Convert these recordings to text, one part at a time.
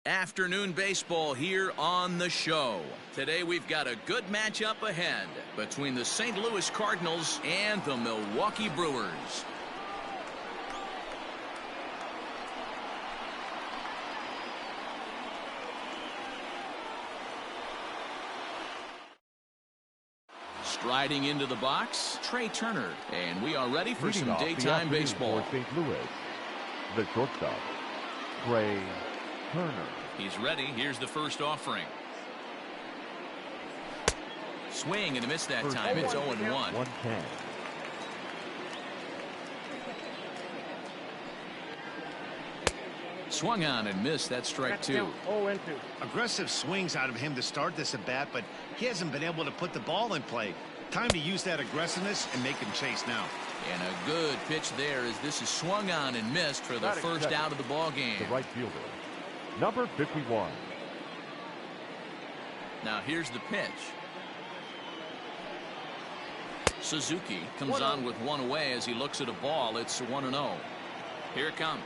Afternoon baseball here on the show. Today we've got a good matchup ahead between the St. Louis Cardinals and the Milwaukee Brewers. Striding into the box, Trey Turner, and we are ready for some daytime baseball. For St. Louis, the shortstop, Trey Turner. He's ready. Here's the first offering. Swing and a miss that time. It's 0-1. 1-10. Swung on and missed. That's strike two. 0-2. Aggressive swings out of him to start this at bat, but he hasn't been able to put the ball in play. Time to use that aggressiveness and make him chase now. And a good pitch there as this is swung on and missed for the first out of the ball game. The right fielder, number 51. Now here's the pitch. Suzuki comes on with one away as he looks at a ball. It's 1-0. Here it comes.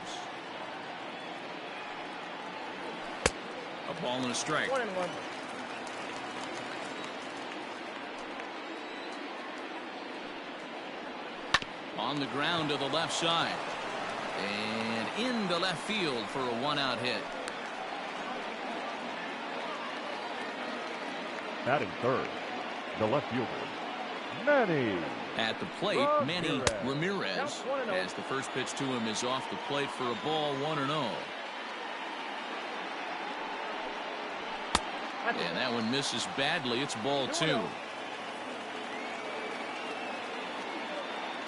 A ball and a strike. 1-1. On the ground to the left side. And into left field for a one-out hit. Batting third, the left fielder, Manny. At the plate, Manny Ramirez, as the first pitch to him is off the plate for a ball, 1-0. And that one misses badly. It's ball two.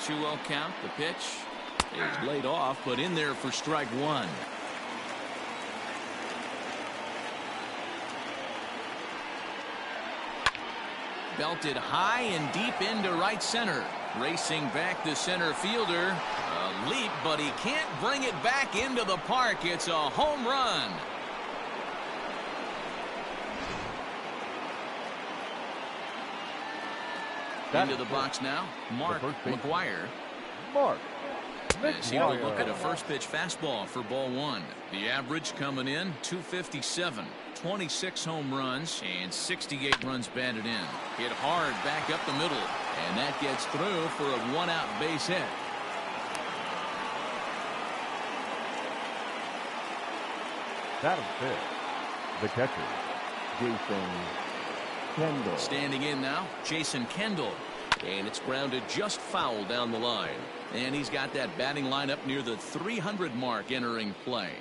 2-0 count. The pitch is laid off, but in there for strike one. Belted high and deep into right center. Racing back the center fielder. A leap, but he can't bring it back into the park. It's a home run. Into the box now, Mark McGuire. As he will look at a first pitch fastball for ball one. The average coming in 257, 26 home runs and 68 runs batted in. Hit hard back up the middle, and that gets through for a one-out base hit. Batting fifth, the catcher, Jason Kendall. Standing in now, Jason Kendall. And it's grounded just foul down the line. And he's got that batting lineup near the 300 mark entering play.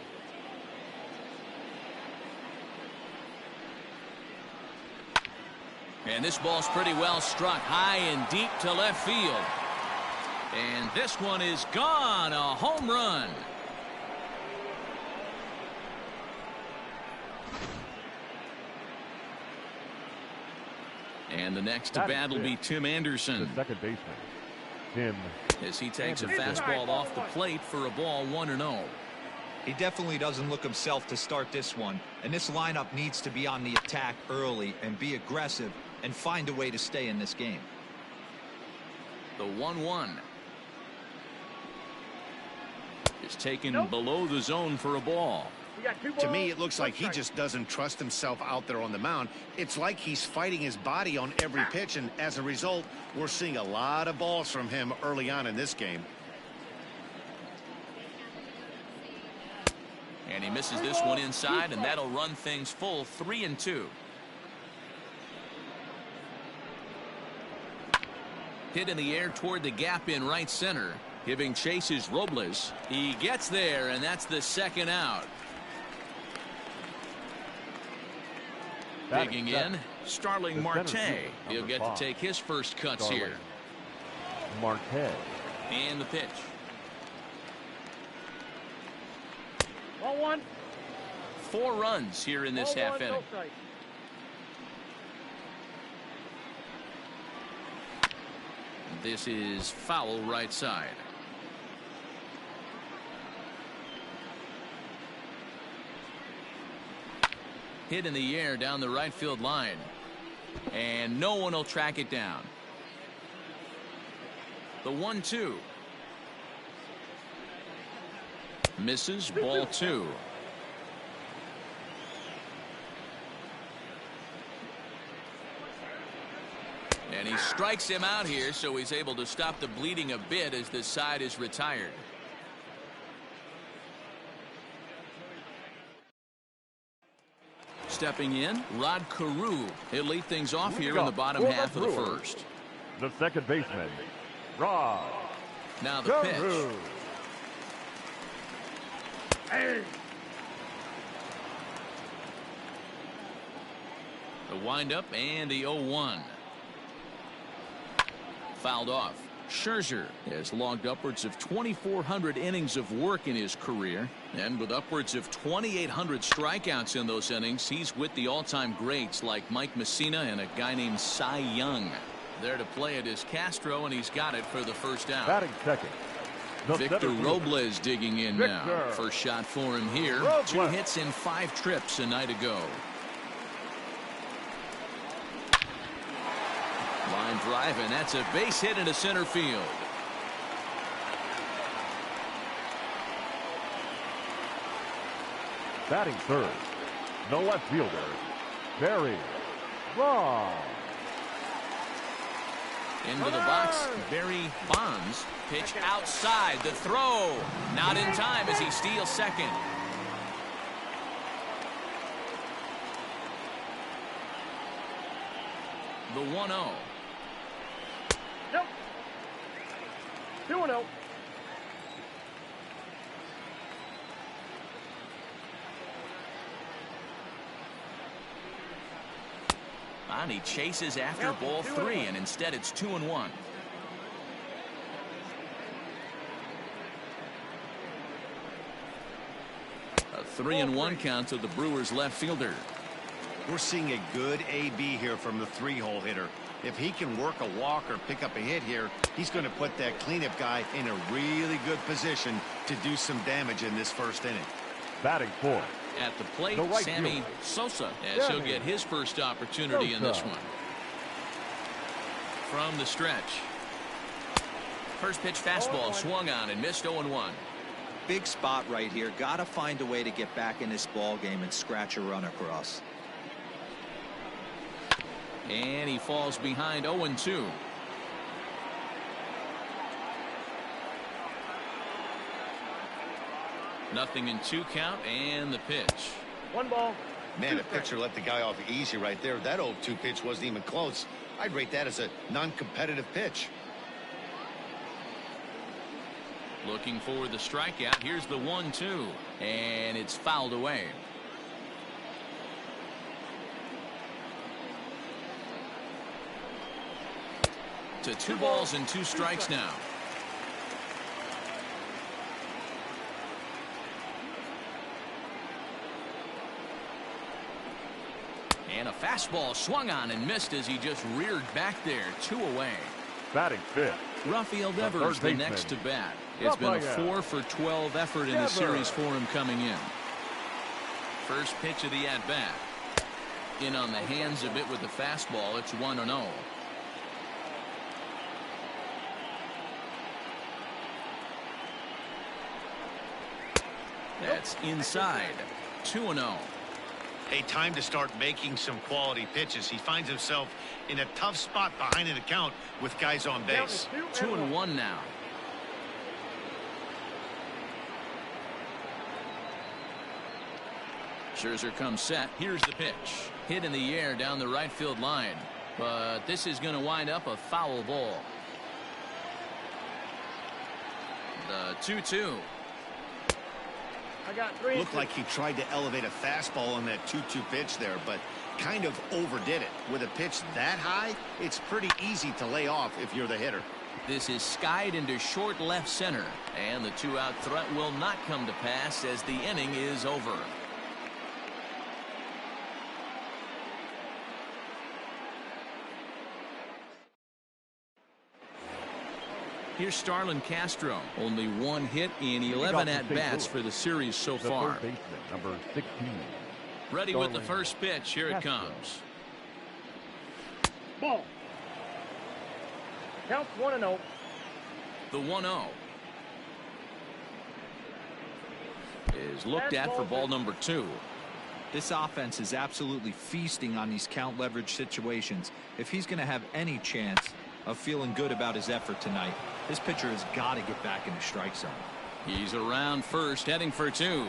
And this ball's pretty well struck high and deep to left field. And this one is gone. A home run. And the next to bat will be Tim Anderson. The second baseman, Tim. As he takes a fastball off the plate for a ball, 1-0. He definitely doesn't look himself to start this one. And this lineup needs to be on the attack early and be aggressive and find a way to stay in this game. The 1-1 is taken below the zone for a ball. To me, it looks like he just doesn't trust himself out there on the mound. It's like he's fighting his body on every pitch, and as a result, we're seeing a lot of balls from him early on in this game. And he misses this one inside, and that'll run things full 3-2. Hit in the air toward the gap in right center. Giving chase is Robles. He gets there, and that's the second out. Digging in, Starling Marte. He'll get to take his first cuts here. Marte. And the pitch. 1-1. 4 runs here in this half inning. This is foul right side. Hit in the air down the right field line. And no one will track it down. The 1-2. Misses, ball 2. strikes him out here, so he's able to stop the bleeding a bit as the side is retired. Stepping in, Rod Carew. He'll lead things off here in the bottom half of the first. The second baseman, Rod. Now the pitch. Hey. The windup and the 0-1. Fouled off. Scherzer has logged upwards of 2,400 innings of work in his career, and with upwards of 2,800 strikeouts in those innings, he's with the all-time greats like Mike Messina and a guy named Cy Young. There to play it is Castro, and he's got it for the first out. Batting second, Victor Robles digging in now. First shot for him here. 2 hits in 5 trips a night ago. Line drive, and that's a base hit into center field. Batting third, the left fielder, Barry Bonds. Into the box, Barry Bonds. Pitch outside, the throw. Not in time as he steals second. The 1-0. Yep. 2-0. And he chases after ball 3, and instead it's 2-1. A 3-1 count to the Brewers left fielder. We're seeing a good AB here from the 3-hole hitter. If he can work a walk or pick up a hit here, he's going to put that cleanup guy in a really good position to do some damage in this first inning. Batting fourth. At the plate, right Sammy fielder. Sosa, as he'll get his first opportunity in this one. From the stretch. First pitch fastball swung on and missed 0-1. Big spot right here. Got to find a way to get back in this ball game and scratch a run across. And he falls behind 0-2. Nothing in 2 count, and the pitch. 1 ball. Man, the pitcher let the guy off easy right there. That 0-2 pitch wasn't even close. I'd rate that as a non-competitive pitch. Looking for the strikeout. Here's the 1-2, and it's fouled away. To 2 balls and 2 strikes now. And a fastball swung on and missed as he just reared back there. 2 away. Batting fifth. Rafael Devers the next to bat. It's been a 4 for 12 effort in the series for him coming in. First pitch of the at-bat. In on the hands a bit with the fastball. It's 1-0. That's inside. 2-0. A time to start making some quality pitches. He finds himself in a tough spot behind an account with guys on base. 2-1 now. Scherzer comes set. Here's the pitch. Hit in the air down the right field line. But this is going to wind up a foul ball. The 2-2. I got 3. Looked like he tried to elevate a fastball on that 2-2 pitch there, but kind of overdid it. With a pitch that high, it's pretty easy to lay off if you're the hitter. This is skied into short left center, and the 2-out threat will not come to pass as the inning is over. Here's Starlin Castro. Only 1 hit in 11 at-bats for the series so far. Third baseman, number 16. Ready with the first pitch. Here it comes. Ball. Counts 1-0. The 1-0 is looked at for ball number 2. This offense is absolutely feasting on these count leverage situations. If he's going to have any chance of feeling good about his effort tonight, this pitcher has got to get back in the strike zone. He's around first, heading for two.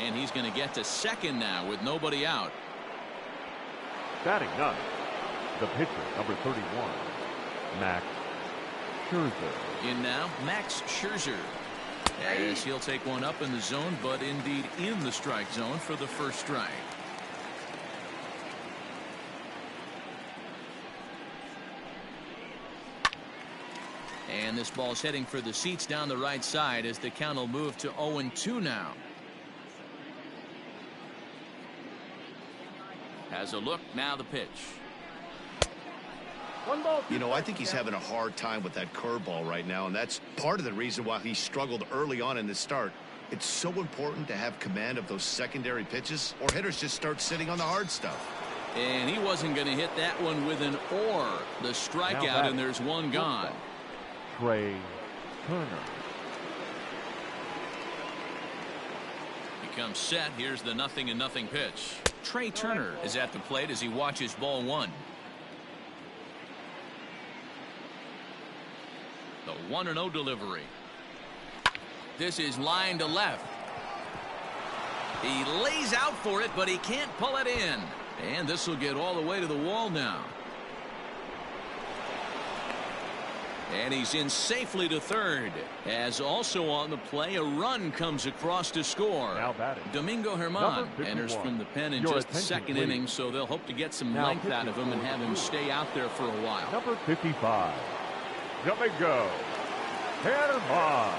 And he's going to get to second now with nobody out. Batting ninth, the pitcher, number 31, Max Scherzer. In now, Max Scherzer. As he'll take one up in the zone, but indeed in the strike zone for the first strike. And this ball's heading for the seats down the right side as the count will move to 0-2 now. Has a look, now the pitch. You know, I think he's having a hard time with that curveball right now, and that's part of the reason why he struggled early on in the start. It's so important to have command of those secondary pitches, or hitters just start sitting on the hard stuff. And he wasn't going to hit that one with an or. The strikeout, and there's one gone. Trey Turner. He comes set. Here's the 0-0 pitch. Trey Turner is at the plate as he watches ball one. The 1-0 delivery. This is line to left. He lays out for it, but he can't pull it in. And this will get all the way to the wall now. And he's in safely to third. As also on the play, a run comes across to score. Now batting, Domingo Germán enters from the pen in just the second inning, so they'll hope to get some length out of him and have him stay out there for a while. Number 55, Domingo Germán.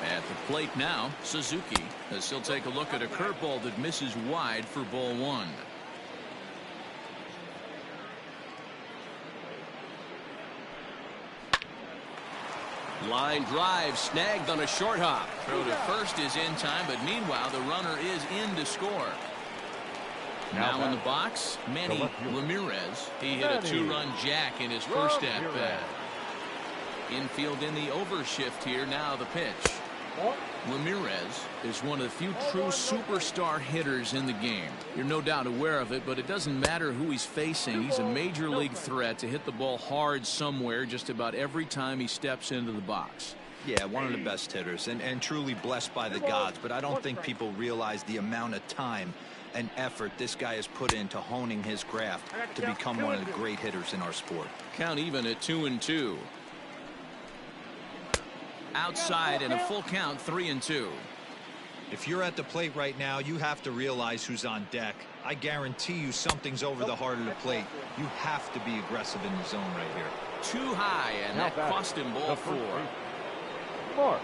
At the plate now, Suzuki, as he'll take a look at a curveball that misses wide for ball one. Line drive snagged on a short hop. Throw to first is in time, but meanwhile the runner is in to score. Now in the box, Manny Ramirez. He hit a two-run jack in his first at-bat. Infield in the overshift here. Now the pitch. Ramirez is one of the few true superstar hitters in the game. You're no doubt aware of it, but it doesn't matter who he's facing. He's a major league threat to hit the ball hard somewhere just about every time he steps into the box. Yeah, one of the best hitters and truly blessed by the gods, but I don't think people realize the amount of time and effort this guy has put into honing his craft to become one of the great hitters in our sport. Count even at 2-2. Outside and a full count, 3-2. If you're at the plate right now, you have to realize who's on deck. I guarantee you something's over the heart of the plate. You have to be aggressive in the zone right here. Too high, and that cost him ball four. Mark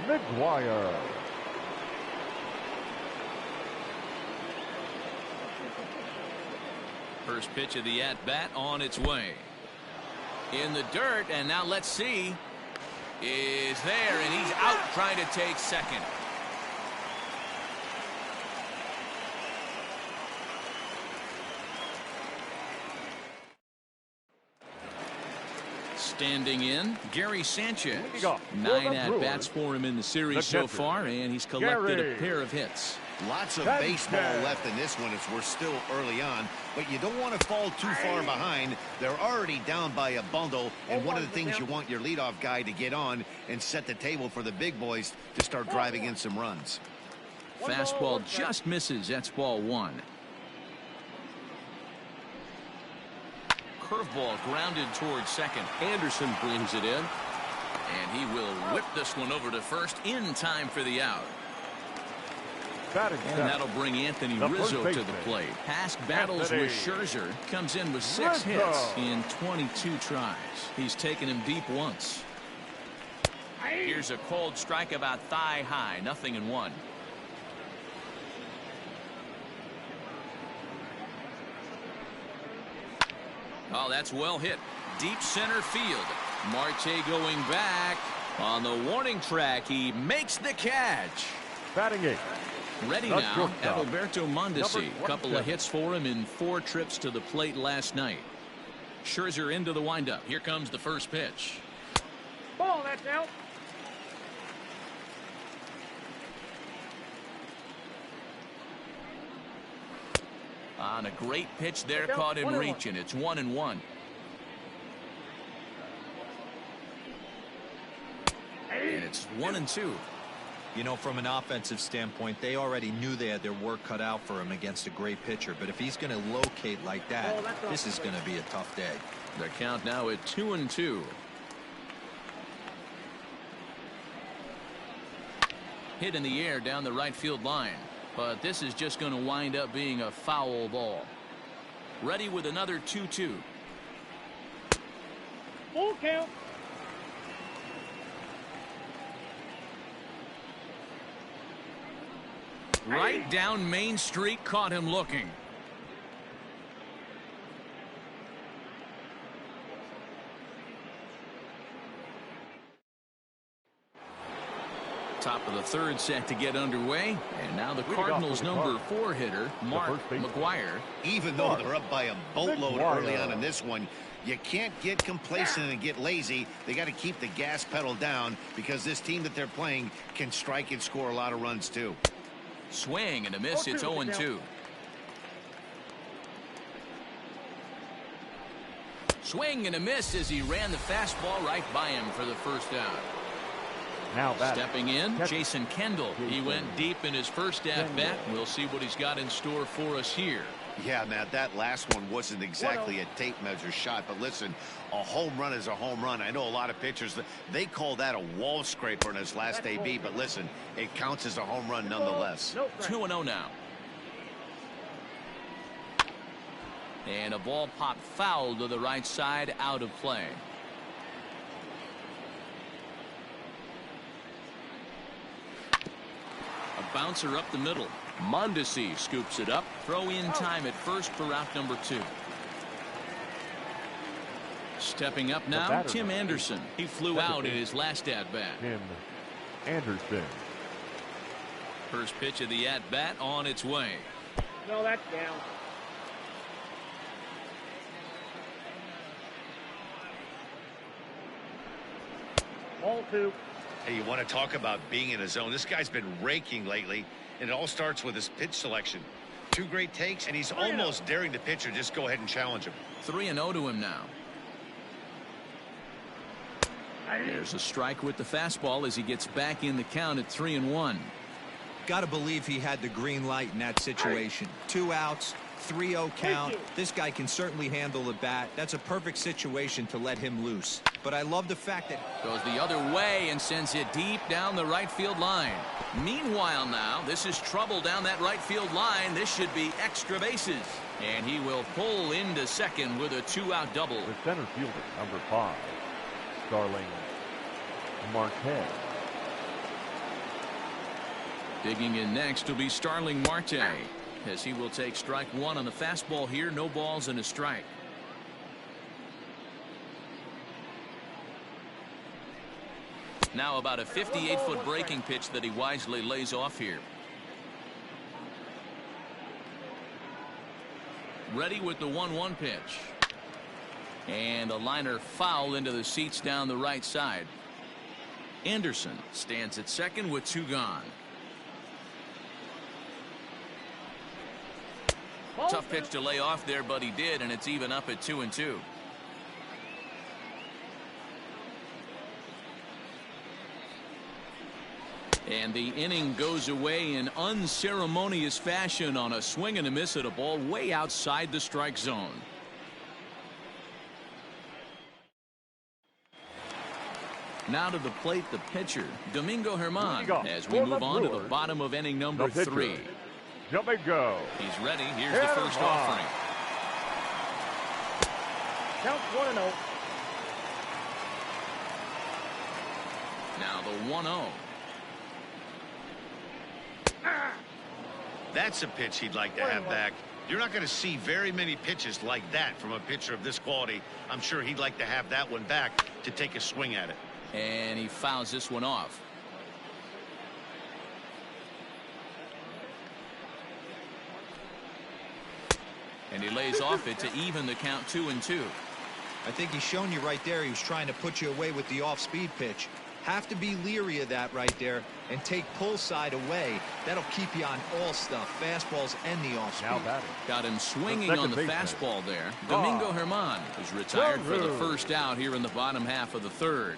McGuire. First pitch of the at-bat on its way. In the dirt, and now let's see. Is there, and he's out trying to take second. Standing in, Gary Sanchez. 9 at-bats for him in the series so far, and he's collected a pair of hits. Lots of baseball left in this one as we're still early on, but you don't want to fall too far behind. They're already down by a bundle, and one of the things you want your leadoff guy to get on and set the table for the big boys to start driving in some runs. Fastball just misses. That's ball one. Curveball grounded towards second. Anderson brings it in, and he will whip this one over to first in time for the out. And that'll bring Anthony Rizzo to the plate. Past battles with Scherzer, comes in with 6 hits in 22 tries. He's taken him deep once. Here's a cold strike about thigh high, 0-1. Oh, that's well hit. Deep center field. Marte going back. On the warning track, he makes the catch. Batting 8. Ready now, Adalberto Mondesi. A couple of hits for him in 4 trips to the plate last night. Scherzer into the windup. Here comes the first pitch. Ball, that's out. On a great pitch there, caught him reaching. It's 1-1. And it's 1-2. You know, from an offensive standpoint, they already knew they had their work cut out for him against a great pitcher. But if he's going to locate like that, this is going to be a tough day. The count now at 2-2. Hit in the air down the right field line. But this is just going to wind up being a foul ball. Ready with another 2-2. Full count. Right down Main Street, caught him looking. Top of the third set to get underway, and now the Cardinals' number 4 hitter, Mark McGwire. Even though they're up by a boatload early on in this one, you can't get complacent and get lazy. They got to keep the gas pedal down because this team that they're playing can strike and score a lot of runs too. Swing and a miss. It's 0-2. Swing and a miss as he ran the fastball right by him for the first out. Now stepping in, Jason Kendall. He went deep in his first at-bat. We'll see what he's got in store for us here. Yeah, Matt, that last one wasn't exactly a tape measure shot, but listen, a home run is a home run. I know a lot of pitchers, they call that a wall scraper in his last AB, but listen, it counts as a home run nonetheless. 2-0 now. And a ball popped foul to the right side, out of play. A bouncer up the middle. Mondesi scoops it up. Throw in time at first for out number 2. Stepping up now, Tim Anderson. He flew out in his last at-bat. Tim Anderson. First pitch of the at-bat on its way. No, that's down. Ball 2. Hey, you want to talk about being in a zone? This guy's been raking lately, and it all starts with his pitch selection. 2 great takes, and he's almost daring the pitcher just go ahead and challenge him. 3-0 to him now. There's a strike with the fastball as he gets back in the count at 3-1. Got to believe he had the green light in that situation. 2 outs, 3-0 count. This guy can certainly handle the bat. That's a perfect situation to let him loose. But I love the fact that goes the other way and sends it deep down the right field line. Meanwhile now, this is trouble down that right field line. This should be extra bases. And he will pull into second with a 2-out double. The center fielder, number 5, Starling Marte. Digging in next will be Starling Marte, as he will take strike 1 on the fastball here. No balls and a strike. Now about a 58-foot breaking pitch that he wisely lays off here. Ready with the 1-1 pitch. And a liner foul into the seats down the right side. Anderson stands at second with 2 gone. Tough pitch to lay off there, but he did, and it's even up at 2-2. And the inning goes away in unceremonious fashion on a swing and a miss at a ball way outside the strike zone. Now to the plate, the pitcher, Domingo Germán, as we move on to the bottom of inning number 3. Domingo. He's ready. Here's the first offering. Count 1-0. Now the 1-0. That's a pitch he'd like to have back. You're not going to see very many pitches like that from a pitcher of this quality. I'm sure he'd like to have that one back to take a swing at it. And he fouls this one off. And he lays off it to even the count 2-2. I think he's shown you right there he was trying to put you away with the off-speed pitch. Have to be leery of that right there and take pull side away. That'll keep you on all stuff, fastballs and the off speed. Now batting. Got him swinging The on the second baseman. fastball there. Domingo Germán is retired for the Whoa. first out here in the bottom half of the third.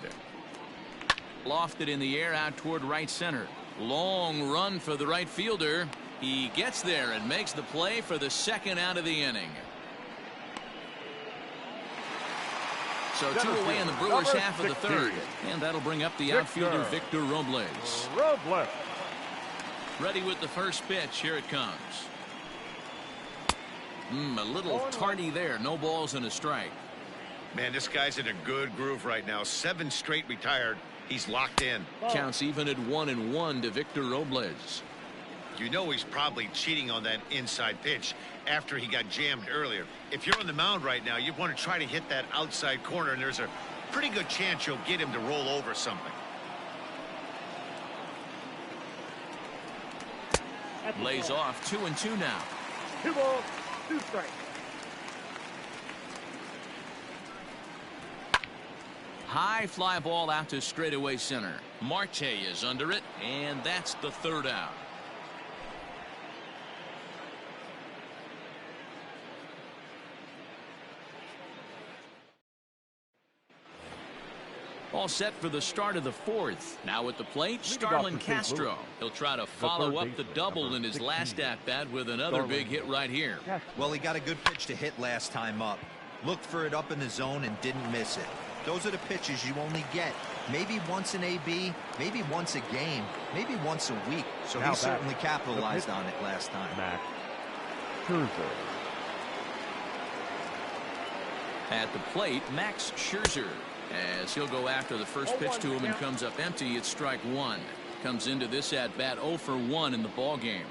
Lofted in the air out toward right center. Long run for the right fielder. He gets there and makes the play for the second out of the inning. So two away in the Brewers Number half of the 16. third. And that'll bring up the outfielder Victor Robles. Robles. Ready with the first pitch. Here it comes. A little tardy there. No balls and a strike. Man, this guy's in a good groove right now. 7 straight retired. He's locked in. Counts even at 1-1 to Victor Robles. You know he's probably cheating on that inside pitch after he got jammed earlier. If you're on the mound right now, you want to try to hit that outside corner, and there's a pretty good chance you'll get him to roll over something. Lays off 2-2 now. 2 balls, 2 strikes. High fly ball out to straightaway center. Marte is under it, and that's the third out. All set for the start of the fourth. Now at the plate, Starlin Castro. He'll try to follow up the double in his last at-bat with another big hit right here. Well, he got a good pitch to hit last time up. Looked for it up in the zone and didn't miss it. Those are the pitches you only get. Maybe once an AB, maybe once a game, maybe once a week. So he certainly capitalized on it last time. Max Scherzer. At the plate, Max Scherzer. As he'll go after the first pitch to him and comes up empty, it's strike one. Comes into this at bat 0 for 1 in the ball game.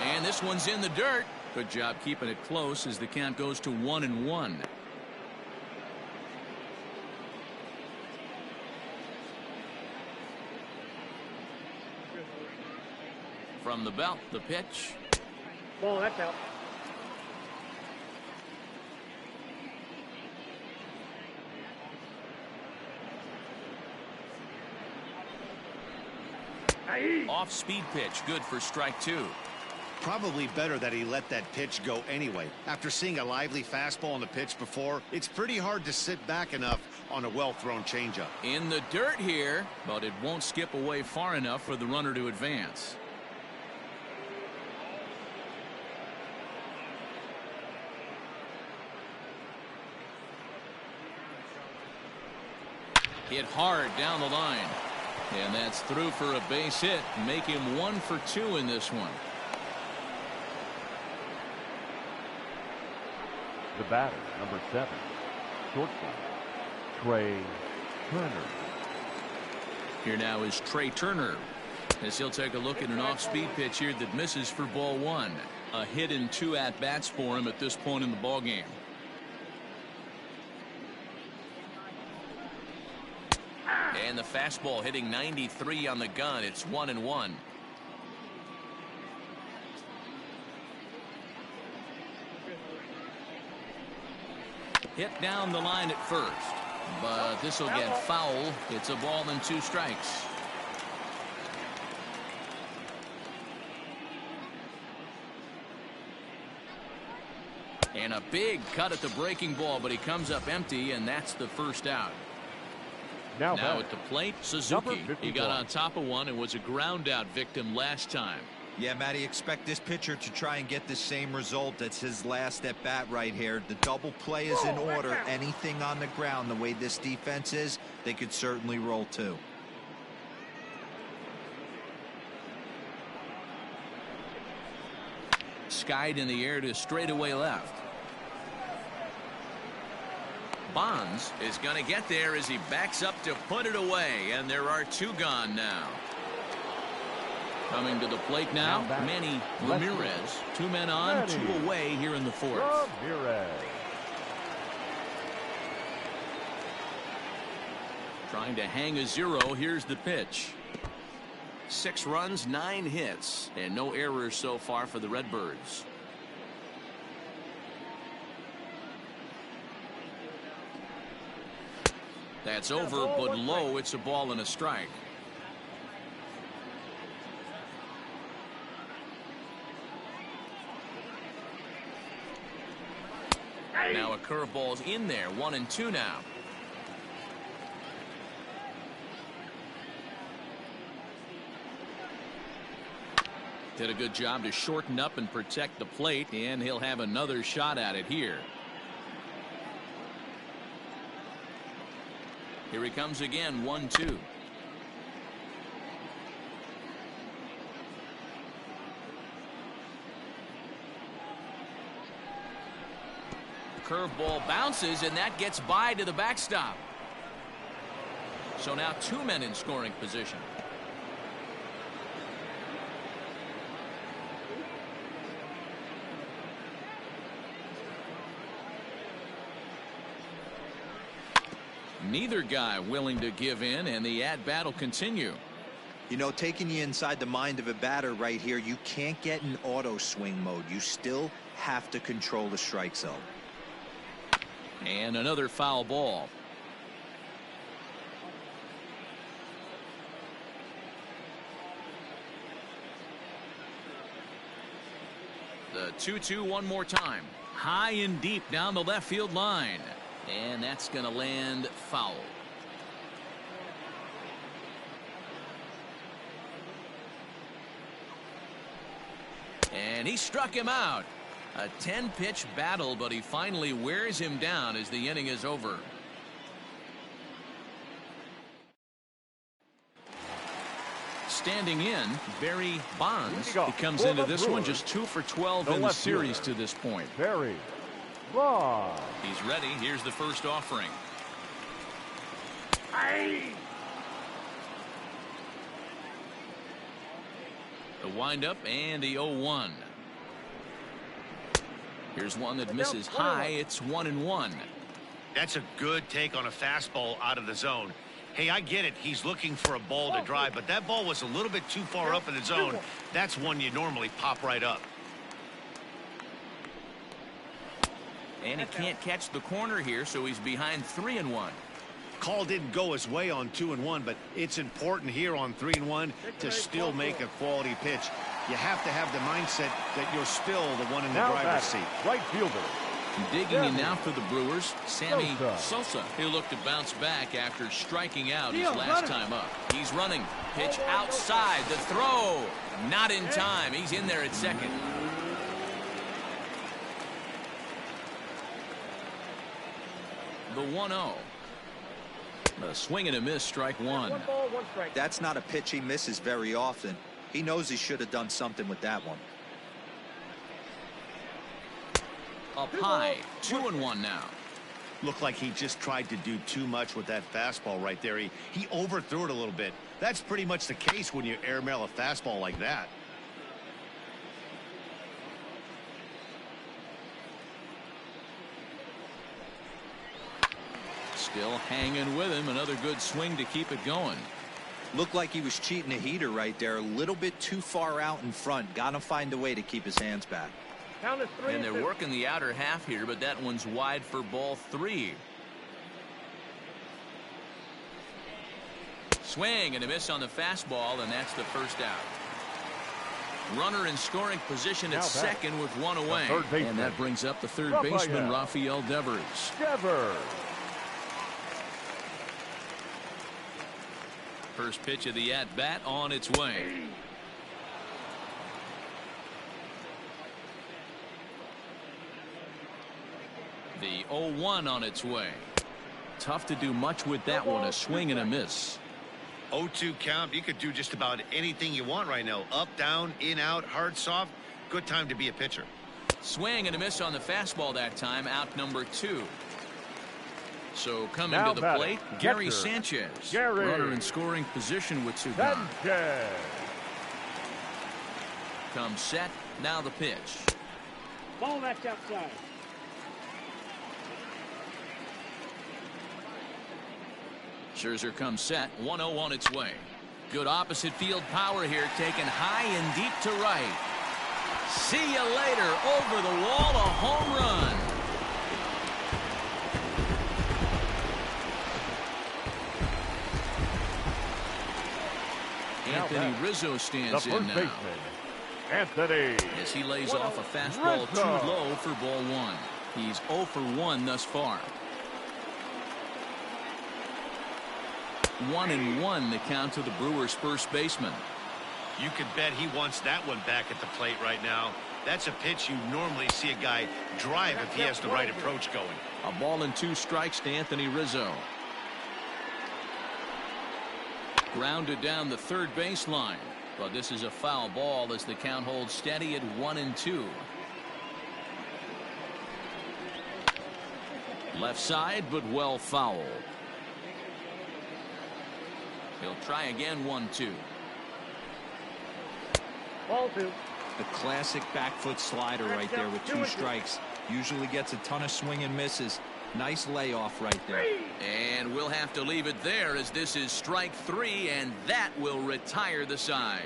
And this one's in the dirt. Good job keeping it close as the count goes to 1-1. From the belt, the pitch. Ball, that's out. Off speed pitch, good for strike 2. Probably better that he let that pitch go anyway. After seeing a lively fastball on the pitch before, it's pretty hard to sit back enough on a well-thrown changeup. In the dirt here, but it won't skip away far enough for the runner to advance. Hit hard down the line. And that's through for a base hit. Make him 1 for 2 in this one. The batter, number 7, shortstop, Trey Turner. Here now is Trey Turner, as he'll take a look at an off-speed pitch here that misses for ball 1. A hit in 2 at-bats for him at this point in the ball game. And the fastball hitting 93 on the gun. It's 1-1. Hit down the line at first, but this will get foul. It's a ball and 2 strikes. And a big cut at the breaking ball, but he comes up empty, and that's the first out. Now at the plate, Suzuki. He got on top of one and was a ground out victim last time. Yeah, Matty, expect this pitcher to try and get the same result. That's his last at bat right here. The double play is in order. Anything on the ground, the way this defense is, they could certainly roll too. Skied in the air to straightaway left. Bonds is going to get there as he backs up to put it away, and there are 2 gone now. Coming to the plate now, Manny Ramirez. 2 men on, 2 away here in the 4th. Ramirez. Trying to hang a 0. Here's the pitch. 6 runs, 9 hits, and no errors so far for the Redbirds. That's over, but low. It's a ball and a strike. Now a curveball's in there. 1-2 now. Did a good job to shorten up and protect the plate, and he'll have another shot at it here. Here he comes again. 1-2. Curveball bounces, and that gets by to the backstop. So now 2 men in scoring position. Neither guy willing to give in, and the at-bat will continue. You know, taking you inside the mind of a batter right here, you can't get in auto swing mode. You still have to control the strike zone. And another foul ball. The 2-2 one more time. High and deep down the left field line. And that's going to land foul. And he struck him out. A 10-pitch battle, but he finally wears him down as the inning is over. Standing in, Barry Bonds. He comes into this one just 2 for 12 in the series to this point. Barry Bonds. He's ready. Here's the first offering. The windup and the 0-1. Here's one that misses high. It's 1-1. That's a good take on a fastball out of the zone. Hey, I get it. He's looking for a ball to drive, but that ball was a little bit too far up in the zone. That's one you normally pop right up. And he can't catch the corner here, so he's behind 3-1. Call didn't go his way on 2-1, but it's important here on 3-1 to still make a quality pitch. You have to have the mindset that you're still the one in the driver's seat. Right fielder. Digging in now for the Brewers, Sammy Sosa. He'll look to bounce back after striking out his last time up. He's running. Pitch outside. The throw. Not in time. He's in there at second. The 1-0. A swing and a miss, strike one. 1 ball, 1 strike. That's not a pitch he misses very often. He knows he should have done something with that one. Up high, 2-1 now. Looked like he just tried to do too much with that fastball right there. He overthrew it a little bit. That's pretty much the case when you airmail a fastball like that. Still hanging with him. Another good swing to keep it going. Looked like he was cheating a heater right there. A little bit too far out in front. Got to find a way to keep his hands back. Count is 3. And they're working the outer half here, but that one's wide for ball 3. Swing and a miss on the fastball, and that's the first out. Runner in scoring position at second with one away. And that brings up the third baseman, Rafael Devers. First pitch of the at-bat on its way. The 0-1 on its way. Tough to do much with that one. A swing and a miss. 0-2 count. You could do just about anything you want right now. Up, down, in, out, hard, soft. Good time to be a pitcher. Swing and a miss on the fastball that time. Out number 2. So coming to the plate, Gary Sanchez. Runner in scoring position with 2 gone. Comes set. Now the pitch. Ball that's outside. Scherzer comes set. 1-0 on its way. Good opposite field power here, taken high and deep to right. See you later. Over the wall, a home run. Anthony Rizzo The stands first in now. baseman, Anthony. As he lays off a fastball Rizzo. too low for ball one. He's 0 for 1 thus far. 1-1 the count to the Brewers' first baseman. You could bet he wants that one back at the plate right now. That's a pitch you normally see a guy drive if he has the right approach going. A ball and 2 strikes to Anthony Rizzo. Grounded down the third baseline, but this is a foul ball as the count holds steady at 1-2. Left side, but well fouled. He'll try again. 1-2. Ball 2. The classic back foot slider right there with 2 strikes. Usually gets a ton of swing and misses. Nice layoff right there. And we'll have to leave it there as this is strike 3, and that will retire the side.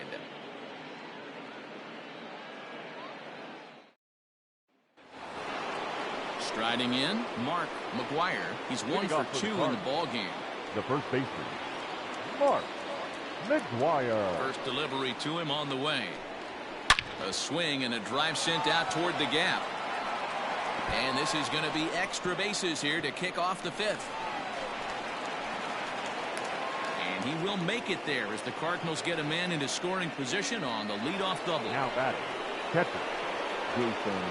Striding in, Mark McGuire. He's 1 for 2 in the ball game. The first baseman, Mark McGuire. First delivery to him on the way. A swing and a drive sent out toward the gap. And this is going to be extra bases here to kick off the 5th. And he will make it there as the Cardinals get a man into scoring position on the leadoff double. Now batting, catcher, Jason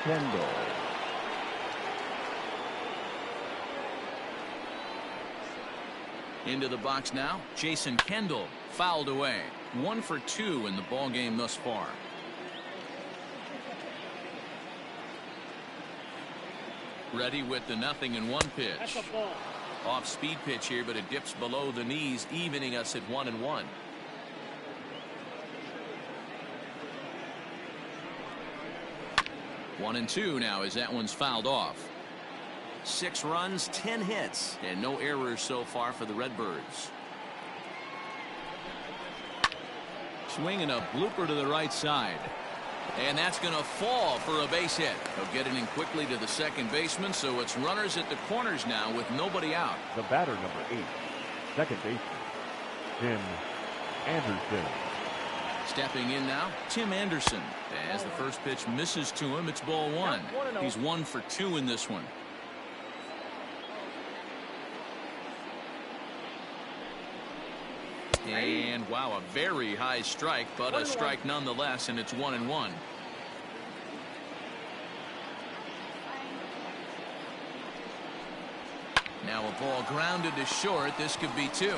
Kendall. Into the box now, Jason Kendall fouled away. 1 for 2 in the ball game thus far. Ready with the 0-1 pitch. That's a ball. Off speed pitch here, but it dips below the knees, evening us at 1-1. One and 2 now as that one's fouled off. 6 runs, 10 hits, and no errors so far for the Redbirds. Swinging a blooper to the right side. And that's going to fall for a base hit. They'll get it in quickly to the second baseman, so it's runners at the corners now with nobody out. The batter, number 8, second baseman, Tim Anderson. Stepping in now, Tim Anderson. As the first pitch misses to him, it's ball 1. He's 1 for 2 in this one. And wow, a very high strike, but a strike nonetheless, and it's 1-1. Now a ball grounded to short. This could be 2.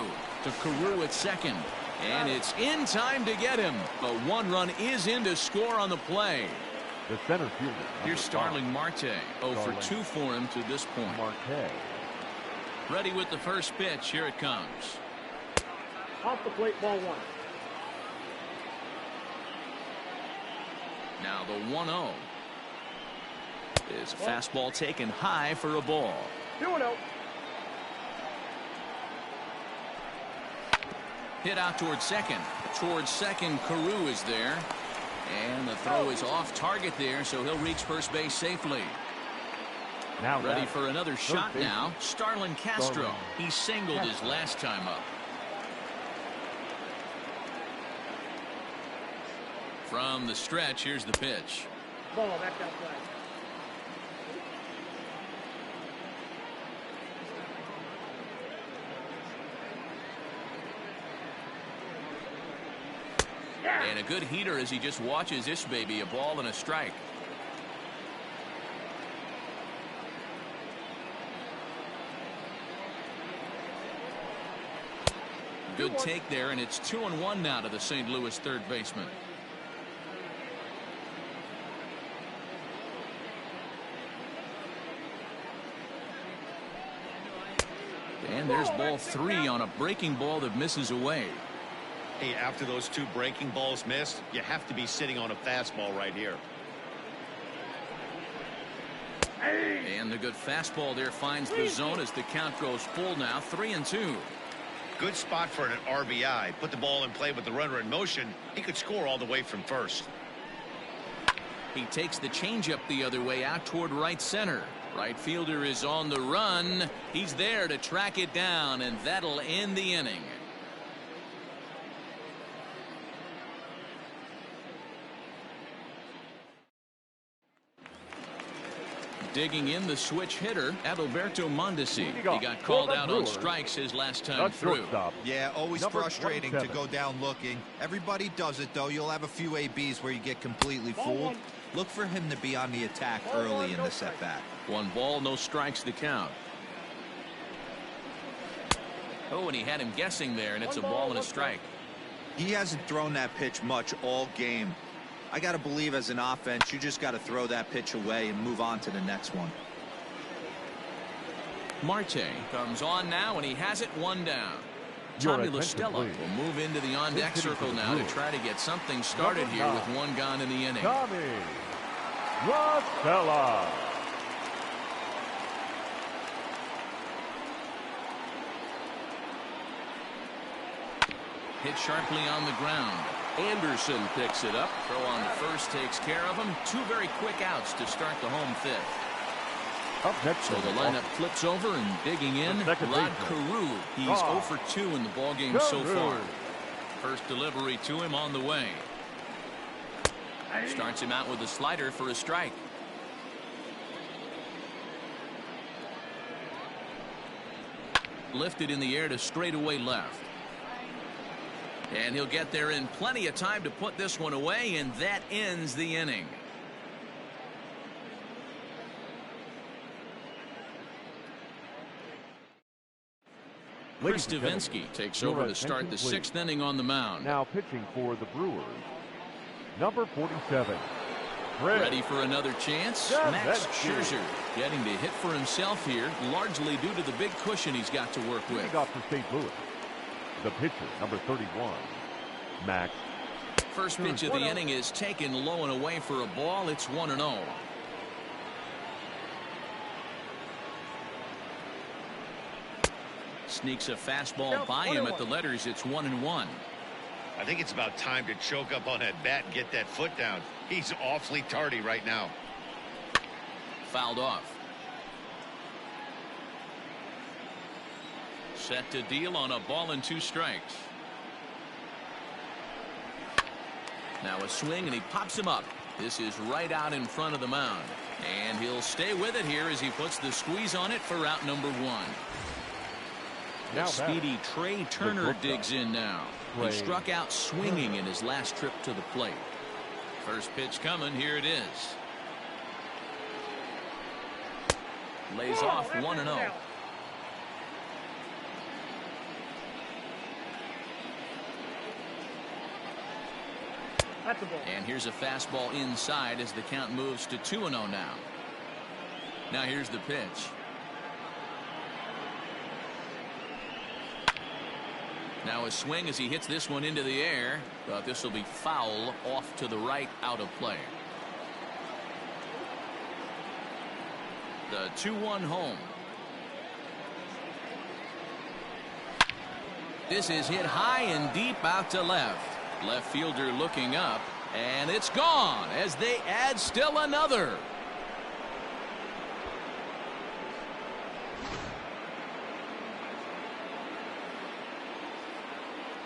To Carew at second. And it's in time to get him. But 1 run is in to score on the play. The center fielder. Here's Starling Marte. 0 for 2 for him to this point. Marte. Ready with the first pitch. Here it comes. Off the plate, ball 1. Now the 1-0. Is a fastball taken high for a ball. 2-0. Hit out towards second. Towards second, Carew is there. And the throw is off target there, so he'll reach first base safely. Now ready for another shot base. now. Starlin Castro. Starlin. He singled his last time up. From the stretch, here's the pitch. Ball back outside. And a good heater as he just watches this baby. A ball and a strike. Good take there, and it's 2-1 now to the St. Louis third baseman. And there's ball 3 on a breaking ball that misses away. Hey, after those 2 breaking balls missed, you have to be sitting on a fastball right here. And the good fastball there finds the zone as the count goes full now. 3-2. Good spot for an RBI. Put the ball in play with the runner in motion. He could score all the way from first. He takes the changeup the other way out toward right center. Right fielder is on the run. He's there to track it down, and that'll end the inning. Digging in the switch hitter, Adalberto Mondesi. He got For called the out on Brewers, strikes his last the time through. shortstop, Yeah, always number frustrating to 27. go down looking. Everybody does it, though. You'll have a few ABs where you get completely fooled. Look for him to be on the attack early in the at-bat. 1 ball, no strikes to count. Oh, and he had him guessing there, and it's a ball and a strike. He hasn't thrown that pitch much all game. I got to believe as an offense, you just got to throw that pitch away and move on to the next one. Marte comes on now, and he has it 1 down. Your Tommy attention, LaStella please. will move into the on-deck This hitting circle for the now to Brewers. try to get something started Number here 9. with 1 gone in the inning. Tommy LaStella. Hit sharply on the ground. Anderson picks it up. Throw on to first takes care of him. 2 very quick outs to start the home 5th. Up next, So the lineup flips over and digging in, The second Rod baseman. Carew. He's Ah. 0 for 2 in the ballgame so far. First delivery to him on the way. Starts him out with a slider for a strike. Lifted in the air to straightaway left. And he'll get there in plenty of time to put this one away, and that ends the inning. Chris Ladies and gentlemen, Davinsky takes your over to start the attention, please. 6th inning on the mound. Now pitching for the Brewers, number 47. Fred. Ready for another chance? Yeah, Max that's Scherzer getting to hit for himself here, largely due to the big cushion he's got to work with. Leading off for St. Louis, the pitcher, number 31, Max. First pitch of the inning is taken low and away for a ball. It's 1-0. Sneaks a fastball by him at the letters. It's 1-1. I think it's about time to choke up on that bat and get that foot down. He's awfully tardy right now. Fouled off. Set to deal on a ball and 2 strikes. Now a swing, and he pops him up. This is right out in front of the mound. And he'll stay with it here as he puts the squeeze on it for out number 1. Now Speedy Trey Turner shortstop. digs in now. He Trey struck out swinging in his last trip to the plate. First pitch coming. Here it is. Lays off 1-0. That's a ball. And here's a fastball inside as the count moves to 2-0 now. Now here's the pitch. Now a swing as he hits this one into the air, but this will be foul off to the right, out of play. The 2-1 home. This is hit high and deep out to left. Left fielder looking up, and it's gone as they add still another.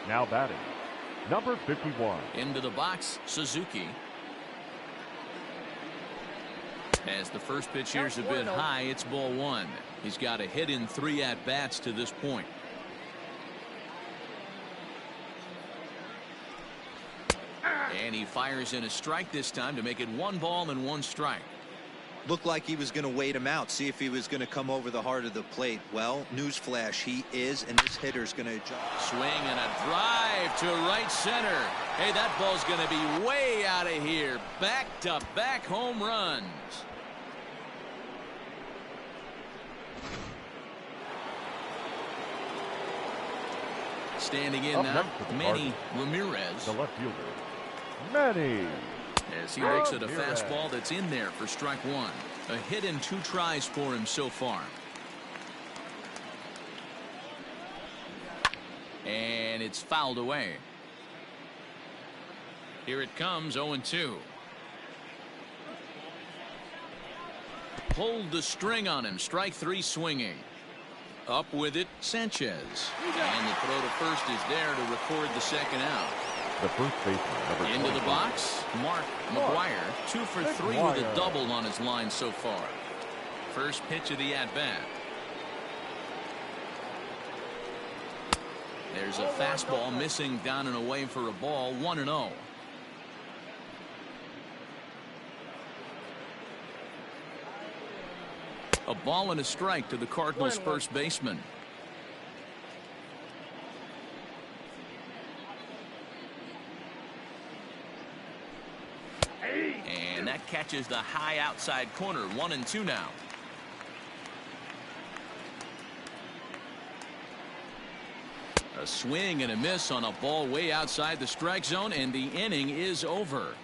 Now batting, number 51. Into the box, Suzuki. As the first pitch here's a bit high, it's ball 1. He's got a hit in 3 at-bats to this point. And he fires in a strike this time to make it 1 ball and 1 strike. Looked like he was going to wait him out, see if he was going to come over the heart of the plate. Well, newsflash, he is, and this hitter's going to adjust. Swing and a drive to right center. Hey, that ball's going to be way out of here. Back-to-back home runs. Standing in Up now, next for the Manny Cardinals, Ramirez. the left fielder, Manny. As he looks at a Ramirez. fastball that's in there for strike 1. A hit and 2 tries for him so far. And it's fouled away. Here it comes, 0-2. Pulled the string on him. Strike 3 swinging. Up with it, Sanchez. And the throw to first is there to record the second out. The first baseman, number Into the 23. box, Mark McGuire. 2 for 3 with a double on his line so far. First pitch of the at-bat. There's a fastball missing down and away for a ball. 1-0. A ball and a strike to the Cardinals' first baseman. And that catches the high outside corner. 1-2 now. A swing and a miss on a ball way outside the strike zone, and the inning is over.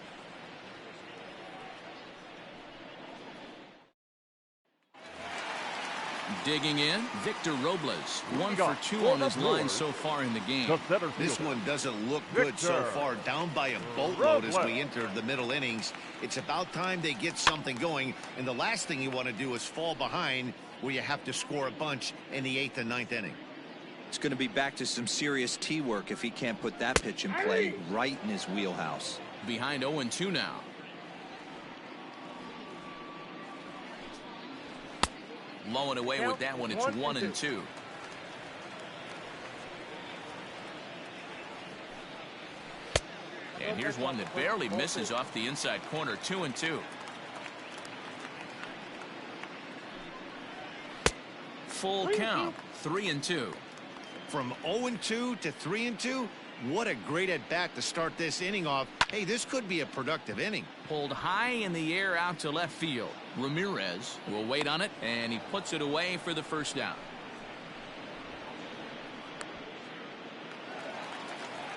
Digging in, Victor Robles. 1 for 2 on his line so far in the game. This one doesn't look good so far. Down by a boatload as we enter the middle innings. It's about time they get something going, and the last thing you want to do is fall behind where you have to score a bunch in the 8th and 9th inning. It's going to be back to some serious tee work if he can't put that pitch in play right in his wheelhouse. Behind 0-2 now. Low and away with that one. It's 1-2. And here's one that barely misses off the inside corner. 2-2. Full count. 3-2. From 0-2 to 3-2, what a great at-bat to start this inning off. Hey, this could be a productive inning. Pulled high in the air out to left field. Ramirez will wait on it, and he puts it away for the first down.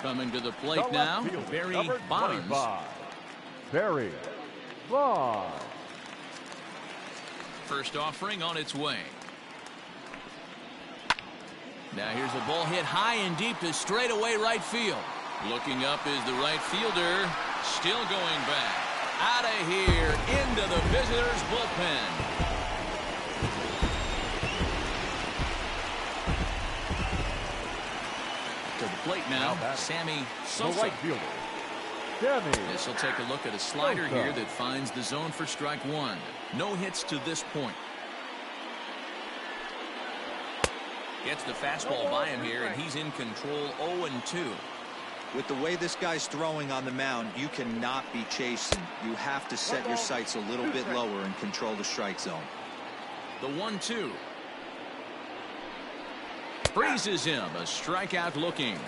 Coming to the plate now, Barry Bonds. Barry Bonds. First offering on its way. Now here's a ball hit high and deep to straightaway right field. Looking up is the right fielder. Still going back. Out of here into the visitors' bullpen. To the plate now, Sammy Sosa. Right fielder, Sammy. This will take a look at a slider here that finds the zone for strike one. No hits to this point. Gets the fastball by him here, and he's in control. 0-2. With the way this guy's throwing on the mound, you cannot be chasing. You have to set your sights a little bit lower and control the strike zone. The 1-2. Freezes him. A strikeout looking.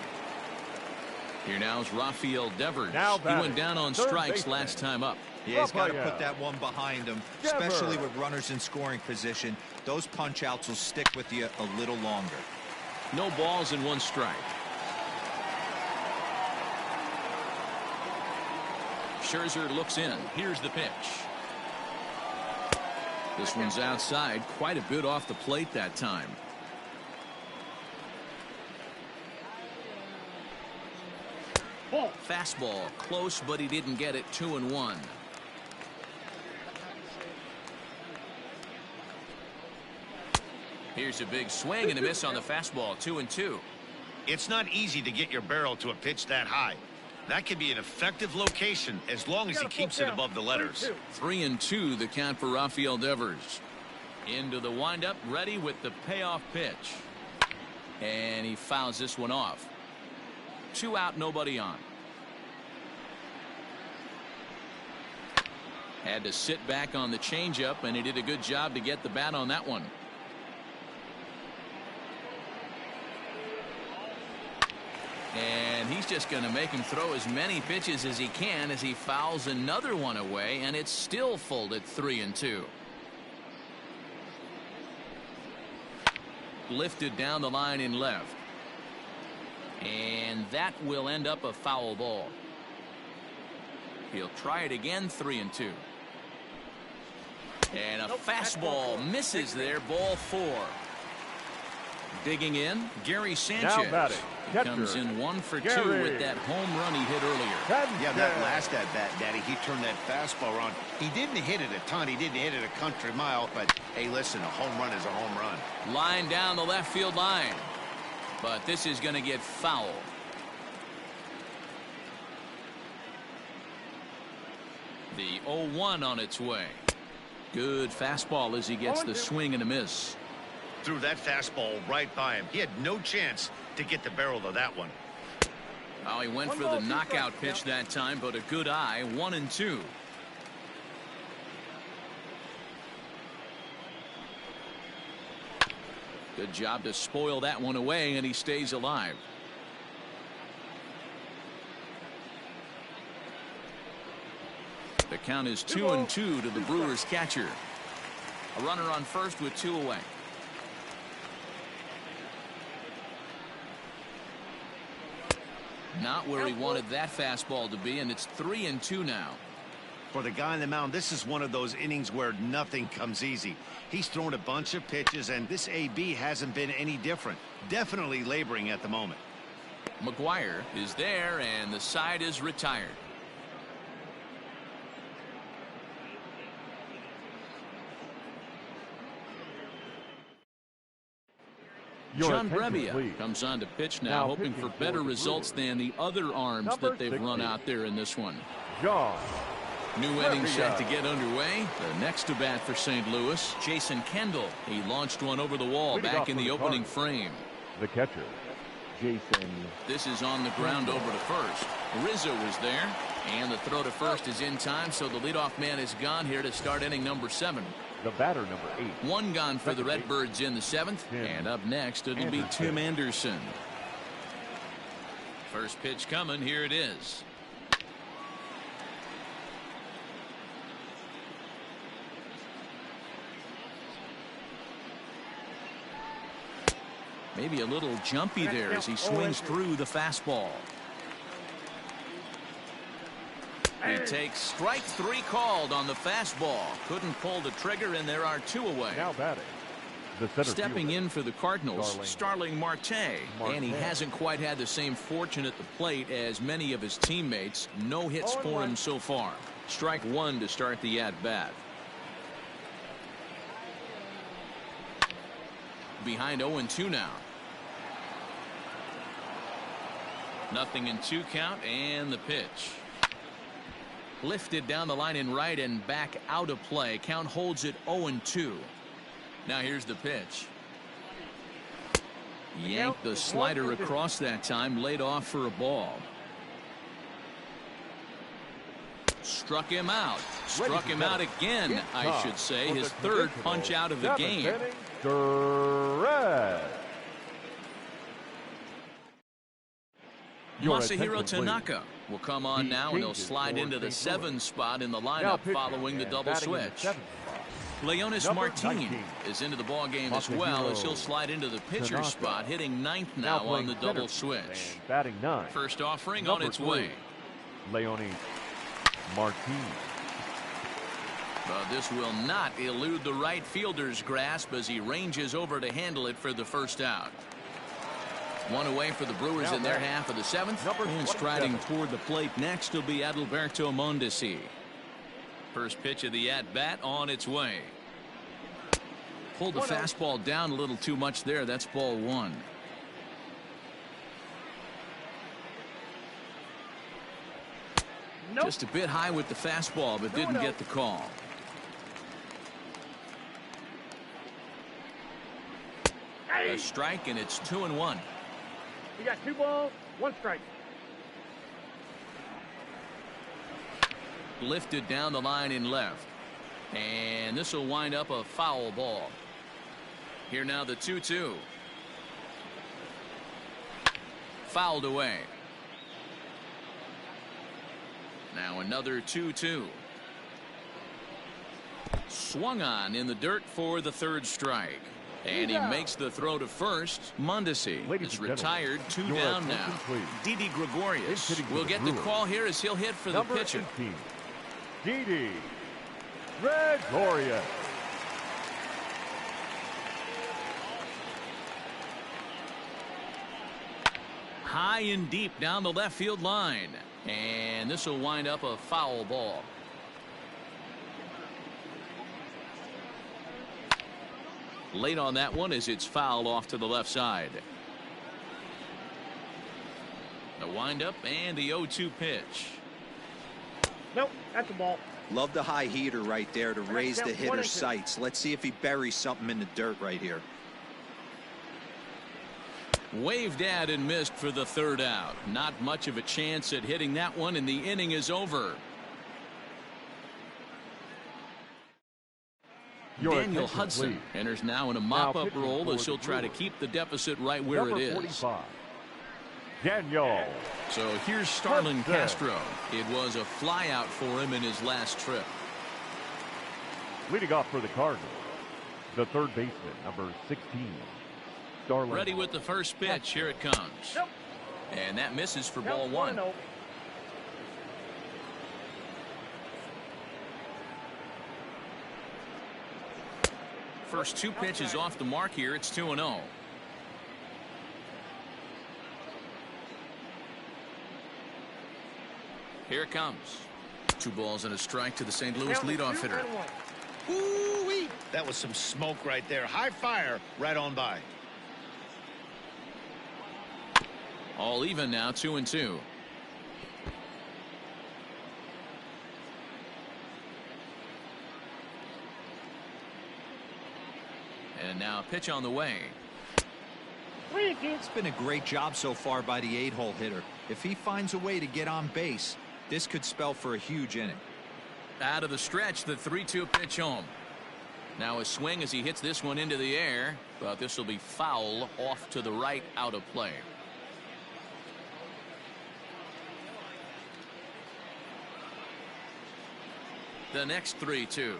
Here now is Rafael Devers. He went down on strikes last time up. Yeah, he's got to put that one behind him, especially with runners in scoring position. Those punch outs will stick with you a little longer. No balls and one strike. Scherzer looks in. Here's the pitch. This one's outside, quite a bit off the plate that time. Fastball close, but he didn't get it. 2-1. Here's a big swing and a miss on the fastball. 2-2. It's not easy to get your barrel to a pitch that high. That could be an effective location as long as he keeps it above the letters. 3-2 the count for Rafael Devers. Into the windup, ready with the payoff pitch. And he fouls this one off. 2 out, nobody on. Had to sit back on the changeup, and he did a good job to get the bat on that one. And he's just going to make him throw as many pitches as he can as he fouls another one away, and it's still folded. 3-2. Lifted down the line in left. And that will end up a foul ball. He'll try it again. 3-2. And a fastball misses there. Ball 4. Digging in, Gary Sanchez. He comes in 1 for 2 with that home run he hit earlier. Yeah, that last at bat, Daddy, he turned that fastball around. He didn't hit it a ton. He didn't hit it a country mile. But, hey, listen, a home run is a home run. Line down the left field line. But this is going to get foul. The 0-1 on its way. Good fastball as he gets the swing and a miss. Threw that fastball right by him. He had no chance to get the barrel of that one. Oh, he went for the knockout pitch that time, but a good eye. 1-2. Good job to spoil that one away, and he stays alive. The count is 2-2 to the Brewers catcher. A runner on first with 2 away. Not where he wanted that fastball to be, and it's 3-2 now. For the guy on the mound, this is one of those innings where nothing comes easy. He's thrown a bunch of pitches, and this AB hasn't been any different. Definitely laboring at the moment. McGuire is there, and the side is retired. John Brebbia comes on to pitch now, hoping for better results than the other arms that they've run out there in this one. New inning set to get underway. The next to bat for St. Louis, Jason Kendall. He launched one over the wall back in the opening frame. The catcher, Jason. This is on the ground over to first. Rizzo is there, and the throw to first is in time, so the leadoff man is gone here to start inning number 7. The batter, number 8. One gone for the Redbirds in the 7th, and up next it'll be Tim Anderson. First pitch coming. Here it is. Maybe a little jumpy there as he swings through the fastball. He takes strike 3 called on the fastball. Couldn't pull the trigger, and there are 2 away. Now batting. The center Stepping fielder, in for the Cardinals, Starling Marte. And he hasn't quite had the same fortune at the plate as many of his teammates. No hits for him so far. Strike 1 to start the at-bat. Behind 0-2 now. 0-2 count, and the pitch. Lifted down the line in right and back out of play. Count holds it 0-2. Now here's the pitch. Yanked the slider across that time, laid off for a ball. Struck him out. Struck him out again, I should say. His 3rd punch out of the game. Masahiro Tanaka will come on now, and he'll slide into the 7 spot in the lineup following the double switch. Leonis Martin is into the ball game as well, as he'll slide into the pitcher spot, hitting 9th now on the double switch. Batting 9. First offering on its way. Leonis Martin. But this will not elude the right fielder's grasp as he ranges over to handle it for the first out. 1 away for the Brewers in their half of the 7th. And striding toward the plate next will be Adalberto Mondesi. First pitch of the at-bat on its way. Pulled the fastball down a little too much there. That's ball 1. Just a bit high with the fastball, but didn't get the call. A strike, and it's 2-1. We got 2 balls, 1 strike. Lifted down the line in left, and this will wind up a foul ball. Here now the 2-2. Fouled away. Now another 2-2. Swung on in the dirt for the 3rd strike. And he makes the throw to first. Mondesi is retired. 2 down now. Didi Gregorius will get the call here as he'll hit for the pitcher. Didi Gregorius. High and deep down the left field line. And this will wind up a foul ball. Late on that one as it's fouled off to the left side. The windup and the 0-2 pitch. Nope, that's a ball. Love the high heater right there to raise the hitter's sights. Let's see if he buries something in the dirt right here. Waved at and missed for the third out. Not much of a chance at hitting that one, and the inning is over. Daniel Hudson enters now in a mop-up role as he'll try to keep the deficit right where it is. 45, Daniel. So here's Starlin Castro. It was a flyout for him in his last trip. Leading off for the Cardinals, the third baseman, number 16. Starlin. Ready with the first pitch. Here it comes. And that misses for ball one. First two pitches off the mark here. It's 2-0. Here it comes. 2 balls and a strike to the St. Louis leadoff hitter. Ooh-wee. That was some smoke right there. High fire right on by. All even now, 2-2. And now a pitch on the way. It's been a great job so far by the 8-hole hitter. If he finds a way to get on base, this could spell for a huge inning. Out of the stretch, the 3-2 pitch home. Now a swing as he hits this one into the air, but this will be foul off to the right, out of play. The next 3-2.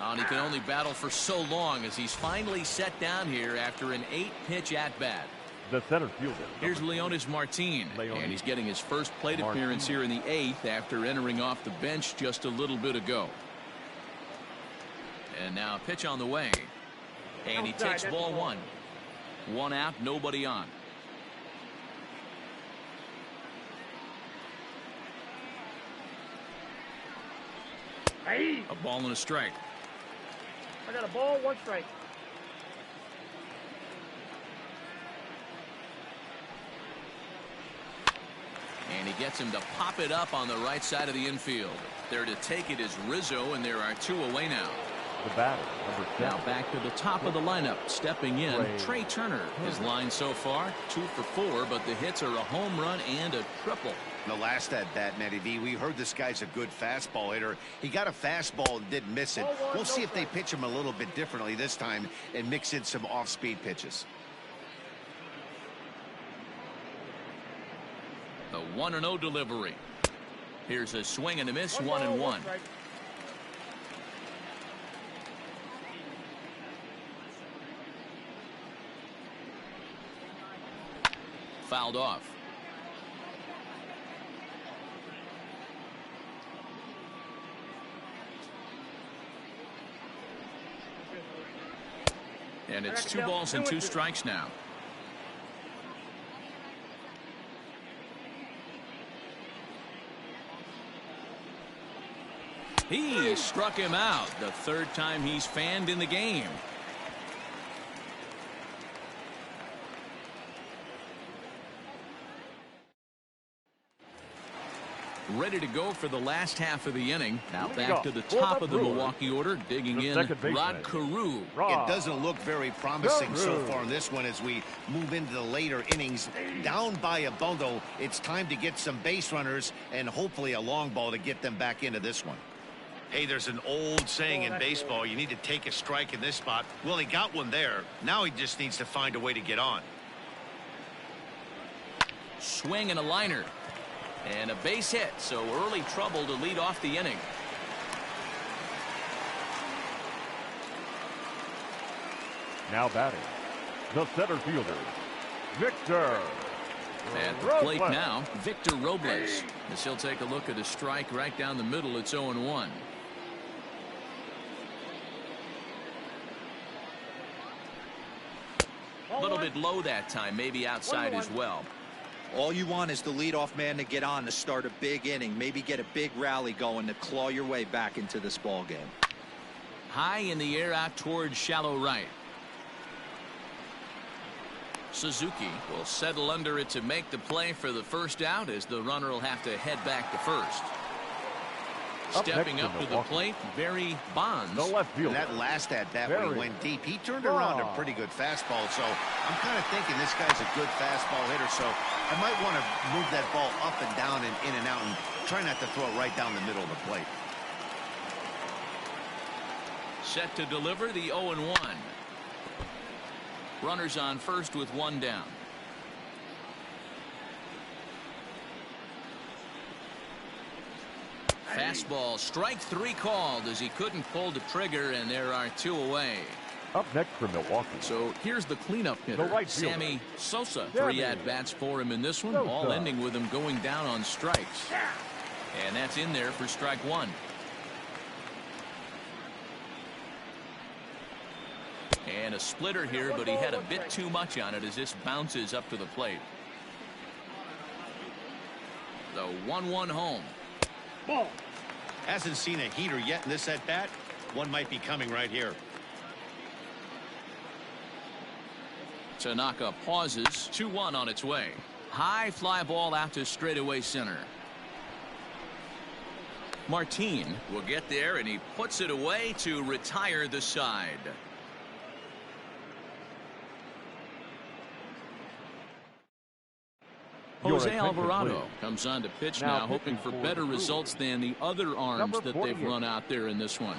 And he can only battle for so long as he's finally set down here after an 8-pitch at-bat. The center fielder. Here's Leonis Martin, and he's getting his first plate appearance here in the 8th after entering off the bench just a little bit ago. And now a pitch on the way. And he takes ball one. 1 out, nobody on. Hey. A ball and a strike. I got a ball, 1 strike. And he gets him to pop it up on the right side of the infield. There to take it is Rizzo, and there are 2 away now. The batter, number 7. Now back to the top of the lineup. Stepping in, Trey Turner. His line so far, 2 for 4, but the hits are a home run and a triple. The last at bat, Matty V, we heard this guy's a good fastball hitter. He got a fastball and didn't miss it. We'll see if they pitch him a little bit differently this time and mix in some off-speed pitches. The 1-0 delivery. Here's a swing and a miss, 1-1. Fouled off. And it's 2 balls and 2 strikes now. He struck him out. The 3rd time he's fanned in the game. Ready to go for the last half of the inning. Now back to the top of the Milwaukee order. Digging in, Rod Carew. It doesn't look very promising so far in this one as we move into the later innings. Down by a bundle, it's time to get some base runners and hopefully a long ball to get them back into this one. Hey, there's an old saying in baseball, you need to take a strike in this spot. Well, he got one there. Now he just needs to find a way to get on. Swing and a liner. And a base hit, so early trouble to lead off the inning. Now batting, the center fielder, Victor. At the plate now, Victor Robles. As he'll take a look at a strike right down the middle. It's 0-1. A little bit low that time, maybe outside as well. All you want is the leadoff man to get on to start a big inning, maybe get a big rally going to claw your way back into this ball game. High in the air out towards shallow right. Suzuki will settle under it to make the play for the first out, as the runner will have to head back to first. Stepping up to the plate, Barry Bonds. The left fielder. That last at bat when he went deep, he turned around a pretty good fastball. So I'm kind of thinking this guy's a good fastball hitter. So I might want to move that ball up and down and in and out and try not to throw it right down the middle of the plate. Set to deliver the 0-1. Runners on first with one down. Fastball, strike three called, as he couldn't pull the trigger, and there are two away. Up next for Milwaukee. So here's the cleanup hitter, right Sammy Sosa. 3 at-bats for him in this one, all ending with him going down on strikes. And that's in there for strike one. And a splitter here, but he had a bit too much on it as this bounces up to the plate. The 1-1 home. Ball. Hasn't seen a heater yet in this at bat. One might be coming right here. Tanaka pauses. 2-1 on its way. High fly ball out to straightaway center. Martin will get there, and he puts it away to retire the side. Jose Alvarado comes on to pitch now, hoping for better results than the other arms that they've run out there in this one.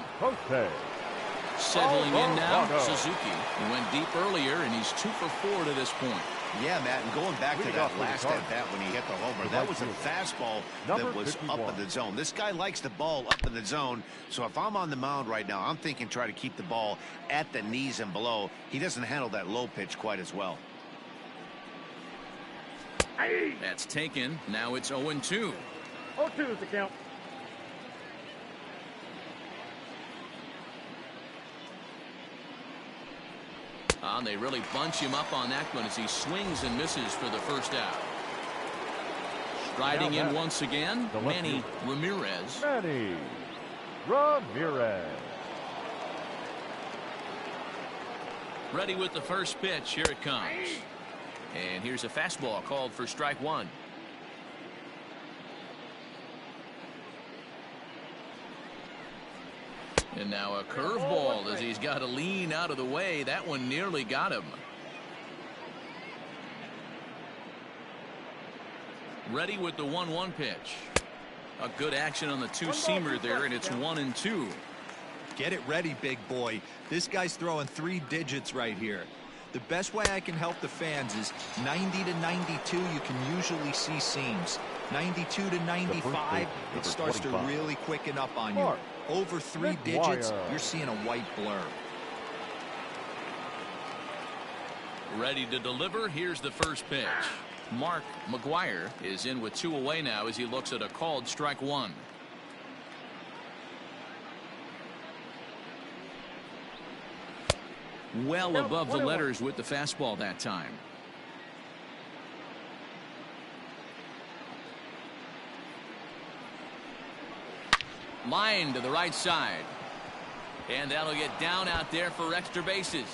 Settling in now, Suzuki. He went deep earlier, and he's 2 for 4 to this point. Yeah, Matt, and going back to that last at bat when he hit the homer, that was a fastball that was up in the zone. This guy likes the ball up in the zone, so if I'm on the mound right now, I'm thinking try to keep the ball at the knees and below. He doesn't handle that low pitch quite as well. That's taken. Now it's 0-2. 0-2 is the count. They really bunch him up on that one as he swings and misses for the first out. Striding in once again, Manny Ramirez. Manny Ramirez. Ready with the first pitch. Here it comes. And here's a fastball called for strike one. And now a curveball as he's got to lean out of the way. That one nearly got him. Ready with the 1-1 pitch. A good action on the two-seamer there, and it's 1-2. Get it ready, big boy. This guy's throwing 3 digits right here. The best way I can help the fans is 90 to 92. You can usually see seams. 92 to 95, it starts to really quicken up on you. Over 3 digits, you're seeing a white blur. Ready to deliver. Here's the first pitch. Mark McGuire is in with 2 away now as he looks at a called strike one. Well above the letters with the fastball that time. Line to the right side. And that'll get down out there for extra bases.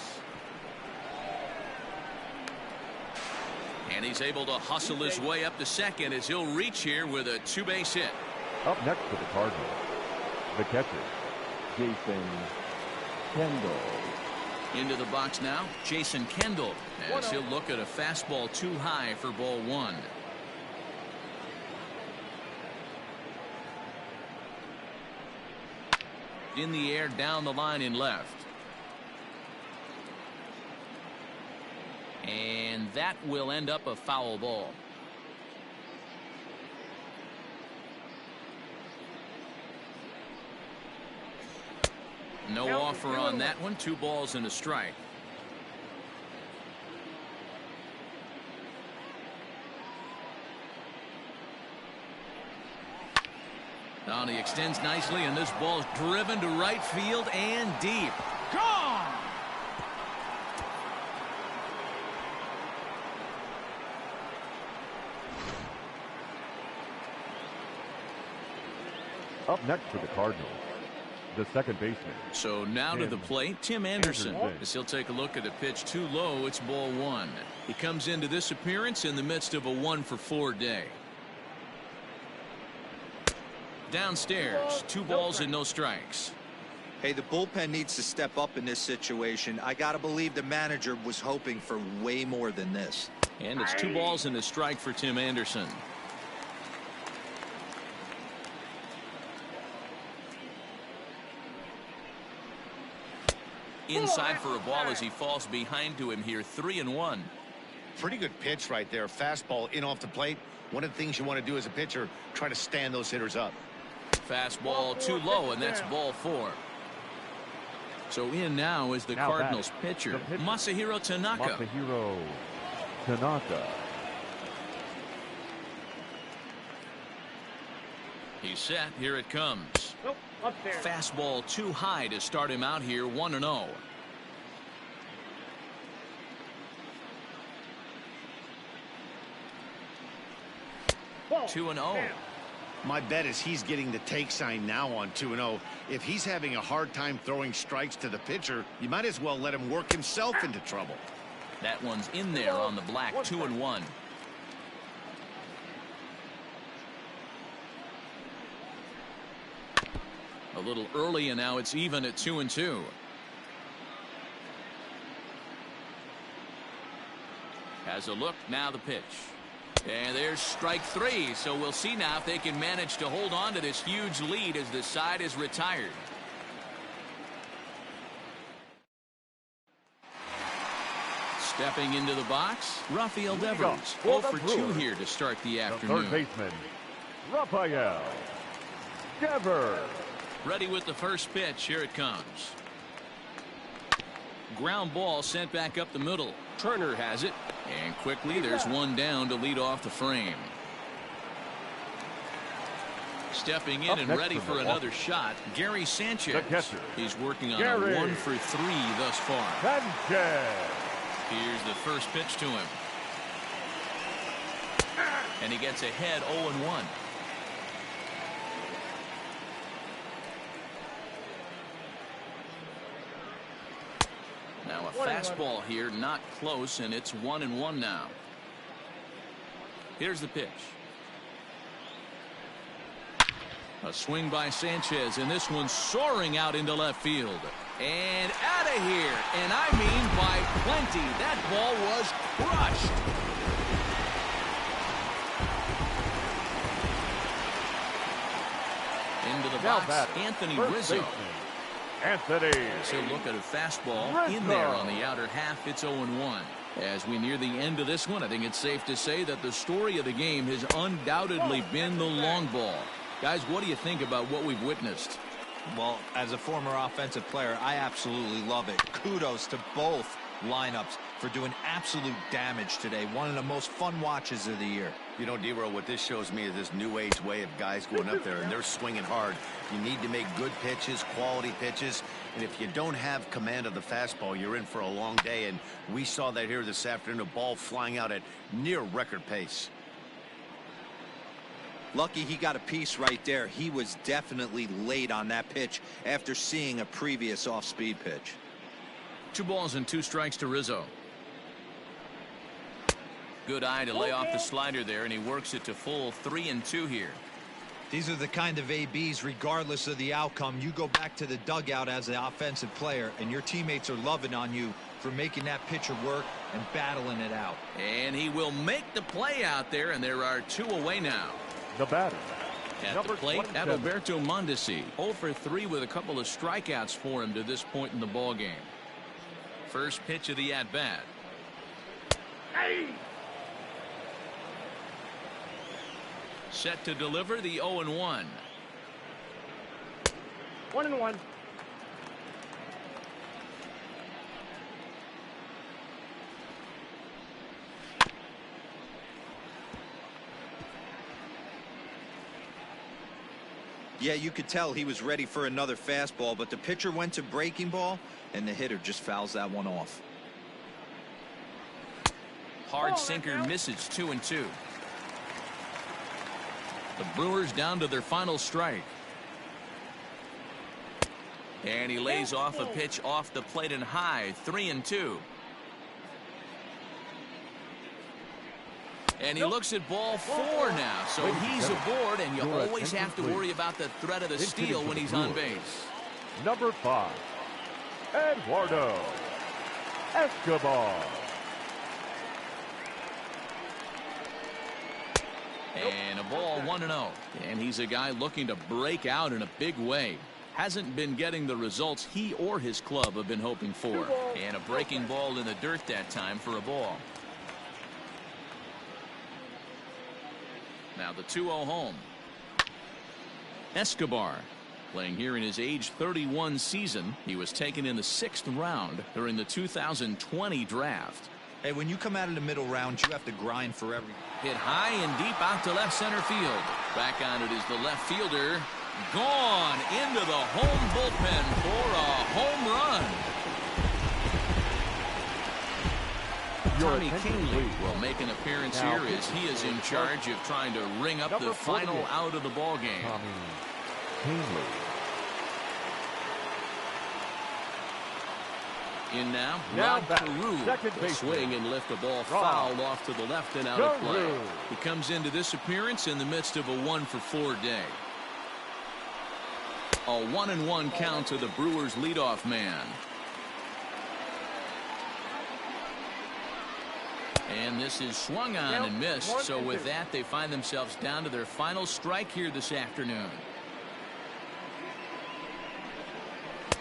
And he's able to hustle his way up to second as he'll reach here with a 2-base hit. Up next for the Cardinals, the catcher, Jason Kendall. Into the box now, Jason Kendall, as he'll look at a fastball too high for ball one. In the air, down the line in left. And that will end up a foul ball. No offer on that one. 2 balls and a strike. Now he extends nicely, and this ball's driven to right field and deep. Gone! Up next for the Cardinals, the second baseman. So now to the plate, Tim Anderson. As he'll take a look at a pitch too low, it's ball one. He comes into this appearance in the midst of a 1-for-4 day. Downstairs, 2 balls and no strikes. Hey, the bullpen needs to step up in this situation. I gotta believe the manager was hoping for way more than this. And it's 2 balls and a strike for Tim Anderson. Inside for a ball as he falls behind to him here, 3-1. Pretty good pitch right there. Fastball in off the plate. One of the things you want to do as a pitcher, try to stand those hitters up. Fastball too low, and that's ball 4. So in now is the Cardinals pitcher, Masahiro Tanaka. Masahiro Tanaka. He's set. Here it comes. Fastball too high to start him out here, 1-0. Ball. 2-0. My bet is he's getting the take sign now on 2-0. If he's having a hard time throwing strikes to the pitcher, you might as well let him work himself into trouble. That one's in there on the black, 2-1. A little early, and now it's even at 2-2. Has a look, now the pitch. And there's strike 3, so we'll see now if they can manage to hold on to this huge lead as the side is retired. Stepping into the box, Rafael Devers. 0 for 2 here to start the afternoon. Third baseman, Rafael Devers. Ready with the first pitch. Here it comes. Ground ball sent back up the middle. Turner has it. And quickly there's one down to lead off the frame. Stepping in and ready for another shot, Gary Sanchez. He's working on a 1 for 3 thus far. Sanchez. Here's the first pitch to him. And he gets ahead 0-1. Now a fastball here, not close, and it's 1-1 now. Here's the pitch. A swing by Sanchez, and this one's soaring out into left field. And out of here, and I mean by plenty. That ball was crushed. Into the box, Anthony Rizzo. So look at a fastball in there on the outer half. It's 0-1. As we near the end of this one, I think it's safe to say that the story of the game has undoubtedly been the long ball. Guys, what do you think about what we've witnessed? Well, as a former offensive player, I absolutely love it. Kudos to both lineups for doing absolute damage today. One of the most fun watches of the year. You know, D-Row, what this shows me is this new age way of guys going up there and they're swinging hard. You need to make good pitches, quality pitches, and if you don't have command of the fastball, you're in for a long day, and we saw that here this afternoon, a ball flying out at near record pace. Lucky he got a piece right there. He was definitely late on that pitch after seeing a previous off-speed pitch. 2 balls and 2 strikes to Rizzo. Good eye to lay off the slider there, and he works it to full 3-2 here. These are the kind of ABs, regardless of the outcome, you go back to the dugout as an offensive player, and your teammates are loving on you for making that pitcher work and battling it out. And he will make the play out there, and there are 2 away now. The batter. At the plate, Adalberto Mondesi. 0 for 3 with a couple of strikeouts for him to this point in the ball game. First pitch of the at-bat. Hey! Set to deliver the 0-1. 1-1. Yeah, you could tell he was ready for another fastball, but the pitcher went to breaking ball, and the hitter just fouls that one off. Hard sinker misses 2-2. The Brewers down to their final strike. And he lays off a pitch off the plate and high. 3-2. And he looks at ball 4 now. So he's aboard, and you always have to worry about the threat of the steal when he's on base. Number 5, Eduardo Escobar. And a ball 1-0. And he's a guy looking to break out in a big way. Hasn't been getting the results he or his club have been hoping for. And a breaking ball in the dirt that time for a ball. Now the 2-0 home. Escobar playing here in his age 31 season. He was taken in the 6th round during the 2020 draft. Hey, when you come out of the middle round, you have to grind for every. Hit high and deep out to left center field. Back on it is the left fielder. Gone into the home bullpen for a home run. Tommy Kingley will make an appearance here as he is in charge of trying to ring up the final out of the ball game. In now, Rod Carew will swing and lift a ball foul off to the left and out of play. He comes into this appearance in the midst of a 1-for-4 day. A 1-1 count to the Brewers leadoff man. And this is swung on and missed. So with that, they find themselves down to their final strike here this afternoon.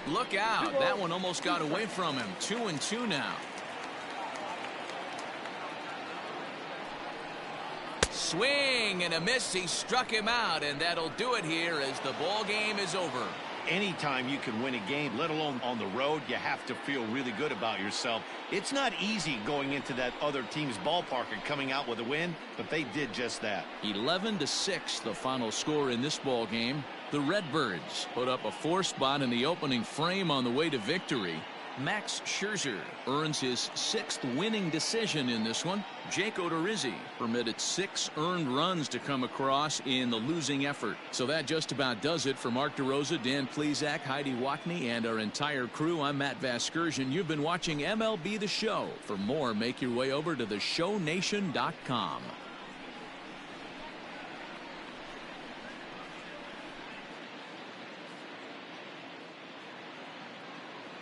Look out. That one almost got away from him. 2-2 now. Swing and a miss. He struck him out, and that'll do it here as the ball game is over. Anytime you can win a game, let alone on the road, you have to feel really good about yourself. It's not easy going into that other team's ballpark and coming out with a win, but they did just that. 11-6 the final score in this ball game. The Redbirds put up a 4 spot in the opening frame on the way to victory. Max Scherzer earns his 6th winning decision in this one. Jake Odorizzi permitted 6 earned runs to come across in the losing effort. So that just about does it for Mark DeRosa, Dan Plesac, Heidi Watney, and our entire crew. I'm Matt Vasgersian. You've been watching MLB The Show. For more, make your way over to theshownation.com.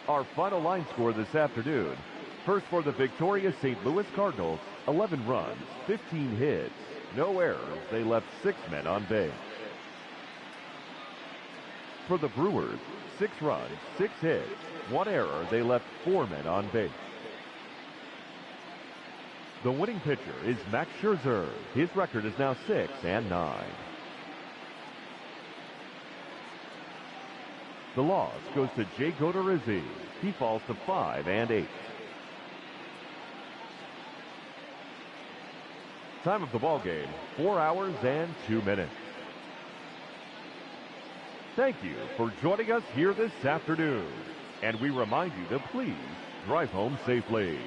Our final line score this afternoon. First for the victorious St. Louis Cardinals, 11 runs, 15 hits, no errors. They left 6 men on base. For the Brewers, 6 runs, 6 hits, 1 error. They left 4 men on base. The winning pitcher is Max Scherzer. His record is now 6-9. The loss goes to Jake Odorizzi. He falls to 5-8. Time of the ball game, 4 hours and 2 minutes. Thank you for joining us here this afternoon. And we remind you to please drive home safely.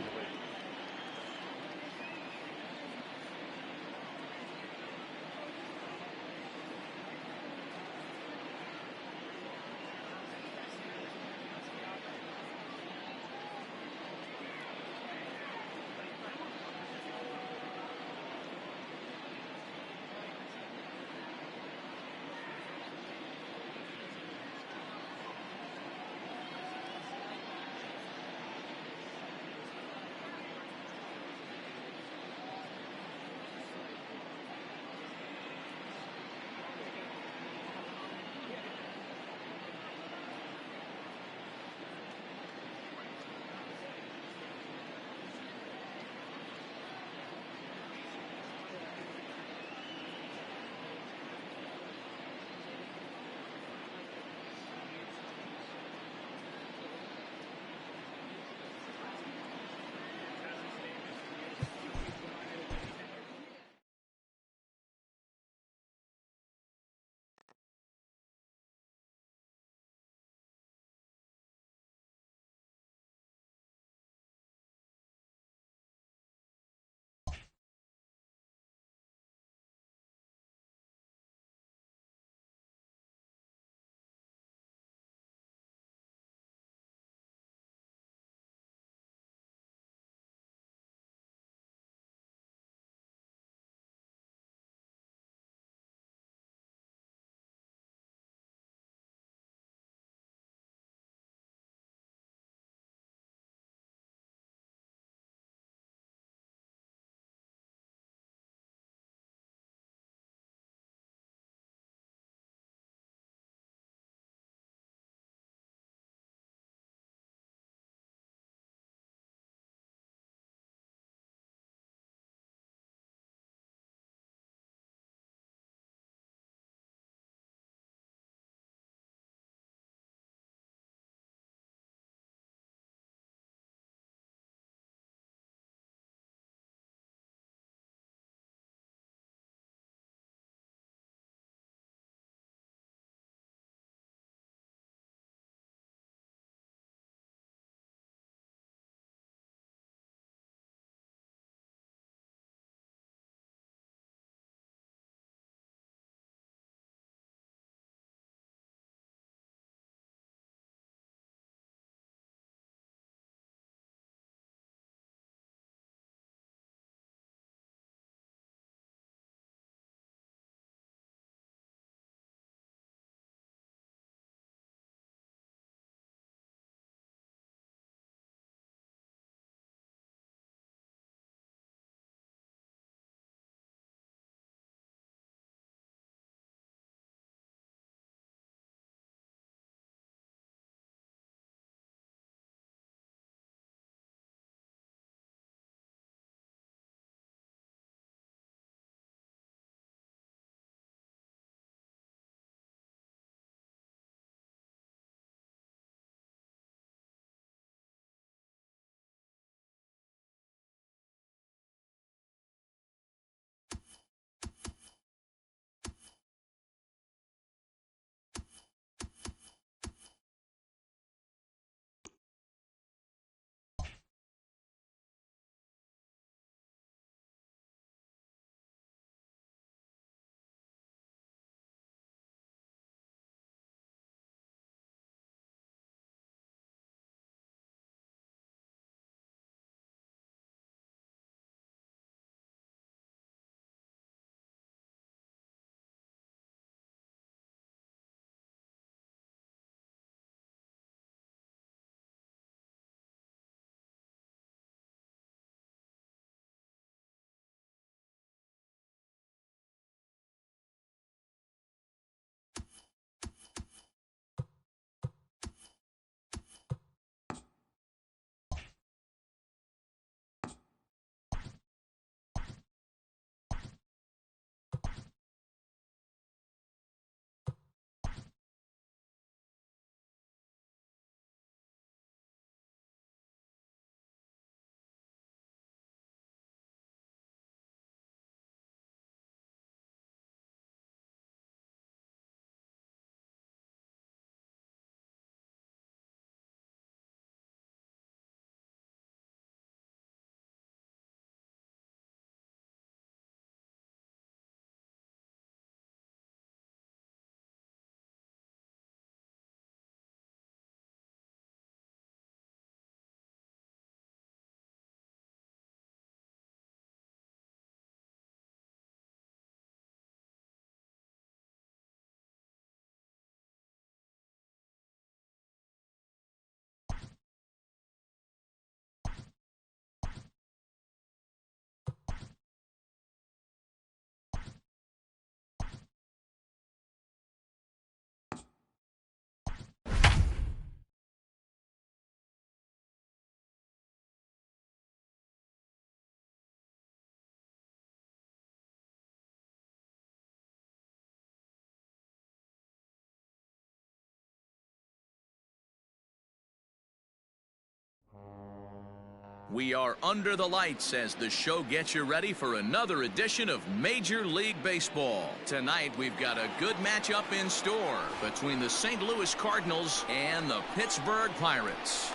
We are under the lights as the show gets you ready for another edition of Major League Baseball. Tonight, we've got a good matchup in store between the St. Louis Cardinals and the Pittsburgh Pirates.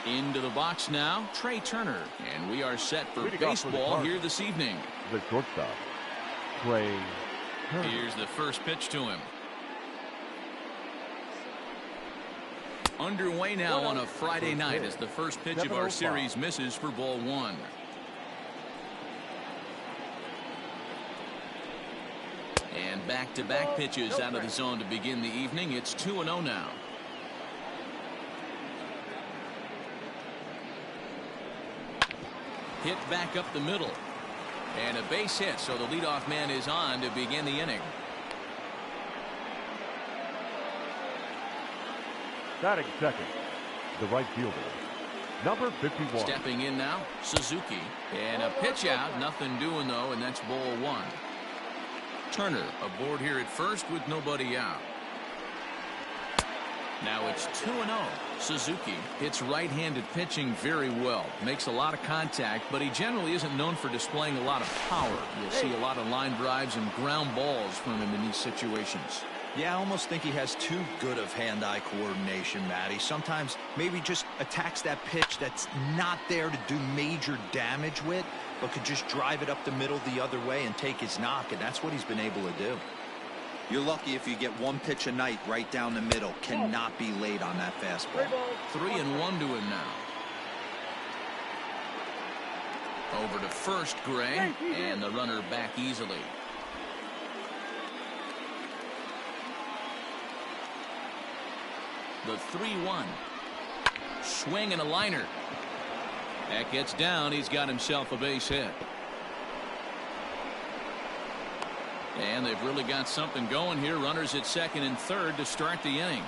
Into the box now, Trey Turner, and we are set for baseball here this evening. The shortstop, Trey Turner. Here's the first pitch to him. Underway now on a Friday night as the first pitch of our series misses for ball one. And back-to-back pitches out of the zone to begin the evening. It's 2-0 now. Hit back up the middle. And a base hit, so the leadoff man is on to begin the inning. Batting second, the right fielder, number 51. Stepping in now, Suzuki. And a pitch out, nothing doing though, and that's ball one. Turner aboard here at first with nobody out. Now it's 2-0. Suzuki hits right-handed pitching very well. Makes a lot of contact, but he generally isn't known for displaying a lot of power. You'll see a lot of line drives and ground balls from him in these situations. Yeah, I almost think he has too good of hand-eye coordination, Matty. Sometimes maybe just attacks that pitch that's not there to do major damage with, but could just drive it up the middle the other way and take his knock, and that's what he's been able to do. You're lucky if you get one pitch a night right down the middle. Cannot be late on that fastball. 3-1 to him now. Over to first, Gray, and the runner back easily. The 3-1. Swing and a liner. That gets down. He's got himself a base hit. And they've really got something going here. Runners at second and third to start the inning.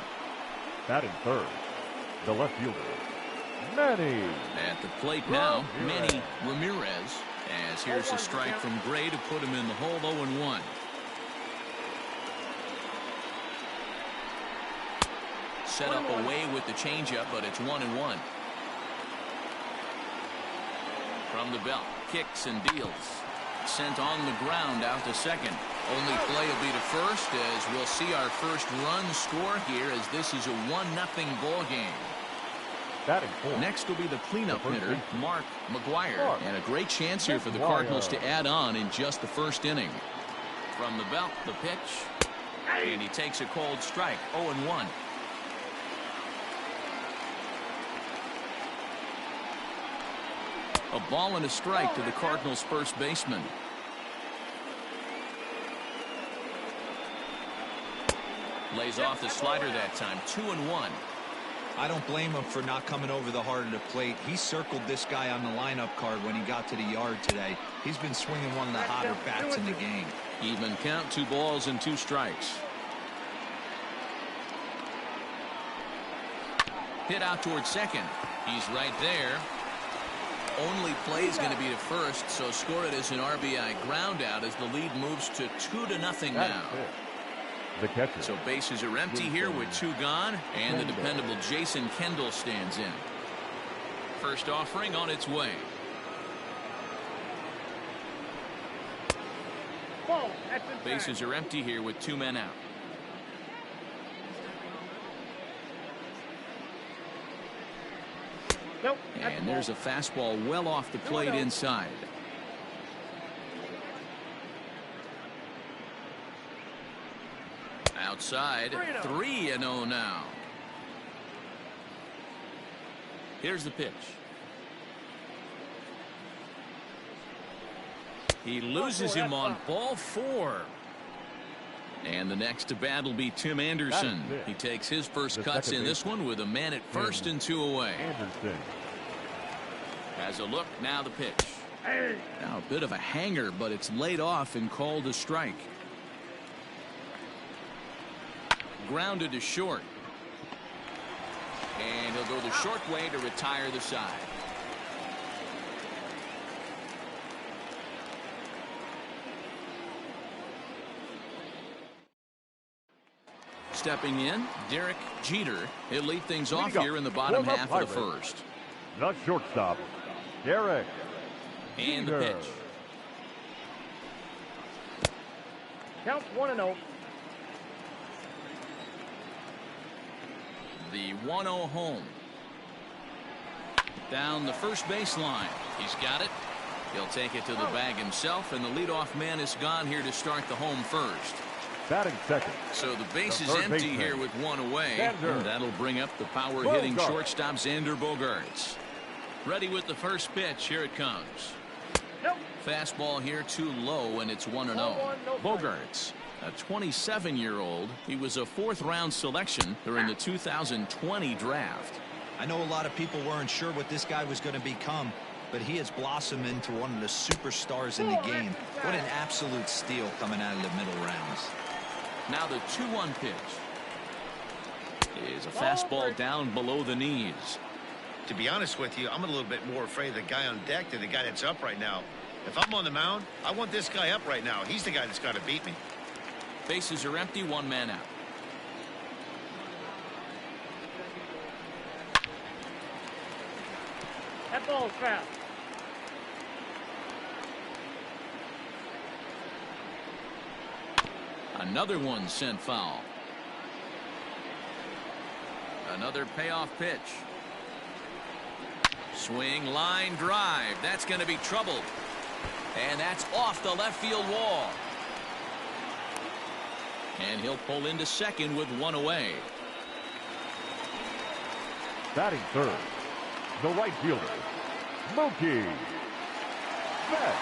Batting third, the left fielder, Manny. At the plate now, Manny Ramirez. As here's a strike from Gray to put him in the hole. 0-1. Set up away with the changeup, but it's 1-1. From the belt, kicks and deals. Sent on the ground out to second. Only play will be to first, as we'll see our first run score here, as this is a 1-0 ball game. Batting fourth. Next will be the cleanup hitter, Mark McGuire. And a great chance here for the Cardinals to add on in just the first inning. From the belt, the pitch. And he takes a cold strike. 0-1. A ball and a strike to the Cardinals' first baseman. Lays off the slider that time. 2-1. I don't blame him for not coming over the heart of the plate. He circled this guy on the lineup card when he got to the yard today. He's been swinging one of the hotter bats in the game. Even count, 2 balls and 2 strikes. Hit out towards second. He's right there. Only play is going to be to first, so score it as an RBI ground out as the lead moves to 2-0 now. The catcher. So bases are empty here with 2 gone, and the dependable Jason Kendall stands in. First offering on its way. Bases are empty here with 2 men out. And there's a fastball well off the plate inside. Outside, 3-0 now. Here's the pitch. He loses him on ball 4. And the next to bat will be Tim Anderson. He takes his first cuts in this one with a man at first and 2 away. Anderson has a look. Now the pitch. Now a bit of a hanger, but it's laid off and called a strike. Grounded to short. And he'll go the short way to retire the side. stepping in, Derek Jeter. He'll lead things off Leading here up in the bottom for the half of the Pirates. first. The shortstop, Derek And Jeter. the pitch. Counts 1-0. The 1-0 home. Down the first baseline. He's got it. He'll take it to the bag himself, and the leadoff man is gone here to start the home first. Batting second. So the base The is third empty baseman, here with one away. Xander And that'll bring up the power-hitting Bogaerts. shortstop Xander Bogaerts. Ready with the first pitch. Here it comes. Nope. Fastball here too low, and it's 1-0. 1-1, no Bogaerts, a 27-year-old. He was a fourth-round selection during the 2020 draft. I know a lot of people weren't sure what this guy was going to become, but he has blossomed into one of the superstars in the game. What an absolute steal coming out of the middle rounds. Now the 2-1 pitch is a fastball down below the knees. To be honest with you, I'm a little bit more afraid of the guy on deck than the guy that's up right now. If I'm on the mound, I want this guy up right now. He's the guy that's got to beat me. Bases are empty, one man out. That ball's fast. Another one sent foul. Another payoff pitch. Swing, line drive. That's going to be trouble. And that's off the left field wall. And he'll pull into second with one away. Batting third, the right fielder, Mookie Betts.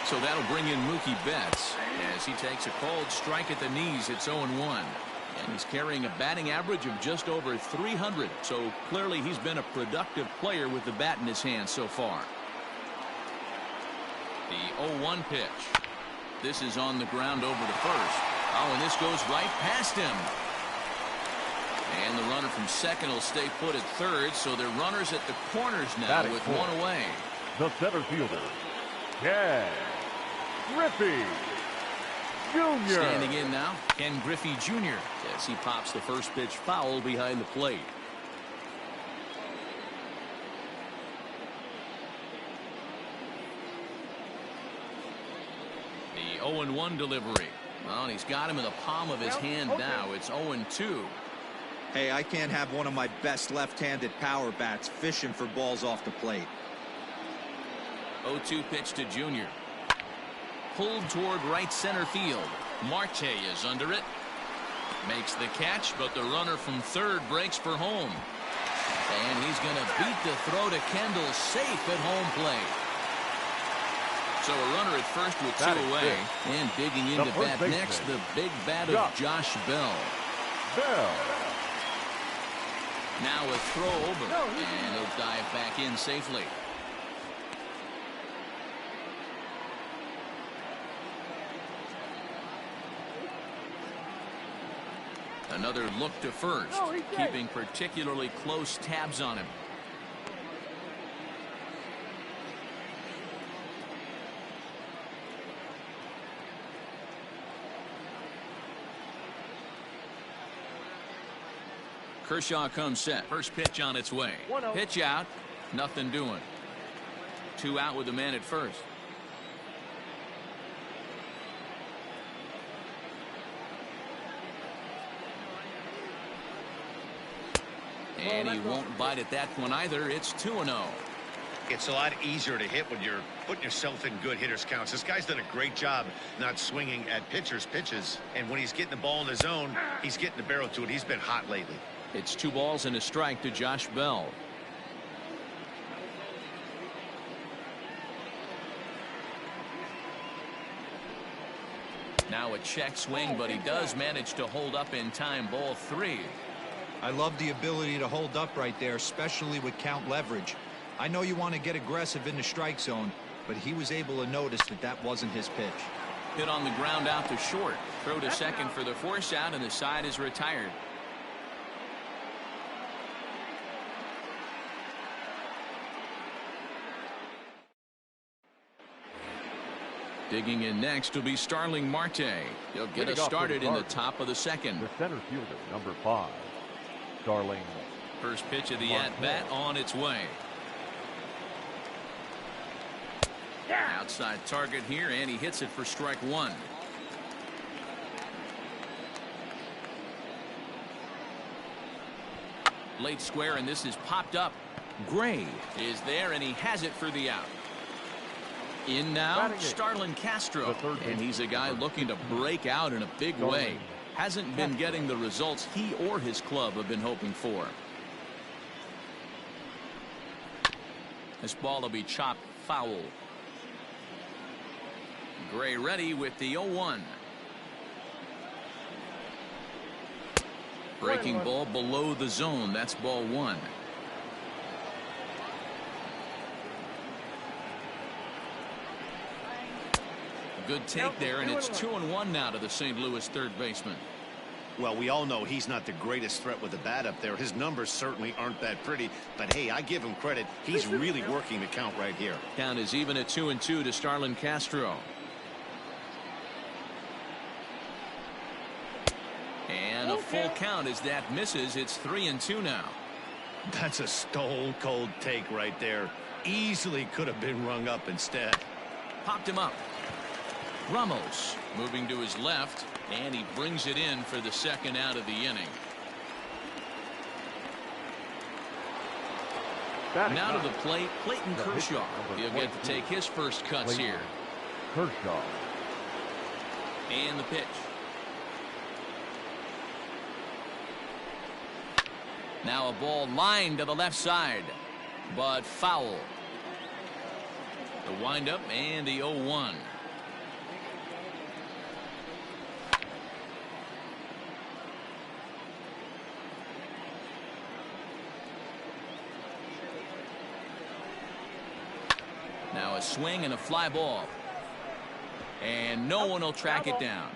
So that'll bring in Mookie Betts as he takes a cold strike at the knees. It's 0-1. And he's carrying a batting average of just over 300. So clearly he's been a productive player with the bat in his hand so far. The 0-1 pitch. This is on the ground over to first. Oh, and this goes right past him. And the runner from second will stay put at third. So they're runners at the corners now Batting with fourth, one away. the center fielder, Ken Griffey Jr. Standing in now, Ken Griffey Jr. as he pops the first pitch foul behind the plate. The 0-1 delivery. Well, and he's got him in the palm of his hand now. It's 0-2. Hey, I can't have one of my best left-handed power bats fishing for balls off the plate. 0-2 pitch to Jr. Pulled toward right center field. Marte is under it. Makes the catch, but the runner from third breaks for home. And he's going to beat the throw to Kendall, safe at home plate. So a runner at first with two away. And digging in to bat next, the big bat of Josh Bell. Now a throw over, and he'll dive back in safely. Another look to first, keeping particularly close tabs on him. Kershaw comes set. First pitch on its way. Pitch out. Nothing doing. 2 out with the man at first. And he won't bite at that one either. It's 2-0. It's a lot easier to hit when you're putting yourself in good hitters counts. This guy's done a great job not swinging at pitchers' pitches. And when he's getting the ball in the zone, he's getting the barrel to it. He's been hot lately. It's 2 balls and a strike to Josh Bell. Now a check swing, but he does manage to hold up in time. Ball 3. I love the ability to hold up right there, especially with count leverage. I know you want to get aggressive in the strike zone, but he was able to notice that that wasn't his pitch. Hit on the ground out to short. Throw to second for the force out, and the side is retired. Digging in next will be Starling Marte. He'll get us started in the top of the second. The center fielder, number 5, Starling. First pitch of the at-bat on its way. Outside target here, and he hits it for strike 1. Late square, and this is popped up. Gray is there, and he has it for the out. In now, Starlin Castro, and he's a guy looking to break out in a big way. Hasn't been getting the results he or his club have been hoping for. This ball will be chopped foul. Gray ready with the 0-1. Breaking ball below the zone. That's ball 1. Good take there, and it's 2-1 now to the St. Louis third baseman. Well, we all know he's not the greatest threat with the bat up there. His numbers certainly aren't that pretty, but hey, I give him credit. He's really working the count right here. Count is even at 2-2 to Starlin Castro. And a full count as that misses. It's 3-2 now. That's a stone cold take right there. Easily could have been rung up instead. Popped him up. Ramos moving to his left, and he brings it in for the second out of the inning. Now to the plate, Clayton Kershaw. He'll get to take his first cuts here. Kershaw. And the pitch. Now a ball lined to the left side, but foul. The windup and the 0-1. Now a swing and a fly ball. And no one will track it down.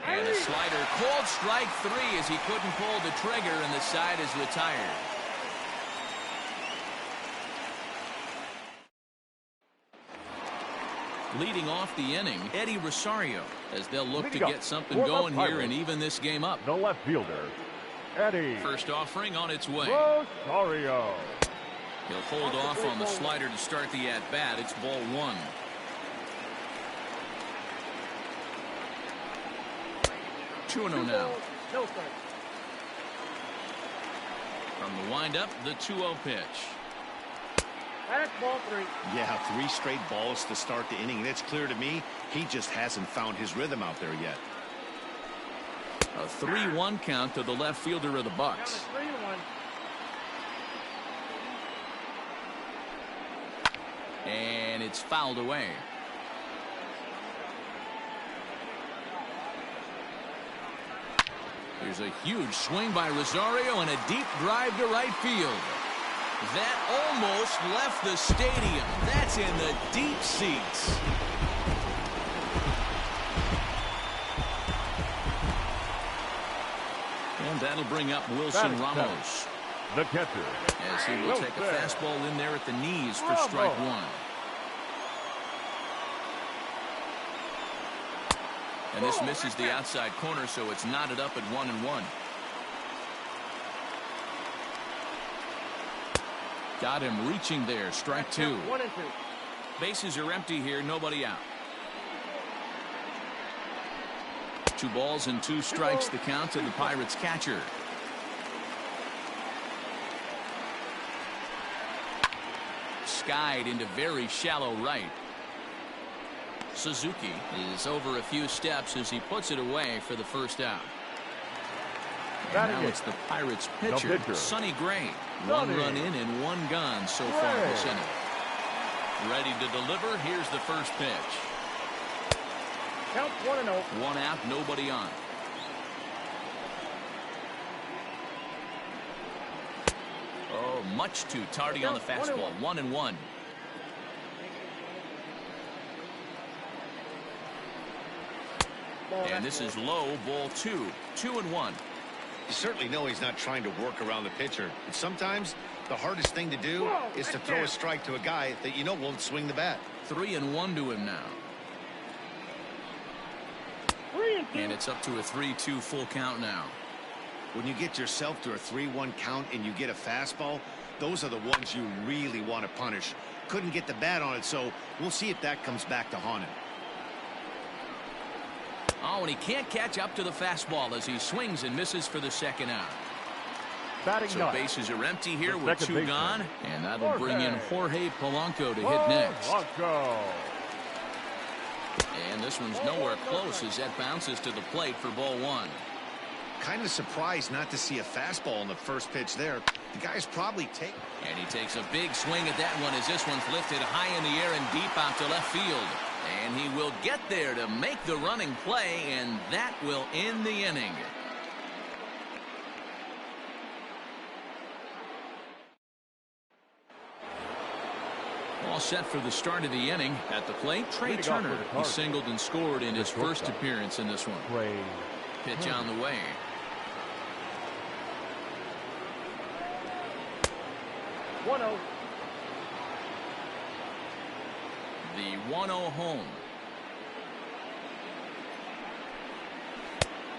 And a slider, called strike 3 as he couldn't pull the trigger, and the side is retired. Leading off the inning, Eddie Rosario, as they'll look to get something going here and even this game up. The left fielder, Eddie. First offering on its way. Rosario. He'll hold off on the slider to start the at-bat. It's ball 1. Two and 0 now. No strike. From the windup, the 2-0 pitch. That's ball 3. Yeah, 3 straight balls to start the inning. That's clear to me. He just hasn't found his rhythm out there yet. A 3-1 count to the left fielder of the Bucks. Down to 3-1. And it's fouled away. There's a huge swing by Rosario and a deep drive to right field. That almost left the stadium. That's in the deep seats. And that'll bring up Wilson Ramos. The catcher. As he will take a fastball in there at the knees for strike 1. And this misses the outside corner, so it's knotted up at 1-1. Got him reaching there. Strike 2. 1-2. Bases are empty here. Nobody out. 2 balls and 2 strikes the count to the Pirates catcher. Skied into very shallow right. Suzuki is over a few steps as he puts it away for the first out. And now it's the Pirates pitcher, Sonny Gray. 1 run in and 1 gone so far this inning. Ready to deliver. Here's the first pitch. Count 1-0. 1 out, nobody on. Oh, much too tardy on the fastball. 1-1. And this is low, ball 2. 2-1. You certainly know he's not trying to work around the pitcher. And sometimes the hardest thing to do is to throw a strike to a guy that you know won't swing the bat. 3-1 to him now. And it's up to a 3-2 full count now. When you get yourself to a 3-1 count and you get a fastball, those are the ones you really want to punish. Couldn't get the bat on it, so we'll see if that comes back to haunt him. Oh, and he can't catch up to the fastball as he swings and misses for the second out. So bases are empty here with 2 gone, and that'll bring in Jorge Polanco to hit next. And this one's nowhere close as that bounces to the plate for ball 1. Kind of surprised not to see a fastball on the first pitch there. The guy's probably taking. And he takes a big swing at that one as this one's lifted high in the air and deep out to left field. And he will get there to make the running play, and that will end the inning. All set for the start of the inning. At the plate, Trey Turner. He singled and scored in his first appearance in this one. Pitch on the way. The 1-0 home.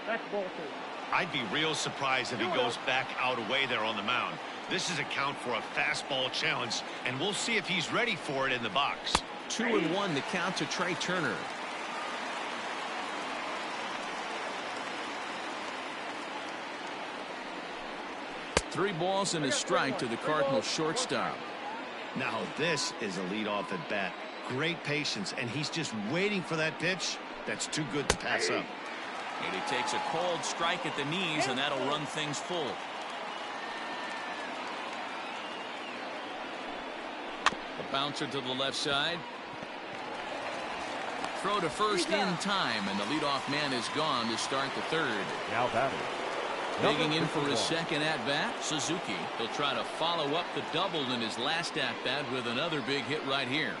That's ball 2. I'd be real surprised if he goes back out away there on the mound. This is a count for a fastball challenge, and we'll see if he's ready for it in the box. 2-1 the count to Trey Turner. Three balls and a strike to the Cardinals shortstop. Now this is a leadoff at bat. Great patience, and he's just waiting for that pitch. That's too good to pass up. And he takes a cold strike at the knees, and that'll run things full. A bouncer to the left side. Throw to first in time, and the leadoff man is gone to start the third. Now batting. Digging in for his second at-bat, Suzuki. He'll try to follow up the double in his last at-bat with another big hit right here.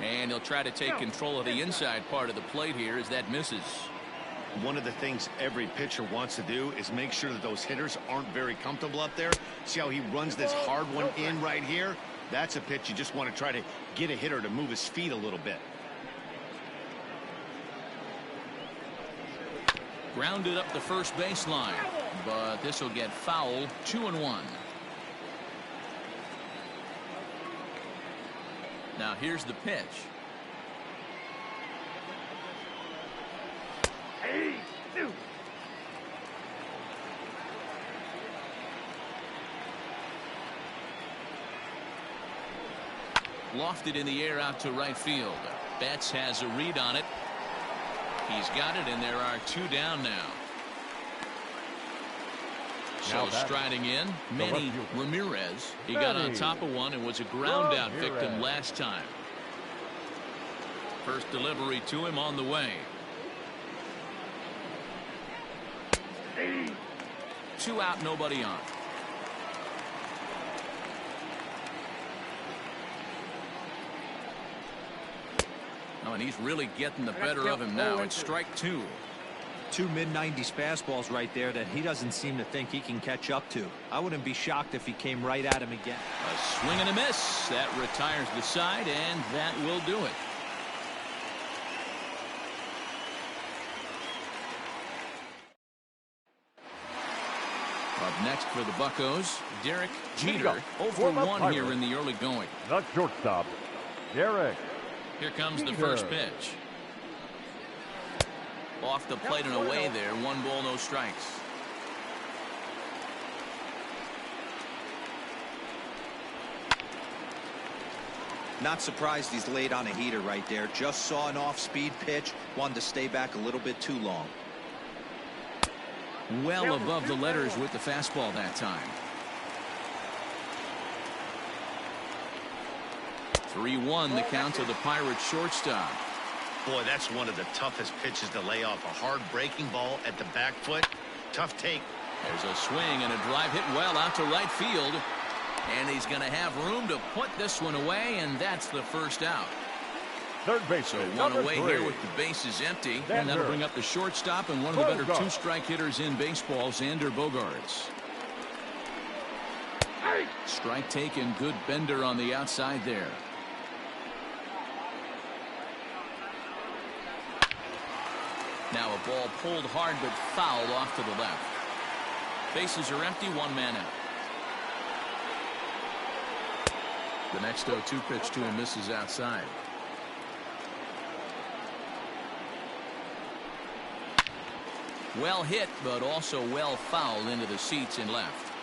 And he'll try to take control of the inside part of the plate here as that misses. One of the things every pitcher wants to do is make sure that those hitters aren't very comfortable up there. See how he runs this hard one in right here? That's a pitch you just want to try to get a hitter to move his feet a little bit. Grounded up the first baseline, but this will get foul. 2-1. Now here's the pitch. Lofted in the air out to right field. Betts has a read on it. He's got it, and there are 2 down now. So striding in, Manny Ramirez. He got on top of one and was a ground out victim last time. First delivery to him on the way. 2 out, nobody on. Oh, and he's really getting the better of him now. It's strike 2. 2 mid-90s fastballs right there that he doesn't seem to think he can catch up to. I wouldn't be shocked if he came right at him again. A swing and a miss. That retires the side, and that will do it. Up next for the Buccos, Derek Jeter. 0-for-1 here in the early going. The shortstop, Derek. Here comes the first pitch. Off the plate and away there. 1 ball, no strikes. Not surprised he's laid on a heater right there. Just saw an off-speed pitch. Wanted to stay back a little bit too long. Well above the letters with the fastball that time. 3-1 the count to the Pirates shortstop. Boy, that's one of the toughest pitches to lay off. A hard breaking ball at the back foot. Tough take. There's a swing and a drive hit well out to right field. And he's going to have room to put this one away, and that's the first out. third base. So one away here with the bases empty. And that'll bring up the shortstop and one of the better two-strike hitters in baseball, Xander Bogaerts. Strike taken. Good bender on the outside there. Now a ball pulled hard but fouled off to the left. Bases are empty. One man out. The next 0-2 pitch to him misses outside. Well hit, but also well fouled into the seats and left.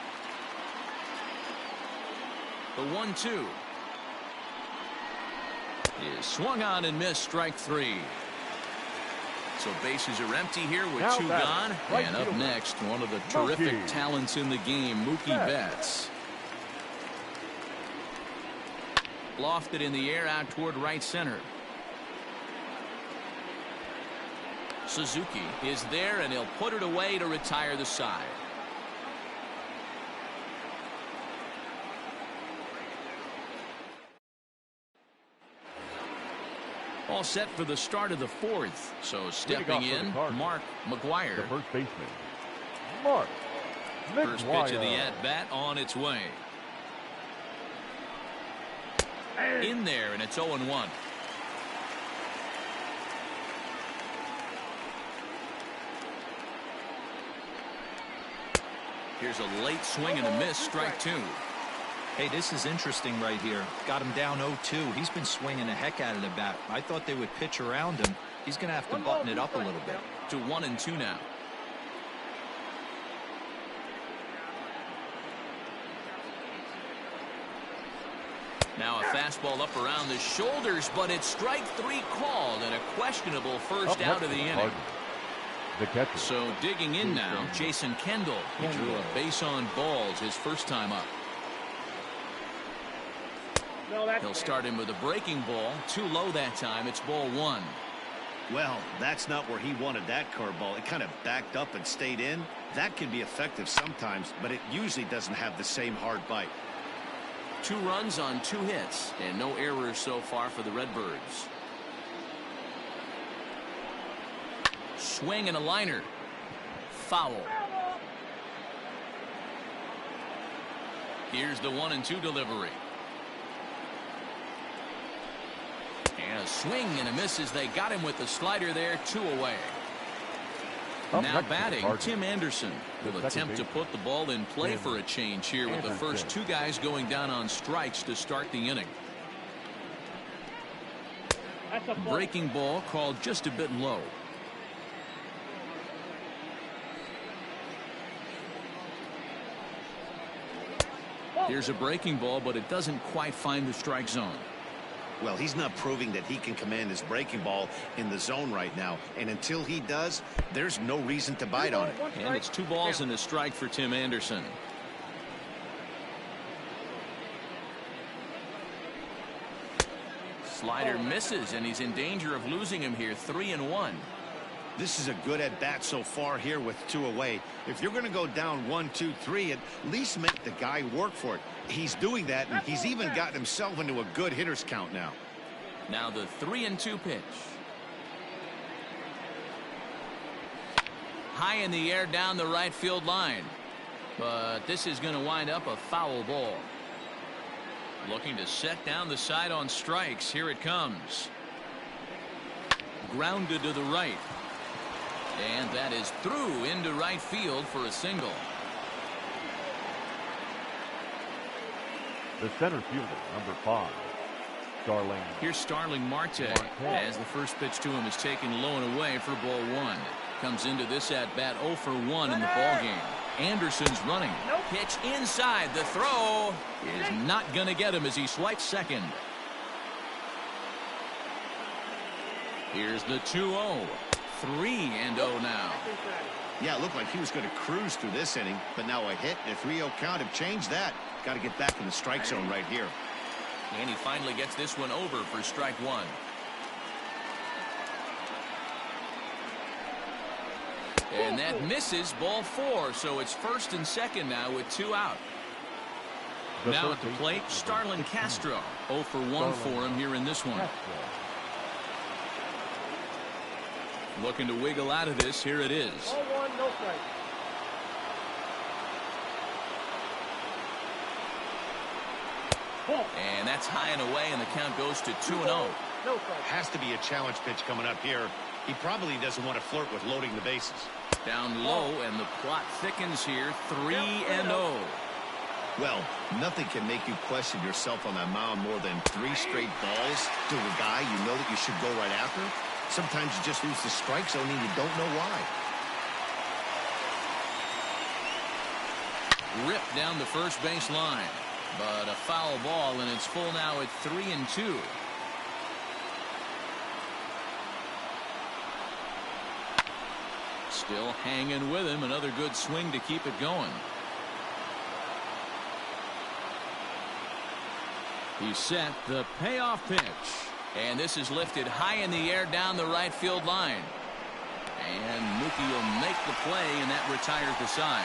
The 1-2 is swung on and missed. Strike three. So bases are empty here with Now two gone. And up next, one of the terrific talents in the game, Mookie Betts. Lofted in the air out toward right center. Suzuki is there, and he'll put it away to retire the side. All set for the start of the fourth. So stepping in, Mark McGwire. The first baseman, Mark McGwire. First pitch of the at-bat on its way. In there, and it's 0-1. Here's a late swing and a miss. Strike two. Hey, this is interesting right here. Got him down 0-2. He's been swinging the heck out of the bat. I thought they would pitch around him. He's going to have to button it up a little bit. To 1-2 now. Now a fastball up around the shoulders, but it's strike three called and a questionable first out of the inning. The catcher. So digging in now, Jason Kendall. He drew a base on balls his first time up. He'll start him with a breaking ball. Too low that time. It's ball one. Well, that's not where he wanted that curveball. It kind of backed up and stayed in. That can be effective sometimes, but it usually doesn't have the same hard bite. 2 runs on 2 hits and no errors so far for the Redbirds. Swing and a liner. Foul. Here's the 1-2 delivery. And a swing and a miss as they got him with the slider there. 2 away. Now batting, Tim Anderson will attempt to put the ball in play for a change here with the first 2 guys going down on strikes to start the inning. Breaking ball called just a bit low. Here's a breaking ball, but it doesn't quite find the strike zone. Well, he's not proving that he can command his breaking ball in the zone right now. And until he does, there's no reason to bite on it. And it's 2 balls and a strike for Tim Anderson. Slider misses, and he's in danger of losing him here. 3-1. This is a good at-bat so far here with 2 away. If you're going to go down 1, 2, 3, at least make the guy work for it. He's doing that, and he's even gotten himself into a good hitter's count now. Now the 3-2 pitch. High in the air down the right field line. But this is going to wind up a foul ball. Looking to set down the side on strikes. Here it comes. Grounded to the right. And that is through into right field for a single. The center fielder, number 5, Starling. Here's Starling Marte as the first pitch to him is taken low and away for ball 1. Comes into this at bat 0 for 1 in the ball game. Anderson's running. Pitch inside. The throw is not going to get him as he swipes second. Here's the 2-0. 3-0 now. Yeah, it looked like he was going to cruise through this inning, but now a hit and a 3-0 count have changed that. Got to get back in the strike zone right here. And he finally gets this one over for strike 1. And that misses, ball 4. So it's first and second now with 2 out. Now at the plate, Starlin Castro. 0 for 1 for him here in this one. Looking to wiggle out of this. Here it is. Ball one, no strike. And that's high and away, and the count goes to 2-0. No strike. Has to be a challenge pitch coming up here. He probably doesn't want to flirt with loading the bases. Down low, and the plot thickens here. 3-0. Well, nothing can make you question yourself on that mound more than 3 straight balls to a guy you know that you should go right after. Sometimes you just lose the strike zone and you don't know why. Ripped down the first base line. But a foul ball, and it's full now at 3-2. Still hanging with him. Another good swing to keep it going. He's set the payoff pitch. And this is lifted high in the air down the right field line. And Mookie will make the play, and that retires the side.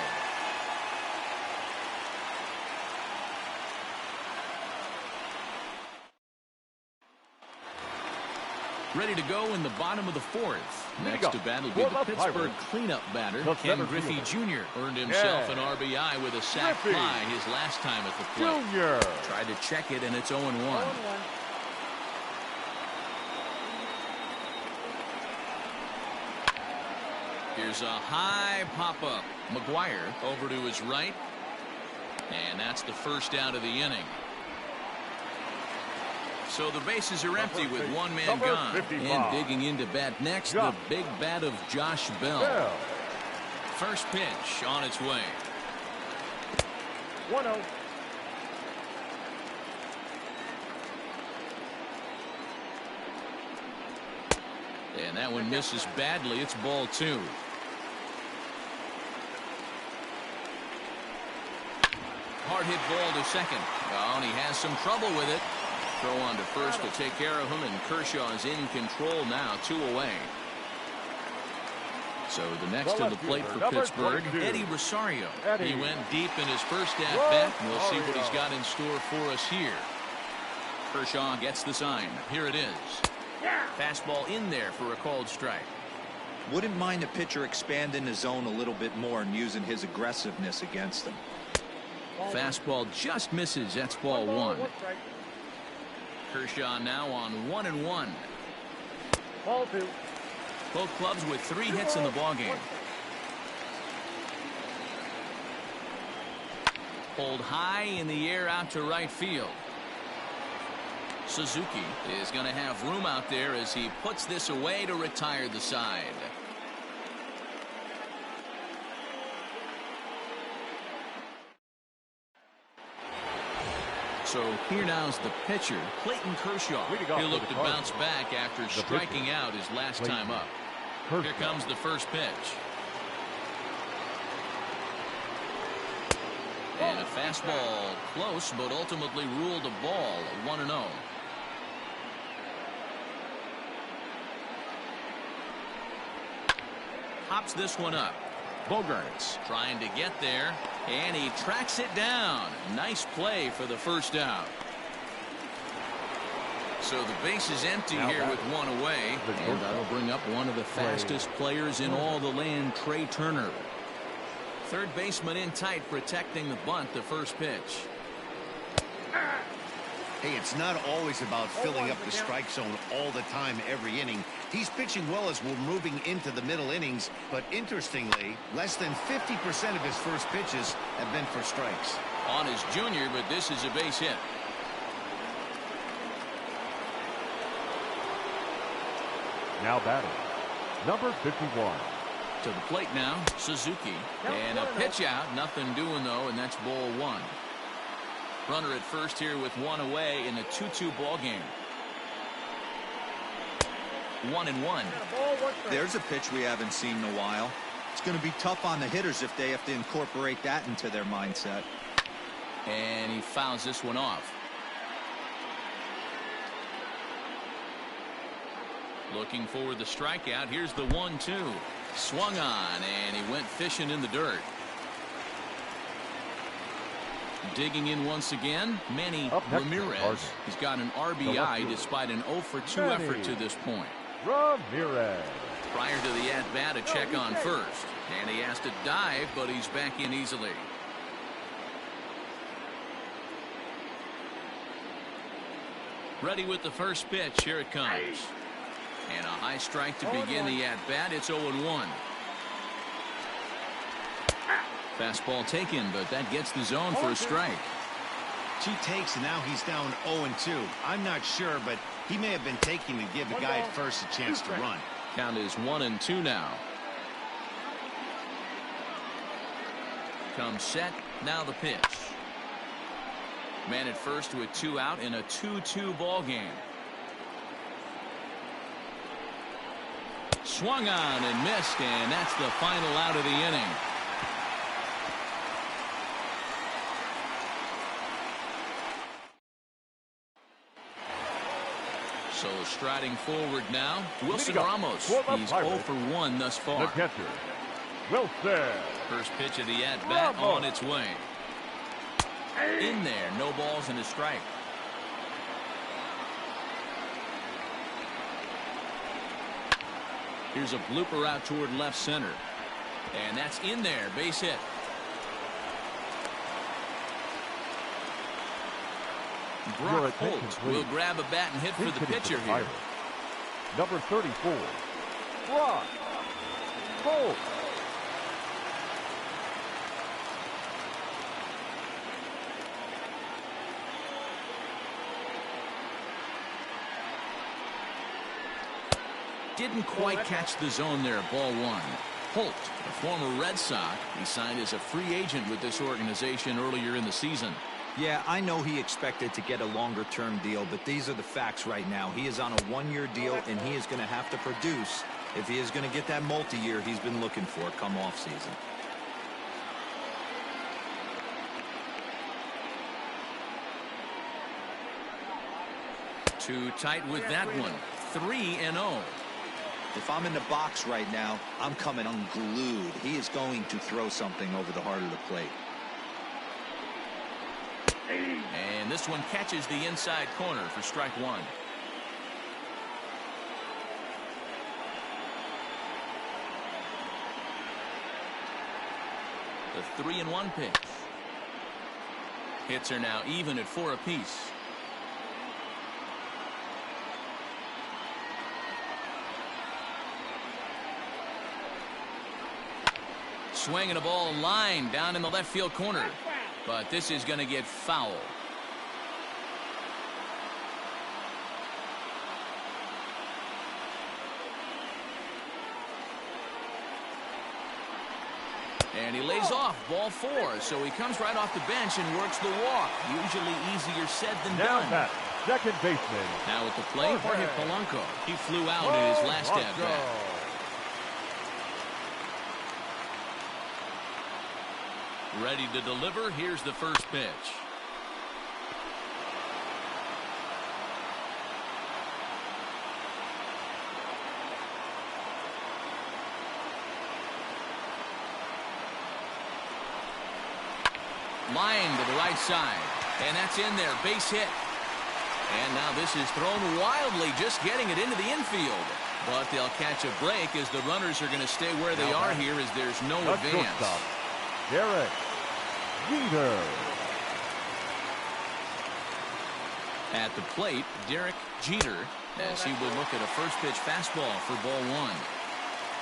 Ready to go in the bottom of the 4th. Next to bat will be the Pittsburgh cleanup batter. Ken Griffey Jr. earned himself an RBI with a sac fly his last time at the plate. Junior. Tried to check it, and it's 0-1. Here's a high pop-up. McGuire over to his right. And that's the first out of the inning. So the bases are empty with one man gone. 55. And digging into bat next, the big bat of Josh Bell. First pitch on its way. 1-0. And that one misses badly. It's ball 2. Hard hit ball to second. Oh, and he has some trouble with it. Throw on to first to take care of him, and Kershaw is in control now, 2 away. So the next to the plate for Pittsburgh, Eddie Rosario. He went deep in his first at-bat. We'll see what he's got in store for us here. Kershaw gets the sign. Here it is. Fastball in there for a called strike. Wouldn't mind a pitcher expanding the zone a little bit more and using his aggressiveness against them. Fastball just misses. That's ball 1. Kershaw now on 1-1. Ball 2. Both clubs with 3 hits in the ballgame. Pulled high in the air out to right field. Suzuki is going to have room out there as he puts this away to retire the side. So here now's the pitcher, Clayton Kershaw. He'll look to bounce back after striking out his last time up. Here comes the first pitch. And a fastball close, but ultimately ruled a ball, 1-0. Hops this one up. Bogaerts trying to get there, and he tracks it down. Nice play for the first out. So the base is empty here with 1 away, and that'll bring up one of the fastest players in all the land, Trey Turner. Third baseman in tight, protecting the bunt, the first pitch. Hey, it's not always about filling up the strike zone all the time every inning. He's pitching well as we're moving into the middle innings, but interestingly, less than 50% of his first pitches have been for strikes. On his junior, but this is a base hit. Now batting, number 51. To the plate now, Suzuki. And a pitch out, nothing doing though, and that's ball 1. Runner at first here with 1 away in a 2-2 ball game. 1-1. There's a pitch we haven't seen in a while. It's going to be tough on the hitters if they have to incorporate that into their mindset. And he fouls this one off. Looking for the strikeout. Here's the 1-2. Swung on, and he went fishing in the dirt. Digging in once again, Manny Ramirez. He's got an RBI despite an 0-for-2 effort to this point. Ramirez. Prior to the at-bat, a check on first. And he has to dive, but he's back in easily. Ready with the first pitch. Here it comes. And a high strike to begin the at-bat. It's 0-1. Fastball taken, but that gets the zone for a strike. She takes, and now he's down 0-2. I'm not sure, but he may have been taking to give the guy at first a chance to run. Count is 1-2 now. Comes set. Now the pitch. Man at first with 2 out in a 2-2 ball game. Swung on and missed, and that's the final out of the inning. So striding forward now, Wilson Ramos. He's 0 for 1 thus far. The catcher, Wilson. First pitch of the at-bat on its way. In there, no balls and a strike. Here's a blooper out toward left center. And that's in there, base hit. Brock Holt will grab a bat and hit for the pitcher here. Number 34, Brock Holt. Didn't quite catch the zone there, ball 1. Holt, a former Red Sox, he signed as a free agent with this organization earlier in the season. Yeah, I know he expected to get a longer-term deal, but these are the facts right now. He is on a 1-year deal, and he is going to have to produce if he is going to get that multi-year he's been looking for come off-season. Too tight with that one. 3-0. If I'm in the box right now, I'm coming unglued. He is going to throw something over the heart of the plate. And this one catches the inside corner for strike 1. The 3-1 pitch. Hits are now even at 4 apiece. Swinging a ball line down in the left field corner. But this is going to get foul. And he lays off, ball 4. So he comes right off the bench and works the walk. Usually easier said than done. Now back, second baseman. Now at the plate, Jorge Polanco. He flew out in his last at-bat. Ready to deliver. Here's the first pitch. Line to the right side. And that's in there. Base hit. And now this is thrown wildly, just getting it into the infield. But they'll catch a break as the runners are going to stay where they are here as there's no advance. Derek Jeter. At the plate, Derek Jeter, as he will look at a first pitch fastball for ball 1.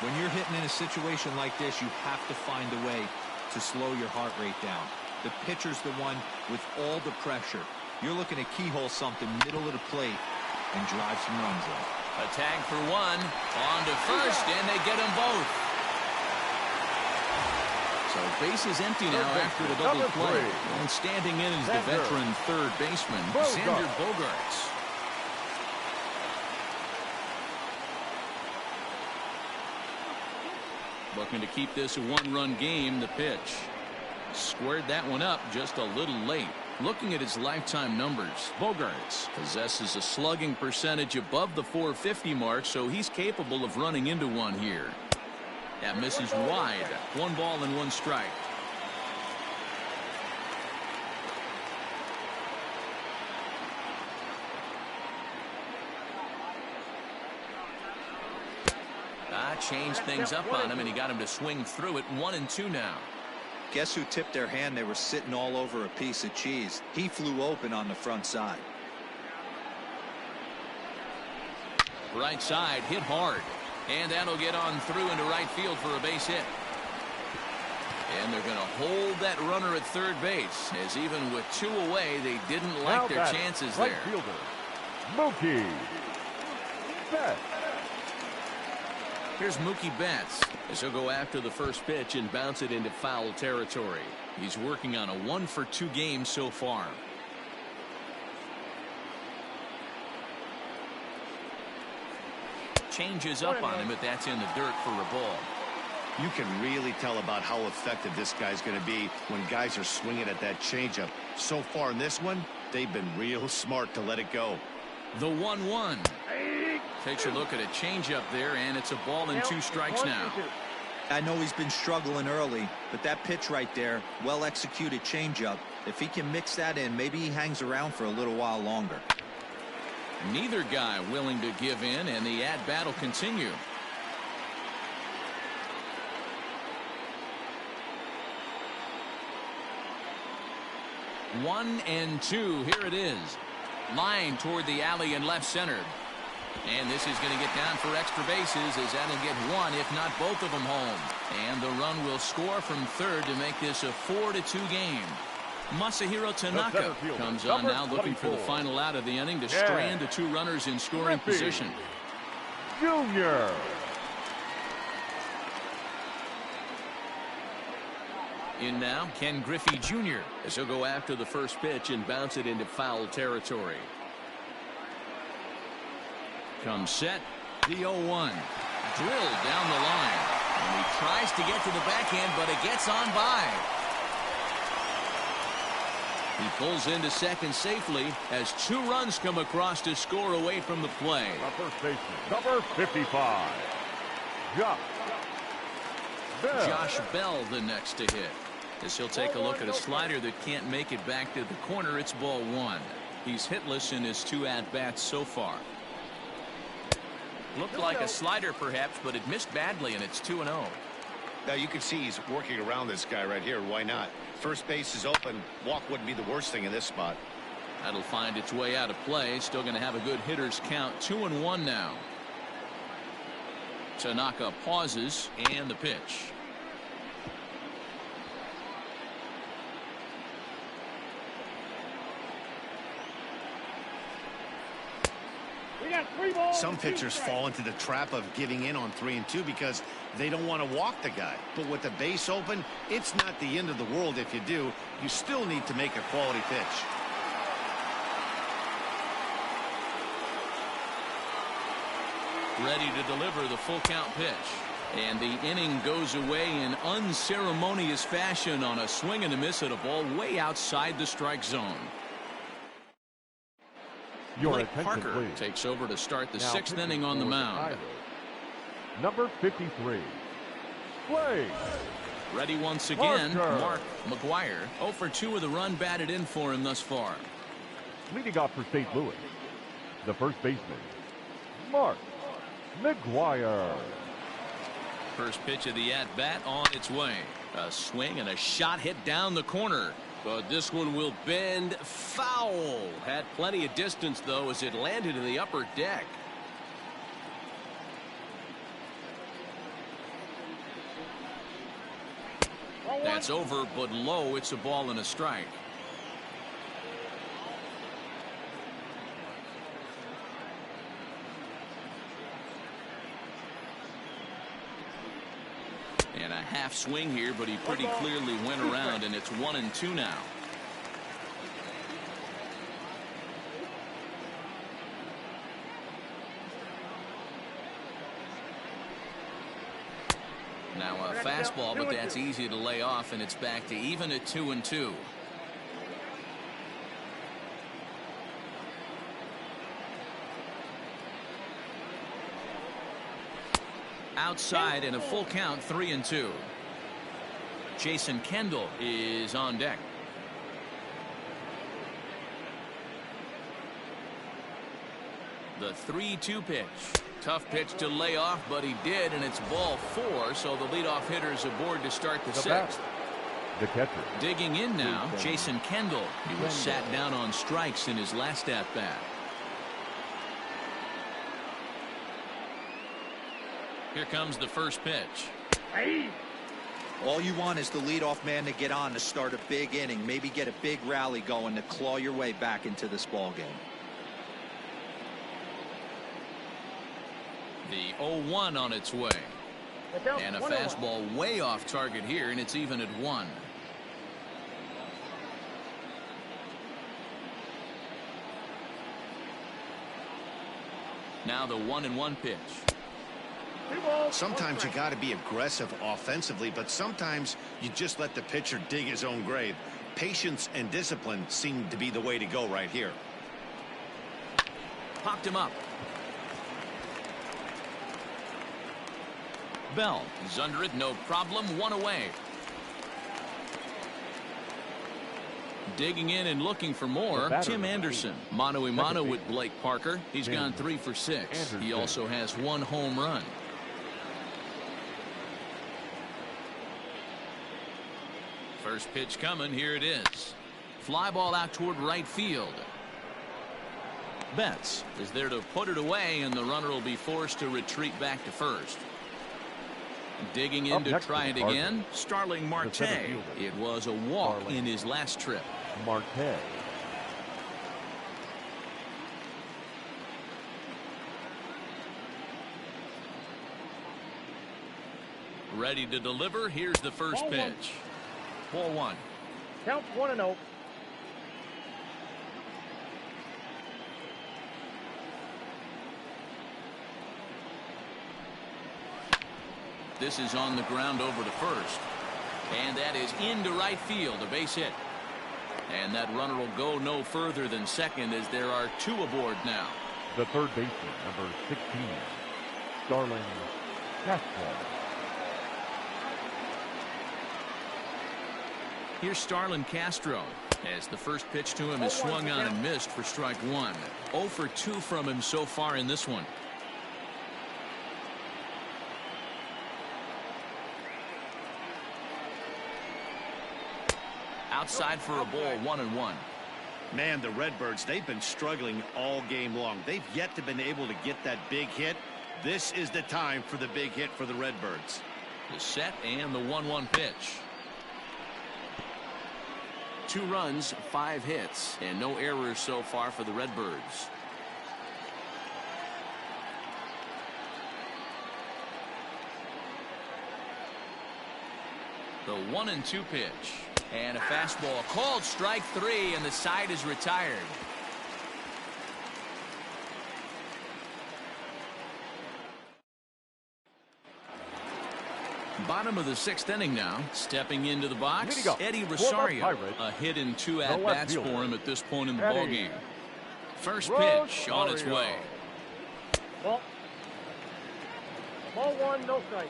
When you're hitting in a situation like this, you have to find a way to slow your heart rate down. The pitcher's the one with all the pressure. You're looking to keyhole something middle of the plate and drive some runs in. A tag for 1. On to first, and they get them both. So base is empty now after the double play. And standing in is the veteran third baseman, Xander Bogaerts. Looking to keep this a 1-run game. The pitch. Squared that one up just a little late. Looking at his lifetime numbers, Bogaerts possesses a slugging percentage above the .450 mark, so he's capable of running into one here. That misses wide. 1 ball and 1 strike. changed things up on him, and he got him to swing through it. 1-2 now. Guess who tipped their hand? They were sitting all over a piece of cheese. He flew open on the front side. Right side, hit hard. And that'll get on through into right field for a base hit. And they're going to hold that runner at third base, as even with 2 away, they didn't like their chances right there. Fielder, Mookie Betts. Here's Mookie Betts, as he'll go after the first pitch and bounce it into foul territory. He's working on a 1-for-2 game so far. Changes up on him, but that's in the dirt for a ball. You can really tell about how effective this guy's going to be when guys are swinging at that changeup. So far in this one, they've been real smart to let it go. The 1-1. Takes a look at a changeup there, and it's a ball and 2 strikes now. I know he's been struggling early, but that pitch right there, well-executed changeup. If he can mix that in, maybe he hangs around for a little while longer. Neither guy willing to give in, and the at-bat will continue. One and 2. Here it is. Line toward the alley in left center. And this is going to get down for extra bases, as that'll get 1, if not both of them, home. And the run will score from third to make this a 4-2 game. Masahiro Tanaka comes on now, looking for the final out of the inning to strand the 2 runners in scoring position. Junior. In now, Ken Griffey Jr. as he'll go after the first pitch and bounce it into foul territory. Comes set. The 0-1. Drilled down the line. And he tries to get to the backhand, but it gets on by. He pulls into second safely as 2 runs come across to score away from the play. The first baseman, number 55. Josh Bell the next to hit. As he'll take a look at a slider that can't make it back to the corner. It's ball 1. He's hitless in his 2 at-bats so far. Looked like a slider perhaps, but it missed badly, and it's 2-0. Now you can see he's working around this guy right here. Why not? First base is open. Walk wouldn't be the worst thing in this spot. That'll find its way out of play. Still going to have a good hitter's count. 2-1 now. Tanaka pauses, and the pitch. Some pitchers fall into the trap of giving in on 3 and 2 because they don't want to walk the guy. But with the base open, it's not the end of the world if you do. You still need to make a quality pitch. Ready to deliver the full count pitch. And the inning goes away in unceremonious fashion on a swing and a miss at a ball way outside the strike zone. Blake Parker please. takes over to start the Now 6th inning on the mound. Number 53. Blake. Ready once again, Parker. Mark McGuire. 0 for 2 with a run batted in for him thus far. Leading off for St. Louis, the first baseman, Mark McGuire. First pitch of the at-bat on its way. A swing and a shot hit down the corner. But this one will bend foul. Had plenty of distance, though, as it landed in the upper deck. That's over, but low. It's a ball and a strike. And a half swing here, but he pretty clearly went around, and it's 1-2 now. Now a fastball, but that's easy to lay off, and it's back to even at 2-2. Outside and a full count, 3-2. Jason Kendall is on deck. The 3-2 pitch. Tough pitch to lay off, but he did, and it's ball 4, so the leadoff hitter is aboard to start the 6th. The catcher. Digging in now, Jason Kendall. He was sat down on strikes in his last at-bat. Here comes the first pitch. Hey. All you want is the leadoff man to get on to start a big inning, maybe get a big rally going to claw your way back into this ball game. The 0-1 on its way. And a fastball way off target here, and it's even at 1. Now the 1-1 pitch. Sometimes you got to be aggressive offensively, but sometimes you just let the pitcher dig his own grave. Patience and discipline seem to be the way to go right here. Popped him up. Bell is under it, no problem. 1 away. Digging in and looking for more, Tim Anderson. Mano-a-mano with Blake Parker. He's gone 3 for 6. He also has 1 home run. First pitch coming. Here it is. Fly ball out toward right field. Betts is there to put it away, and the runner will be forced to retreat back to first. Digging in to try it again, Starling Marte. It was a walk in his last trip. Marte. Ready to deliver. Here's the first pitch. Ball 1. Count 1-0. This is on the ground over to first. And that is into right field, a base hit. And that runner will go no further than second as there are 2 aboard now. The third baseman, number 16, Starling Castro. Here's Starlin Castro as the first pitch to him is swung on and missed for strike 1. 0 for 2 from him so far in this one. Outside for a ball, 1-1. Man, the Redbirds, they've been struggling all game long. They've yet to been able to get that big hit. This is the time for the big hit for the Redbirds. The set and the 1-1 pitch. 2 runs, 5 hits, and no errors so far for the Redbirds. The 1-2 pitch. And a fastball called strike 3, and the side is retired. Bottom of the 6th inning now. Stepping into the box, Eddie Rosario. A hit in 2 at-bats for him at this point in the ballgame. First pitch on its way. Ball 1, no strike.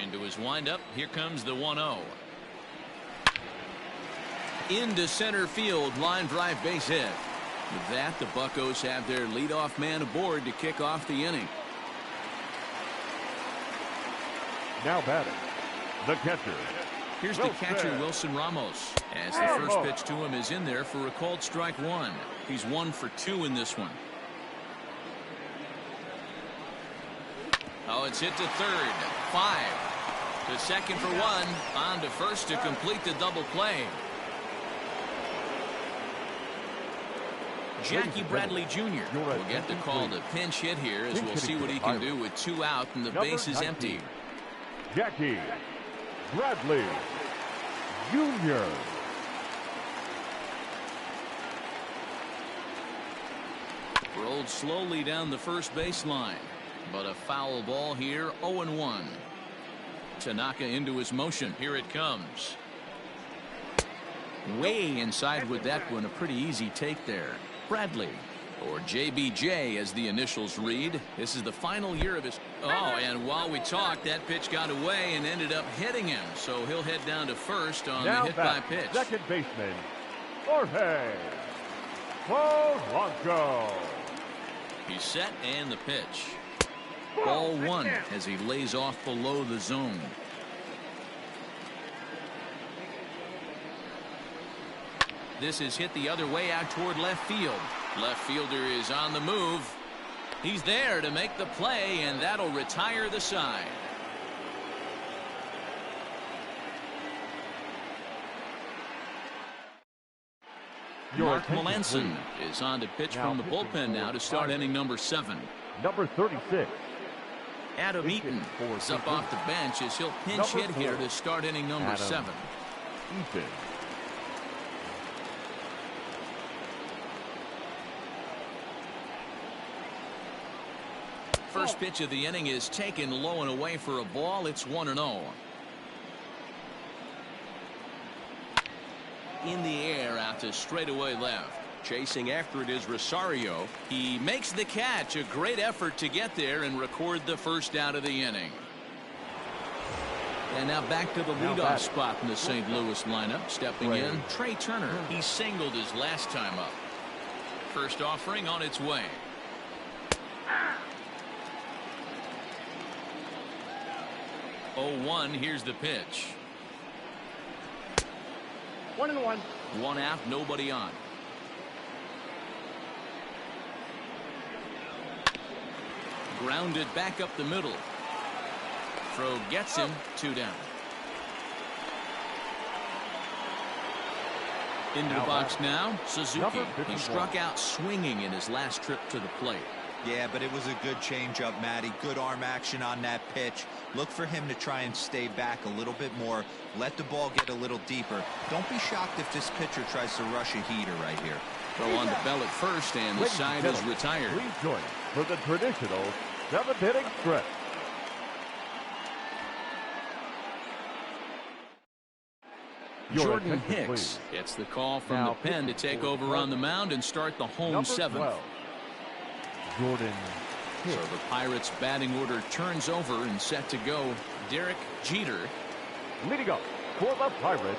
Into his windup. Here comes the 1-0. Into center field, line drive base hit. With that, the Buccos have their leadoff man aboard to kick off the inning. Now batting, the catcher. Here's the catcher, Wilson Ramos, as the first pitch to him is in there for a called strike 1. He's 1 for 2 in this one. Oh, it's hit to third. 5. To second for 1. On to first to complete the double play. Jackie Bradley Jr. will get the call to pinch hit here as we'll see what he can do with 2 out and the base is empty. Jackie Bradley Jr. Rolled slowly down the first baseline, but a foul ball here. 0-1. Tanaka into his motion. Here it comes. Way inside with that one. A pretty easy take there. Bradley, or JBJ as the initials read. This is the final year of his. Oh, and while we talked, that pitch got away and ended up hitting him. So he'll head down to first on the hit by pitch. Second baseman, Jorge Polanco. He's set and the pitch. Ball one as he lays off below the zone. This is hit the other way out toward left field. Left fielder is on the move. He's there to make the play, and that'll retire the side. Mark Melanson is on to pitch from the bullpen now to start inning number 7. Number 36. Adam Eaton is up off the bench as he'll pinch hit here to start inning number 7. Eaton. First pitch of the inning is taken low and away for a ball. It's 1-0. In the air out to straightaway left. Chasing after it is Rosario. He makes the catch. A great effort to get there and record the first out of the inning. And now back to the leadoff spot in the St. Louis lineup. Stepping in, Trey Turner. He singled his last time up. First offering on its way. Oh, here's the pitch. 1-1. One out, nobody on. Grounded back up the middle. Throw gets him. 2 down. Into the box now, Suzuki. He struck out swinging in his last trip to the plate. Yeah, but it was a good changeup, Matty. Good arm action on that pitch. Look for him to try and stay back a little bit more. Let the ball get a little deeper. Don't be shocked if this pitcher tries to rush a heater right here. Throw on the bell at first, and the side is retired. Please join for the traditional 7th inning stretch. Jordan Hicks gets the call from the pen to take over on the mound and start the home 7th. Jordan Hicks. So the Pirates batting order turns over and set to go. Derek Jeter Leading up for the Pirates,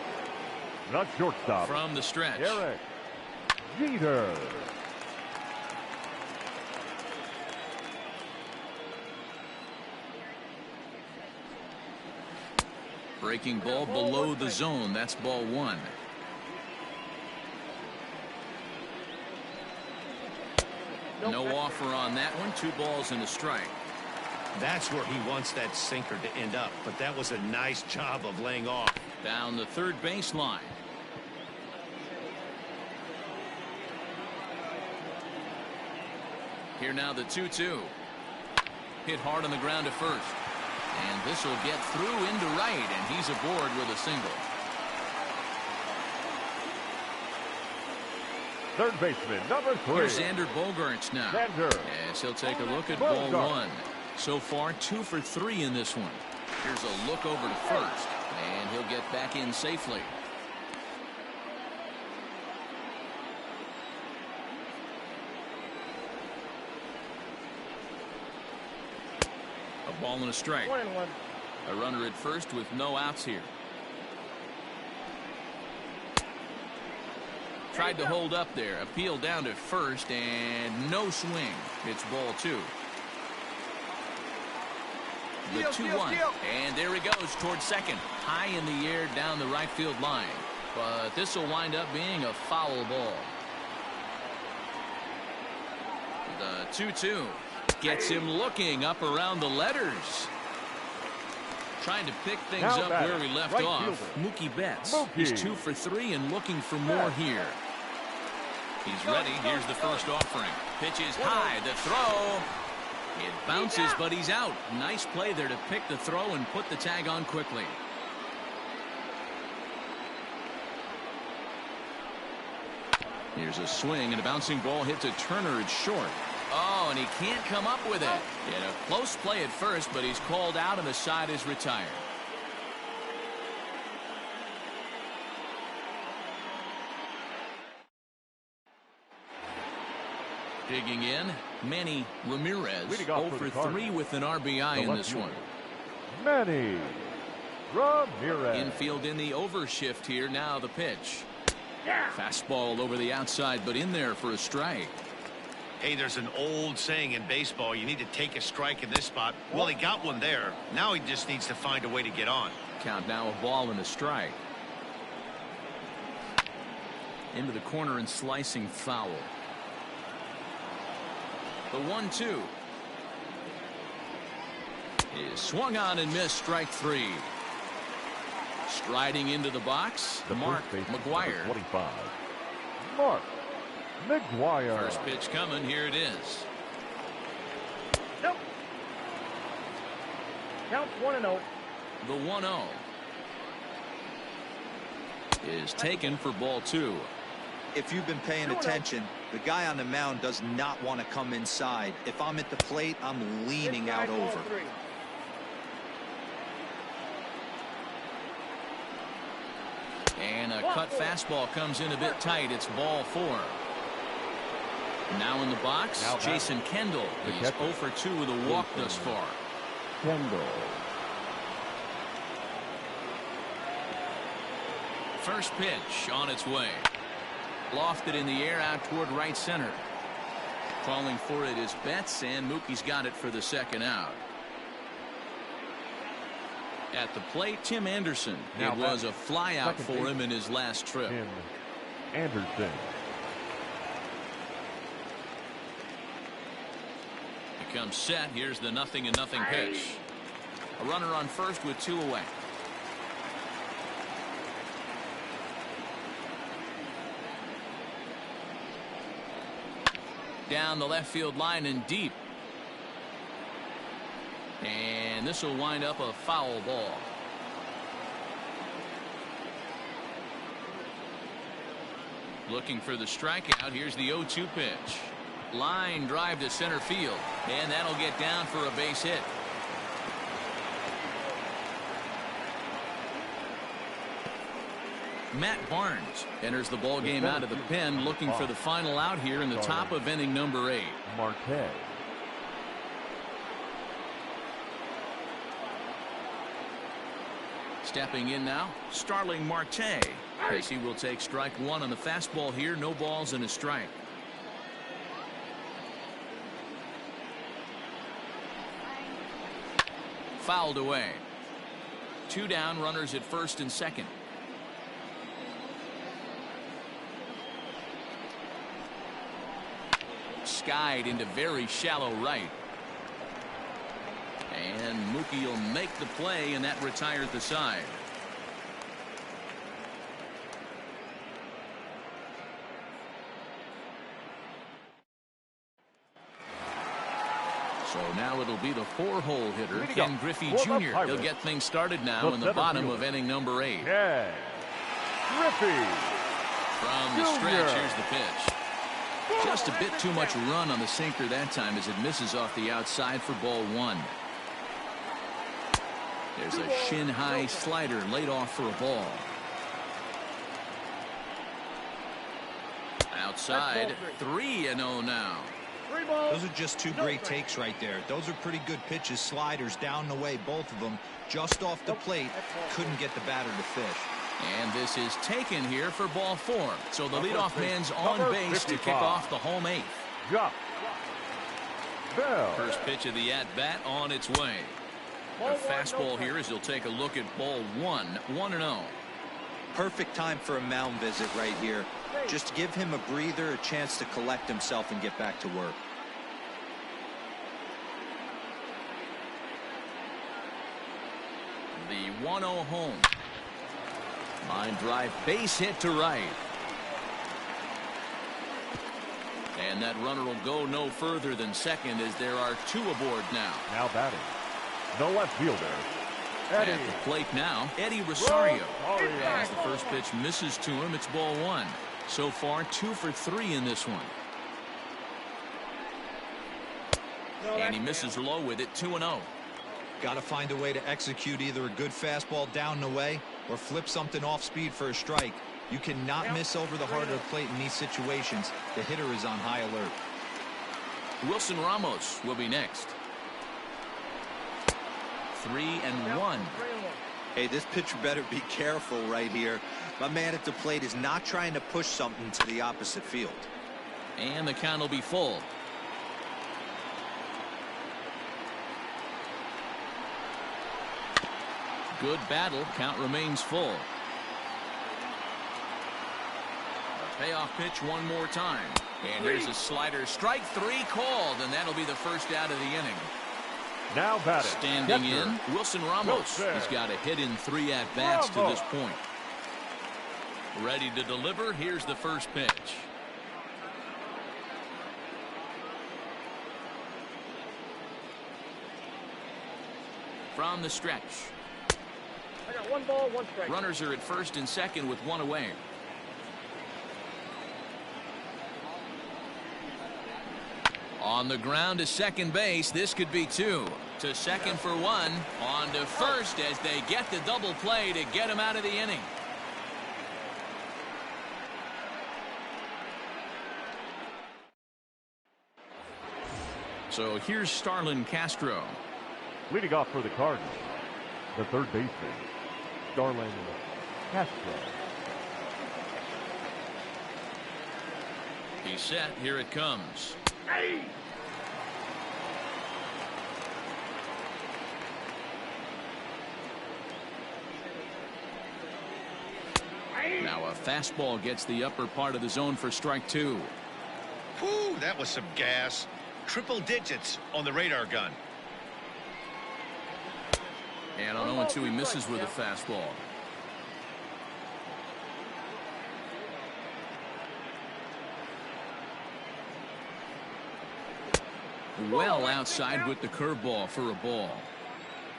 the shortstop from the stretch. Derek Jeter. Breaking ball below the zone. That's ball 1. No offer on that one. 2 balls and a strike. That's where he wants that sinker to end up, but that was a nice job of laying off. Down the third baseline. Here now the 2-2. Hit hard on the ground to first. And this will get through into right, and he's aboard with a single. Third baseman, number 3. Here's Xander Bogaerts now. Yes, he'll take a look at ball 1. So far, 2 for 3 in this one. Here's a look over to first, and he'll get back in safely. A ball and a strike. 1-1. A runner at first with no outs here. Tried to hold up there. Appeal down to first, and no swing. It's ball 2. The 2-1. And there he goes towards second. High in the air down the right field line. But this will wind up being a foul ball. The 2-2 gets him looking up around the letters. Trying to pick things up where he left off. Mookie Betts. He's 2 for 3 and looking for more here. He's ready. Here's the first offering. Pitch is high. The throw. It bounces, but he's out. Nice play there to pick the throw and put the tag on quickly. Here's a swing, and a bouncing ball hits a Turner. It's short. Oh, and he can't come up with it. He had a close play at first, but he's called out, and the side is retired. Digging in, Manny Ramirez, 0 for 3 with an RBI in this one. Manny Ramirez. Infield in the overshift here. Now the pitch. Fastball over the outside, but in there for a strike. Hey, there's an old saying in baseball, you need to take a strike in this spot. Well, he got one there. Now he just needs to find a way to get on. Count now, a ball and a strike. Into the corner and slicing foul. The 1-2 is swung on and missed. Strike three. Striding into the box, Mark McGuire. 25. Mark McGuire. First pitch coming. Here it is. Nope. Count 1-0. The 1-0 is taken for ball two. If you've been paying attention, the guy on the mound does not want to come inside. If I'm at the plate, I'm leaning out over. And a cut fastball comes in a bit tight. It's ball four. Now in the box, Jason Kendall. He's 0 for 2 with a walk thus far. Kendall. First pitch on its way. Lofted in the air out toward right center. Calling for it is Betts, and Mookie's got it for the second out. At the plate, Tim Anderson. It was a fly out for him in his last trip. Tim Anderson. Becomes set. Here's the 0-0 pitch. A runner on first with 2 away. Down the left field line and deep. And this will wind up a foul ball. Looking for the strikeout. Here's the 0-2 pitch. Line drive to center field. And that'll get down for a base hit. Matt Barnes enters the ball game out of the pen, looking for the final out here in the top of inning number 8. Marte. Stepping in now, Starling Marte, as he will take strike one on the fastball here. No balls and a strike. Fouled away. 2 down, runners at first and second. Skied into very shallow right. And Mookie will make the play, and that retired the side. So now it'll be the 4-hole hitter, Ken Griffey Jr. He'll get things started now in the bottom of inning number 8. Yeah. Griffey. From the stretch, here's the pitch. Just a bit too much run on the sinker that time as it misses off the outside for ball 1. There's a shin-high slider laid off for a ball. Outside, 3-0 now. Those are just 2 great takes right there. Those are pretty good pitches. Sliders down the way, both of them. Just off the plate, couldn't get the batter to fish. And this is taken here for ball 4. So the leadoff man's on base to kick off the home 8th. Jock Bell. First pitch of the at-bat on its way. A fastball here as he'll take a look at ball 1, 1-0. Perfect time for a mound visit right here. Just give him a breather, a chance to collect himself and get back to work. The 1-0 home. Line drive, base hit to right. And that runner will go no further than second as there are 2 aboard now. Now batting, the left fielder, Eddie. At the plate now, Eddie Rosario. As the first pitch misses to him, it's ball 1. So far, 2 for 3 in this one. And he misses low with it, 2-0. Got to find a way to execute either a good fastball down the way or flip something off speed for a strike. You cannot miss over the heart of the plate in these situations. The hitter is on high alert. Wilson Ramos will be next. 3-1. Hey, this pitcher better be careful right here. My man at the plate is not trying to push something to the opposite field. And the count will be full. Good battle. Count remains full. A payoff pitch one more time. And here's a slider. Strike three called, and that'll be the first out of the inning. Now batting. Standing in, Wilson Ramos. He's got a hit in 3 at-bats to this point. Ready to deliver. Here's the first pitch. From the stretch. I got 1 ball, 1 strike. Runners are at first and second with 1 away. On the ground to second base. This could be 2. To second for 1. On to first as they get the double play to get him out of the inning. So here's Starlin Castro. Leading off for the Cardinals, the third baseman, Starlin Castro. He's set. Here it comes. Hey! Now a fastball gets the upper part of the zone for strike 2. Whew, that was some gas. Triple digits on the radar gun. And on 0-2 he misses with a fastball. Well outside with the curveball for a ball.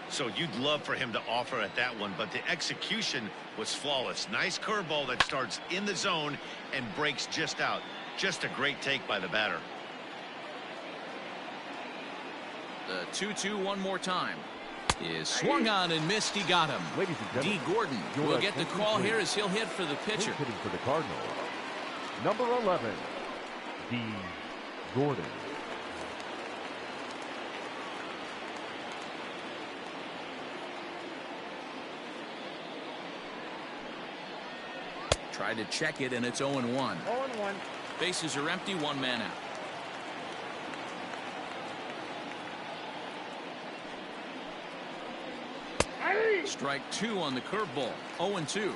So you'd love for him to offer at that one, but the execution was flawless. Nice curveball that starts in the zone and breaks just out. Just a great take by the batter. The 2-2 one more time. Is swung on and missed. He got him. Ladies and D. gentlemen, Gordon will get the call here as he'll hit for the pitcher. Hitting for the Cardinals, number 11, D. Gordon. Tried to check it, and it's 0-1. 0-1. Bases are empty, 1 man out. Strike 2 on the curveball. 0-2.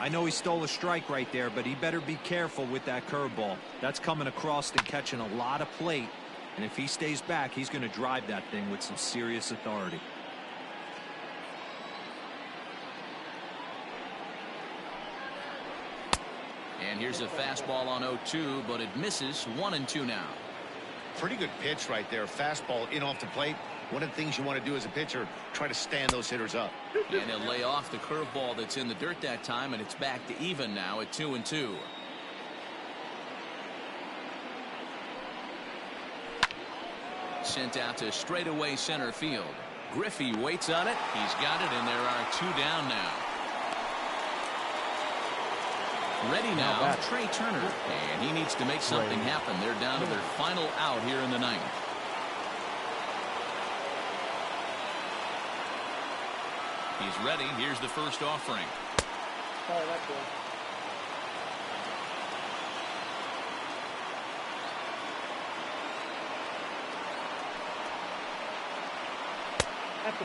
I know he stole a strike right there, but he better be careful with that curveball. That's coming across and catching a lot of plate. And if he stays back, he's going to drive that thing with some serious authority. And here's a fastball on 0-2, but it misses. 1-2 now. Pretty good pitch right there. Fastball in off the plate. One of the things you want to do as a pitcher, try to stand those hitters up. And he'll lay off the curveball that's in the dirt that time, and it's back to even now at 2-2. Sent out to straightaway center field. Griffey waits on it. He's got it, and there are 2 down now. Ready now, Trey Turner. And he needs to make something happen. They're down to their final out here in the 9th. He's ready. Here's the first offering. Oh, that's good.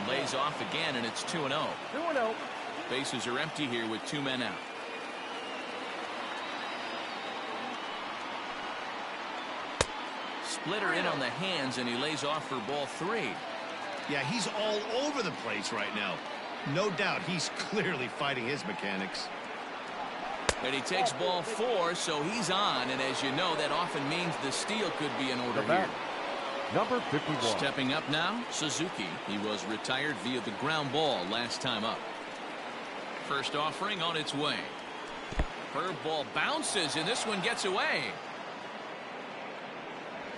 Lays off again, and it's 2-0. 2-0. Bases are empty here with 2 men out. Splitter in on the hands, and he lays off for ball 3. Yeah, he's all over the place right now. No doubt he's clearly fighting his mechanics. And he takes ball 4, so he's on. And as you know, that often means the steal could be in order here. Number 51. Stepping up now, Suzuki. He was retired via the ground ball last time up. First offering on its way. Curveball bounces, and this one gets away.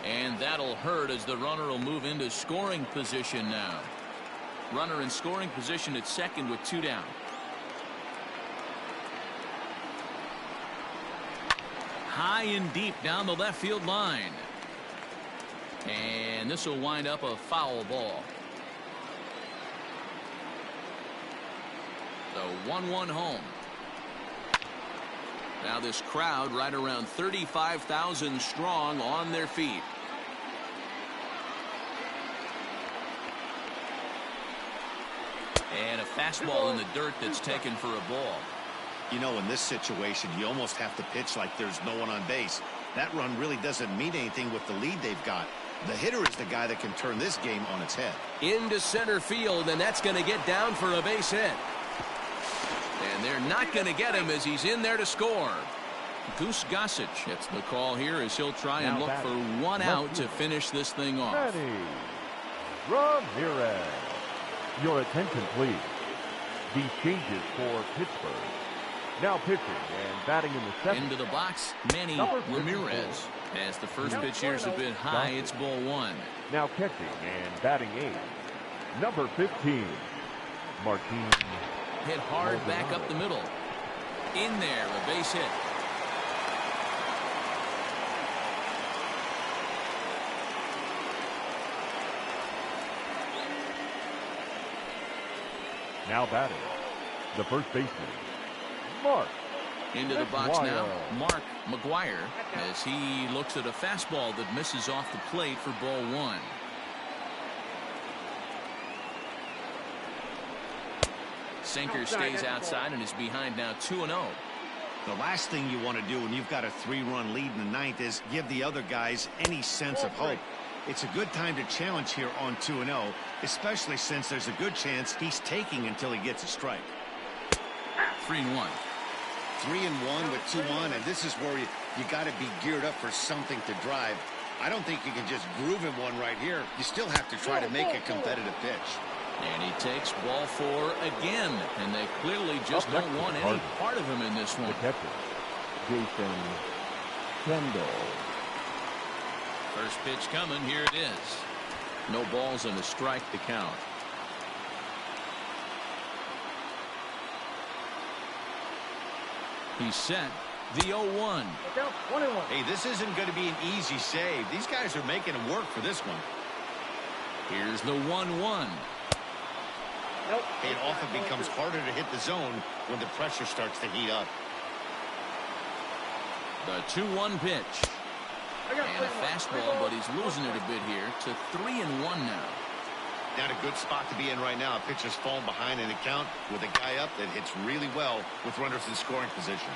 And that'll hurt as the runner will move into scoring position now. Runner in scoring position at second with 2 down. High and deep down the left field line. And this will wind up a foul ball. The 1-1 home. Now this crowd right around 35,000 strong on their feet. And a fastball in the dirt that's taken for a ball. You know, in this situation, you almost have to pitch like there's no one on base. That run really doesn't mean anything with the lead they've got. The hitter is the guy that can turn this game on its head. Into center field, and that's going to get down for a base hit. And they're not going to get him as he's in there to score. Goose Gossage gets the call here as he'll try and look for one out to finish this thing off. Manny Ramirez. Your attention, please. These changes for Pittsburgh. Now pitching and batting in the seventh. Into the box, Manny Ramirez. As the first pitch here's a bit high, it's ball one. Now catching and batting eighth. Number 15, Martin. Hit hard back up the middle. In there, a base hit. Now batting, the first baseman, Mark. Into the box now, Mark McGuire, as he looks at a fastball that misses off the plate for ball one. Sinker stays outside and is behind now 2-0. The last thing you want to do when you've got a 3-run lead in the ninth is give the other guys any sense of hope. It's a good time to challenge here on 2-0, especially since there's a good chance he's taking until he gets a strike. 3-1. 3-1 with 2 on, and this is where you got to be geared up for something to drive. I don't think you can just groove him one right here. You still have to try to make a competitive pitch. And he takes ball four again, and they clearly just don't want any part of him in this one. Jason Kendall. First pitch coming, here it is. No balls and a strike to count. He's set. The 0-1. Hey, this isn't going to be an easy save. These guys are making him work for this one. Here's the 1-1. It often becomes harder to hit the zone when the pressure starts to heat up. The 2-1 pitch. And a fastball, but he's losing it a bit here to 3-1 now. Not a good spot to be in right now. A pitcher's falling behind in the count with a guy up that hits really well with runners in scoring position.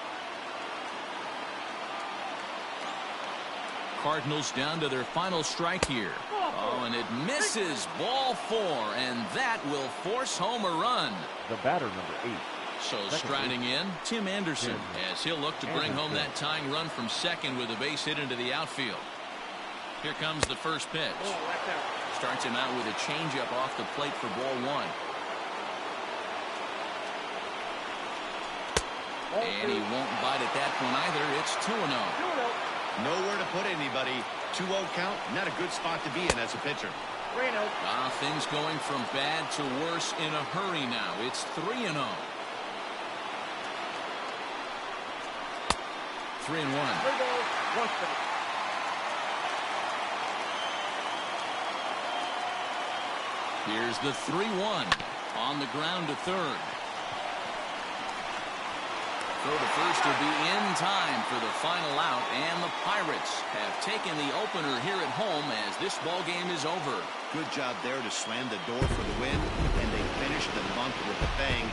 Cardinals down to their final strike here. Oh, and it misses. Ball four, and that will force home a run. The batter, number 8. So striding in, Tim Anderson, as he'll look to bring home that tying run from second with a base hit into the outfield. Here comes the first pitch. Starts him out with a changeup off the plate for ball one. And he won't bite at that one either. It's 2-0. Nowhere to put anybody. 2-0 count, not a good spot to be in as a pitcher. Things going from bad to worse in a hurry now. It's 3-0. 3-1. Here's the 3-1 on the ground to third. Throw to first will be in time for the final out, and the Pirates have taken the opener here at home as this ball game is over. Good job there to slam the door for the win, and they finished the month with a bang,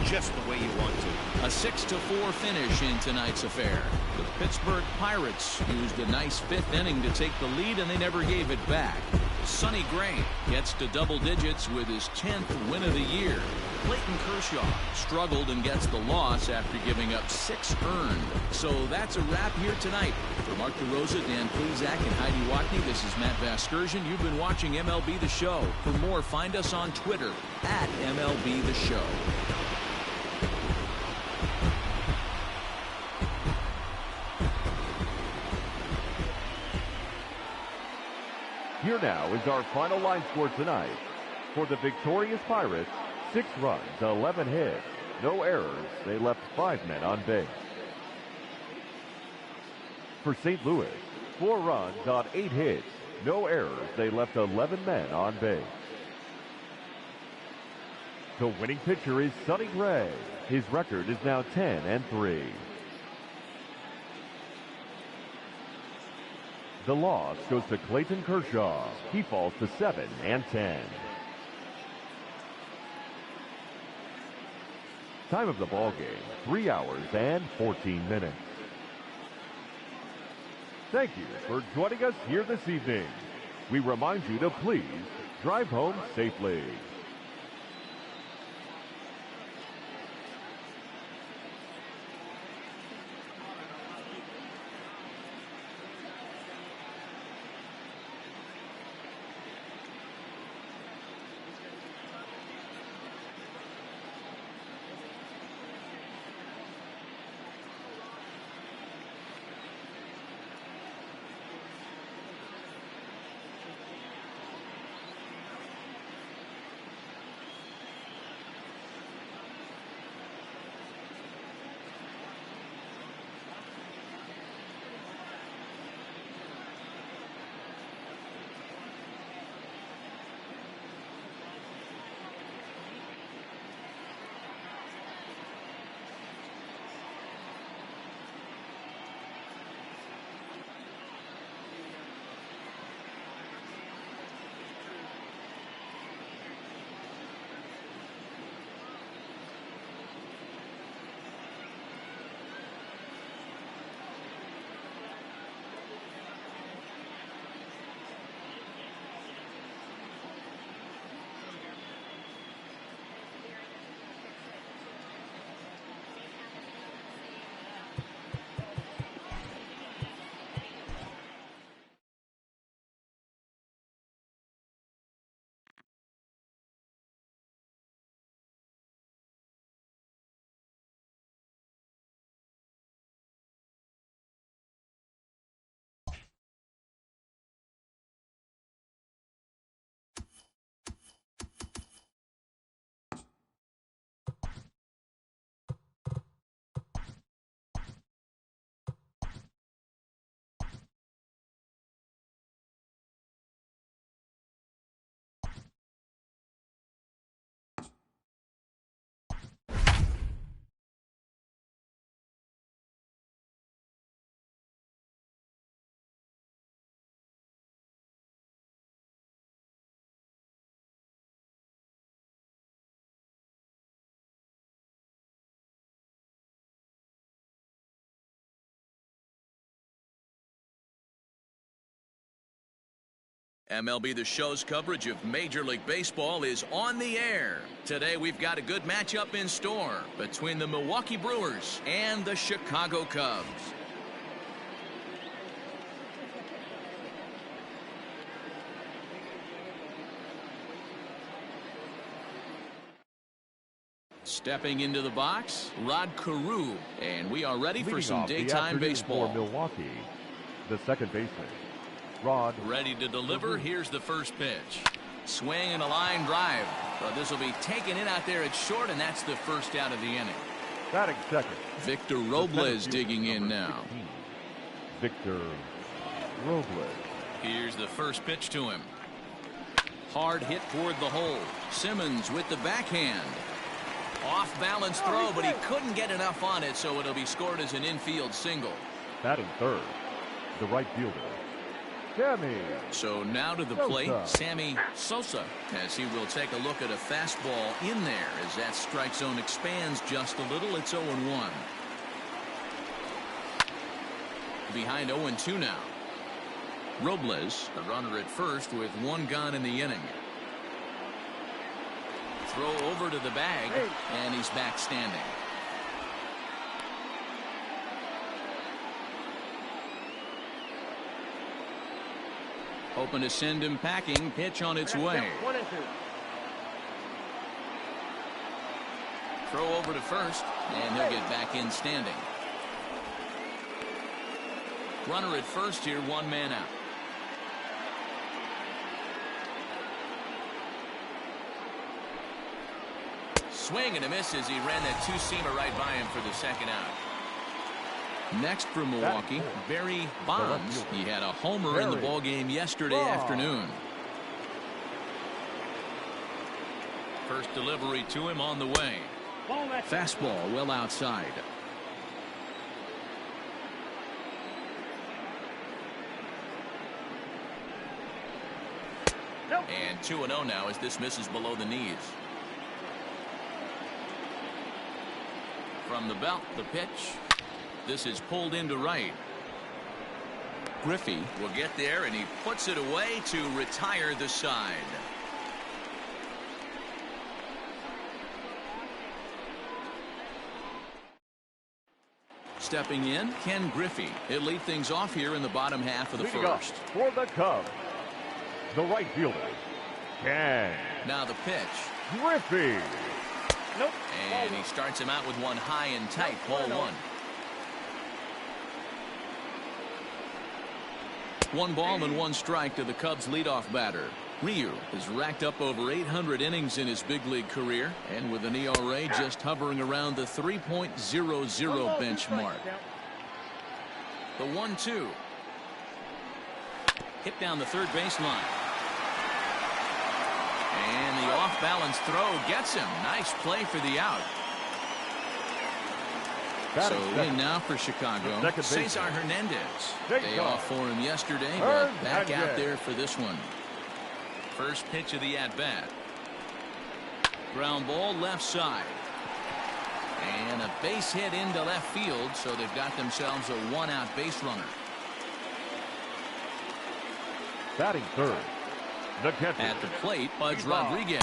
just the way you want to. A 6-4 finish in tonight's affair. The Pittsburgh Pirates used a nice fifth inning to take the lead, and they never gave it back. Sonny Gray gets to double digits with his 10th win of the year. Clayton Kershaw struggled and gets the loss after giving up 6 earned. So that's a wrap here tonight. For Mark DeRosa, Dan Plezak, and Heidi Watney, this is Matt Vasgersian. You've been watching MLB The Show. For more, find us on Twitter at MLB The Show. Here now is our final line score tonight. For the victorious Pirates, 6 runs, 11 hits, no errors. They left 5 men on base. For St. Louis, 4 runs on 8 hits, no errors. They left 11 men on base. The winning pitcher is Sonny Gray. His record is now 10-3. The loss goes to Clayton Kershaw. He falls to 7-10. Time of the ball game, 3 hours and 14 minutes. Thank you for joining us here this evening. We remind you to please drive home safely. MLB The Show's coverage of Major League Baseball is on the air. Today we've got a good matchup in store between the Milwaukee Brewers and the Chicago Cubs. Stepping into the box, Rod Carew, and we are ready for some daytime baseball. For Milwaukee, the second baseman, Rod. Ready to deliver. Here's the first pitch. Swing and a line drive. But this will be taken in out there at short, and that's the first out of the inning. Batting second, Victor Robles digging in now. 16. Victor Robles. Here's the first pitch to him. Hard hit toward the hole. Simmons with the backhand. Off balance throw, but he couldn't get enough on it, so it'll be scored as an infield single. Batting third, the right fielder, Sammy. So now to the plate, Sammy Sosa, as he will take a look at a fastball in there as that strike zone expands just a little. It's 0-1. Behind 0-2 now. Robles, the runner at first with one gone in the inning. Throw over to the bag, and he's back standing. Hoping to send him packing. Pitch on its way. 1-2. Throw over to first, and he'll get back in standing. Runner at first here, one man out. Swing and a miss as he ran that two-seamer right by him for the second out. Next for Milwaukee, Barry Bonds. He had a homer in the ballgame yesterday afternoon. First delivery to him on the way. Fastball well outside. And 2-0 now as this misses below the knees. From the belt, the pitch. This is pulled into right. Griffey will get there, and he puts it away to retire the side. Stepping in, Ken Griffey. He'll lead things off here in the bottom half of the first. For the Cubs, the right fielder, Ken Now the pitch. Griffey. Nope. And he starts him out with one high and tight, ball one. One ball and one strike to the Cubs leadoff batter. Ryu has racked up over 800 innings in his big league career, and with an ERA just hovering around the 3.00 benchmark. The 1-2. Hit down the third baseline. And the off-balance throw gets him. Nice play for the out. So in now for Chicago, Cesar Hernandez. Day off for him yesterday, but back out there for this one. First pitch of the at-bat. Ground ball left side. And a base hit into left field, so they've got themselves a one-out base runner. Batting third, the catcher. At the plate, Pudge Rodriguez.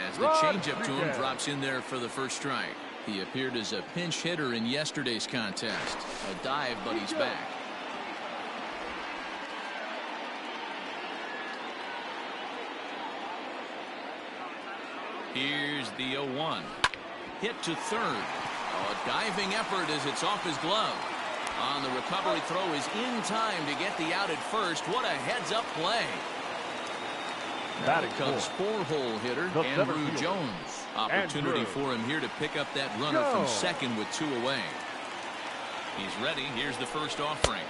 As the changeup to him drops in there for the first strike. He appeared as a pinch hitter in yesterday's contest. A dive, but he's back. Here's the 0-1. Hit to third. A diving effort as it's off his glove. On the recovery throw is in time to get the out at first. What a heads-up play. Now the Cubs' four-hole hitter, Andrew Jones. Opportunity for him here to pick up that runner from second with two away. He's ready. Here's the first offering.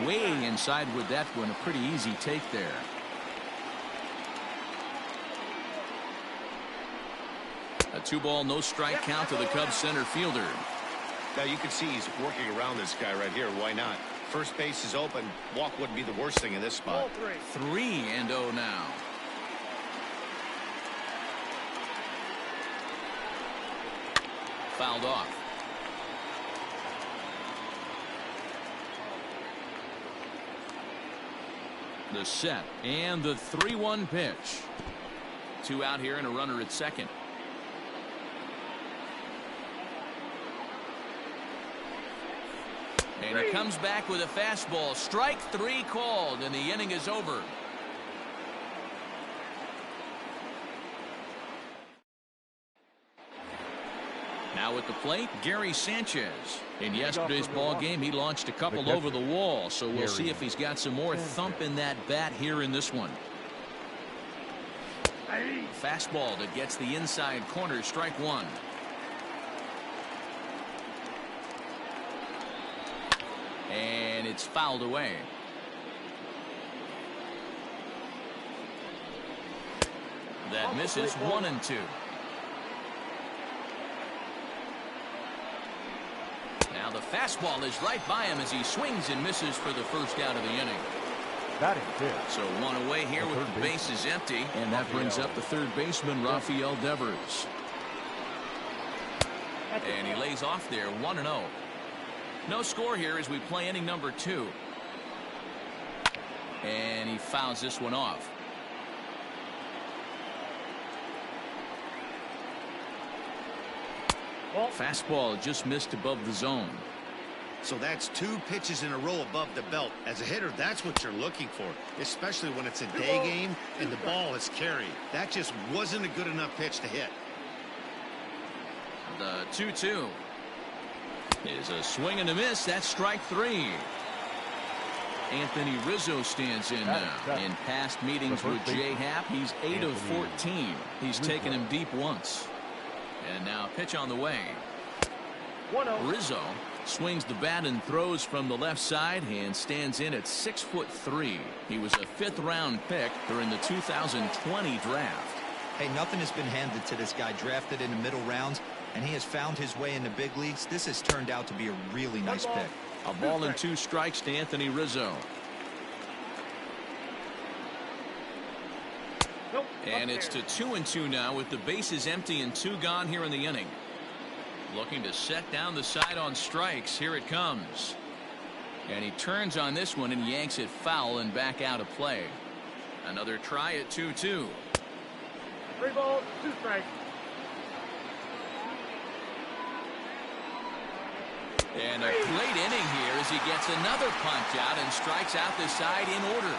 Way inside with that one. A pretty easy take there. A 2-ball, no strike count to the Cubs center fielder. Now you can see he's working around this guy right here. Why not? First base is open. Walk wouldn't be the worst thing in this spot. 3-0 now. Fouled off. The set and the 3-1 pitch. Two out here and a runner at second. And he comes back with a fastball. Strike three called, and the inning is over. Now at the plate, Gary Sanchez. In yesterday's ball game, he launched a couple over the wall, so we'll see if he's got some more thump in that bat here in this one. Fastball that gets the inside corner, strike one. And it's fouled away. That misses. 1-2. Now the fastball is right by him as he swings and misses for the first out of the inning. Batting fifth. So one away here with the bases empty, and that brings up the third baseman, Rafael Devers. And he lays off there, 1-0. No score here as we play inning number 2. And he fouls this one off. Fastball just missed above the zone. So that's 2 pitches in a row above the belt. As a hitter, that's what you're looking for, especially when it's a day game and the ball is carried. That just wasn't a good enough pitch to hit. The 2-2 is a swing and a miss. That's strike 3. Anthony Rizzo stands in now. In past meetings with Jay Happ, he's 8 of 14. He's taken him deep once. And now pitch on the way. Rizzo swings the bat and throws from the left side and stands in at 6'3". He was a 5th-round pick during the 2020 draft. Hey, nothing has been handed to this guy. Drafted in the middle rounds, and he has found his way in the big leagues. This has turned out to be a really nice pick. A ball and 2 strikes to Anthony Rizzo. And it's to 2-2 now with the bases empty and 2 gone here in the inning. Looking to set down the side on strikes. Here it comes. And he turns on this one and yanks it foul and back out of play. Another try at 2-2. 3 balls, 2 strikes. And a great inning here as he gets another punch out and strikes out the side in order.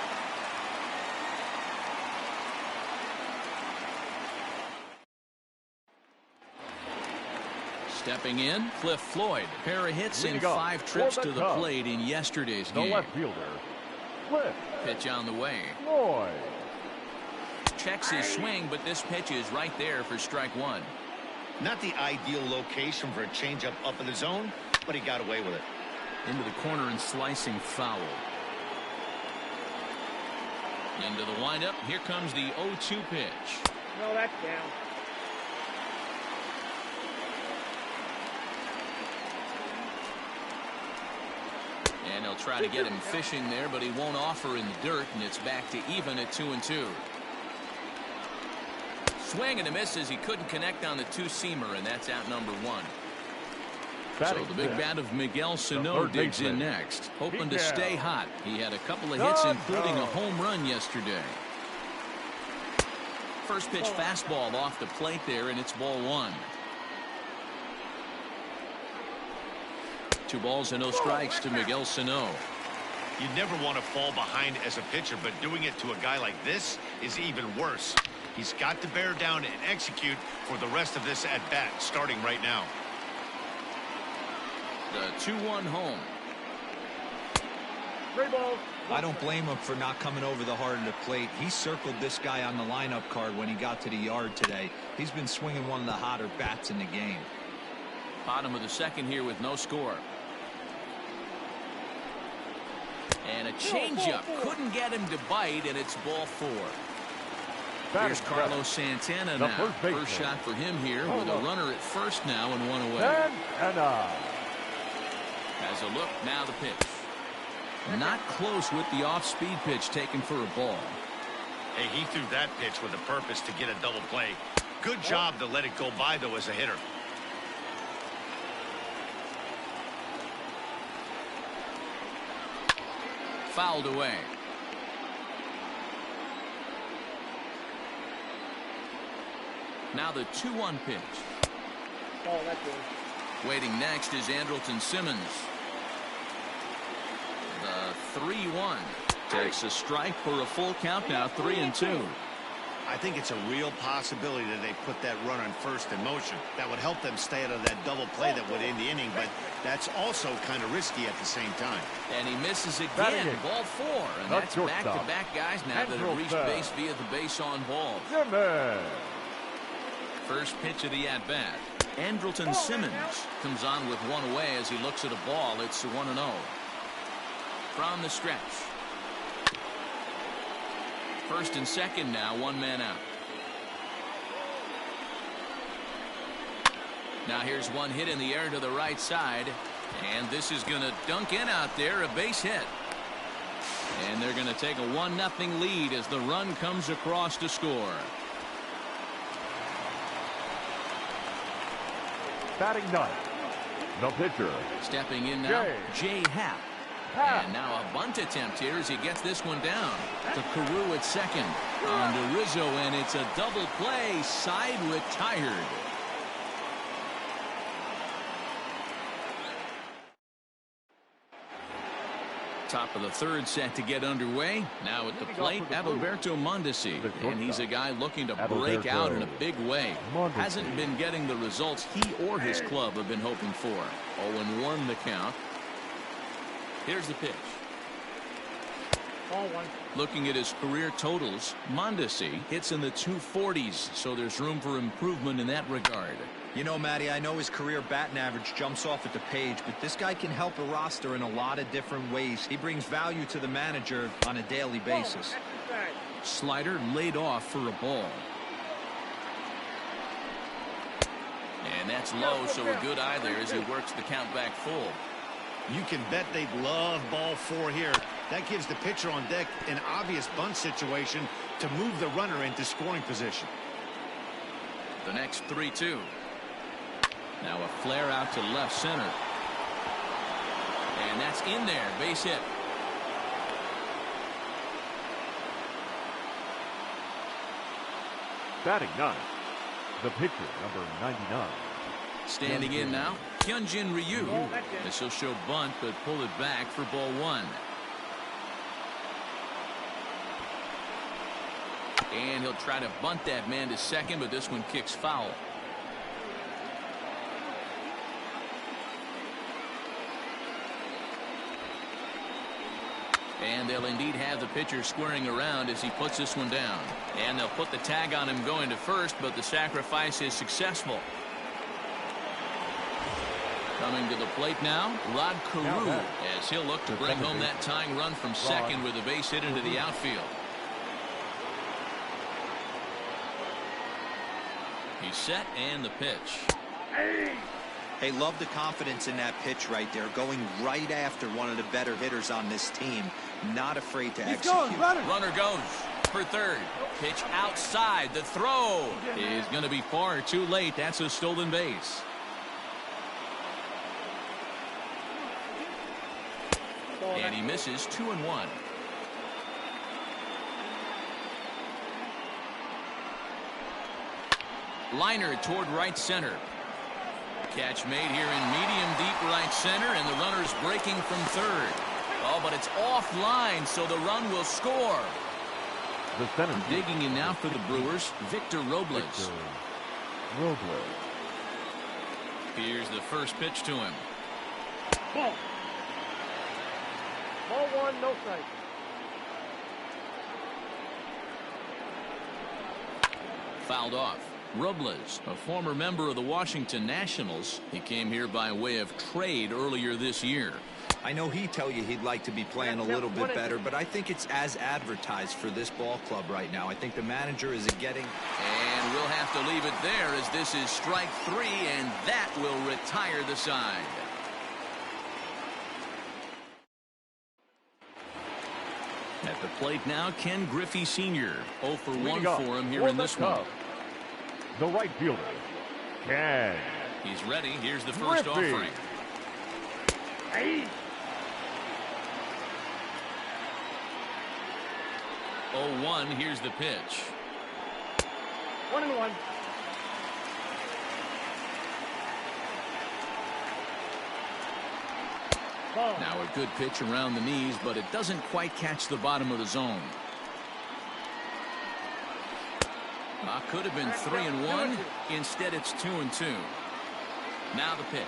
Stepping in, Cliff Floyd. Pair of hits in 5 trips to the plate in yesterday's game. The left fielder, Cliff. Pitch on the way. Floyd. Checks his swing, but this pitch is right there for strike 1. Not the ideal location for a changeup up in the zone, but he got away with it. Into the corner and slicing foul. Into the windup. Here comes the 0-2 pitch. No, that's down. And he'll try to get him fishing there, but he won't offer in the dirt, and it's back to even at 2-2. Swing and a miss as he couldn't connect on the 2-seamer, and that's out number 1. So the big bat of Miguel Sano digs in next, hoping to stay hot. He had a couple of hits, including a home run yesterday. First pitch fastball off the plate there, and it's ball 1. 2 balls and no strikes to Miguel Sano. You never want to fall behind as a pitcher, but doing it to a guy like this is even worse. He's got to bear down and execute for the rest of this at-bat, starting right now. The 2-1 home. 3 balls. I don't blame him for not coming over the heart of the plate. He circled this guy on the lineup card when he got to the yard today. He's been swinging one of the hotter bats in the game. Bottom of the second here with no score. And a changeup couldn't get him to bite, and it's ball 4. Here's Carlos Santana now. First shot for him here with a runner at first now and 1 away. Has a look, now the pitch. Not close with the off-speed pitch taken for a ball. Hey, he threw that pitch with a purpose to get a double play. Good job to let it go by, though, as a hitter. Fouled away. Now the 2-1 pitch. Oh, that's good. Waiting next is Andrelton Simmons. The 3-1 takes a strike for a full count now, 3-2. I think it's a real possibility that they put that runner in first in motion. That would help them stay out of that double play that would end the inning, but that's also kind of risky at the same time. And he misses again, ball 4, and that's back-to-back guys now that have reached base via the base on balls. First pitch of the at-bat. Andrelton Simmons comes on with 1 away as he looks at a ball. It's 1-0. From the stretch. First and second now, 1 man out. Now here's one hit in the air to the right side, and this is going to dunk in out there, a base hit. And they're going to take a 1-0 lead as the run comes across to score. Batting ninth, the pitcher. Stepping in now, Jay Happ. And now a bunt attempt here as he gets this one down. To Carew at second. On to Rizzo, and it's a double play. Side retired. Top of the third set to get underway. Now at the plate, Adalberto Mondesi. And he's a guy looking to break out in a big way. Hasn't been getting the results he or his club have been hoping for. 0-1 the count. Here's the pitch. Ball 1. Looking at his career totals, Mondesi hits in the 240s, so there's room for improvement in that regard. You know, Matty, I know his career batting average jumps off at the page, but this guy can help a roster in a lot of different ways. He brings value to the manager on a daily basis. Slider laid off for a ball. And that's low, so a good eye there as he works the count back full. You can bet they'd love ball 4 here. That gives the pitcher on deck an obvious bunt situation to move the runner into scoring position. The next 3-2. Now a flare out to left center. And that's in there. Base hit. Batting ninth, the pitcher, number 99. Standing in now, Hyunjin Ryu. This will show bunt, but pull it back for ball one. And he'll try to bunt that man to second, but this one kicks foul. And they'll indeed have the pitcher squaring around as he puts this one down. And they'll put the tag on him going to first, but the sacrifice is successful. Coming to the plate now, Rod Carew, as he'll look to bring home that tying run from second with a base hit into the outfield. He's set, and the pitch. Hey, love the confidence in that pitch right there, going right after one of the better hitters on this team. Not afraid to execute. Runner goes for third. Pitch outside. The throw is going to be far too late. That's a stolen base. And he misses 2-1. Liner toward right center. Catch made here in medium deep right center, and the runner's breaking from third. Oh, but it's offline, so the run will score. The center digging in now for the Brewers, Victor Robles. Here's the first pitch to him. Ball. Ball one, no strike. Fouled off. Robles, a former member of the Washington Nationals. He came here by way of trade earlier this year. I know he'd tell you he'd like to be playing a little bit better, but I think it's as advertised for this ball club right now. I think the manager is getting... And we'll have to leave it there as this is strike three, and that will retire the side. At the plate now, Ken Griffey Sr. 0 for 1 for him here in this one. The right fielder, Ken. He's ready. Here's the first offering. Hey. 0-1. Here's the pitch. 1-1. Now a good pitch around the knees, but it doesn't quite catch the bottom of the zone. Could have been 3-1. Instead, it's 2-2. Now the pitch.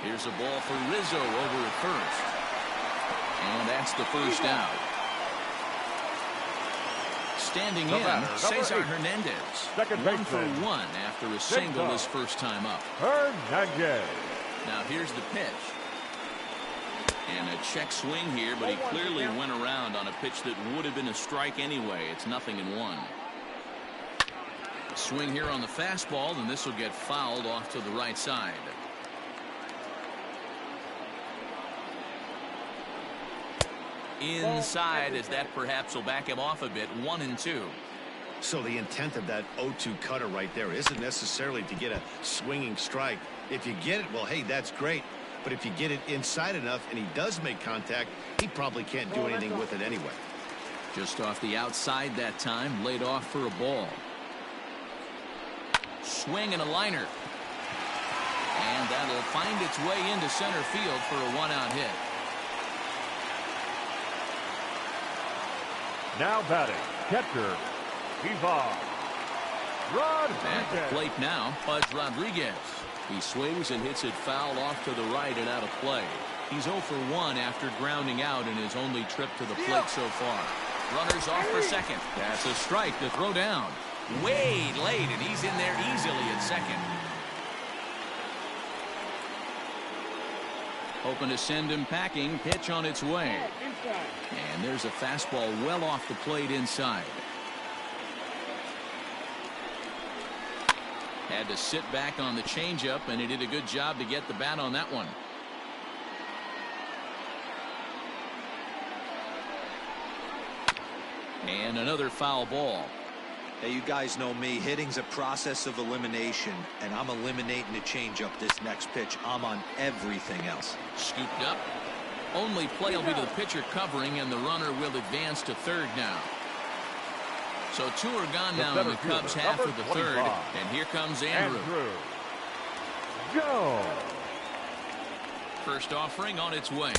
Here's a ball for Rizzo over at first. And that's the first out. Standing in, Cesar Hernandez. 1 for 1 after a single his first time up. Hernandez. Now here's the pitch. And a check swing here, but he clearly went around on a pitch that would have been a strike anyway. It's 0-1. Swing here on the fastball, and this will get fouled off to the right side. Inside, as that perhaps will back him off a bit. 1-2. So the intent of that 0-2 cutter right there isn't necessarily to get a swinging strike. If you get it, well, hey, that's great. But if you get it inside enough and he does make contact, he probably can't do anything with it anyway. Just off the outside that time, laid off for a ball. Swing and a liner. And that'll find its way into center field for a one-out hit. Now batting, catcher, Ivan Rodriguez. At the plate now, Pudge Rodriguez. He swings and hits it foul off to the right and out of play. He's 0 for 1 after grounding out in his only trip to the plate so far. Runners off for second. That's a strike to throw down. Way late, and he's in there easily at second. Hoping to send him packing. Pitch on its way. And there's a fastball well off the plate inside. Had to sit back on the changeup, and he did a good job to get the bat on that one. And another foul ball. Hey, you guys know me. Hitting's a process of elimination, and I'm eliminating the changeup this next pitch. I'm on everything else. Scooped up. Only play will be to the pitcher covering, and the runner will advance to third now. So 2 are gone now in the Cubs half of the third. And here comes Andrew. Go! First offering on its way.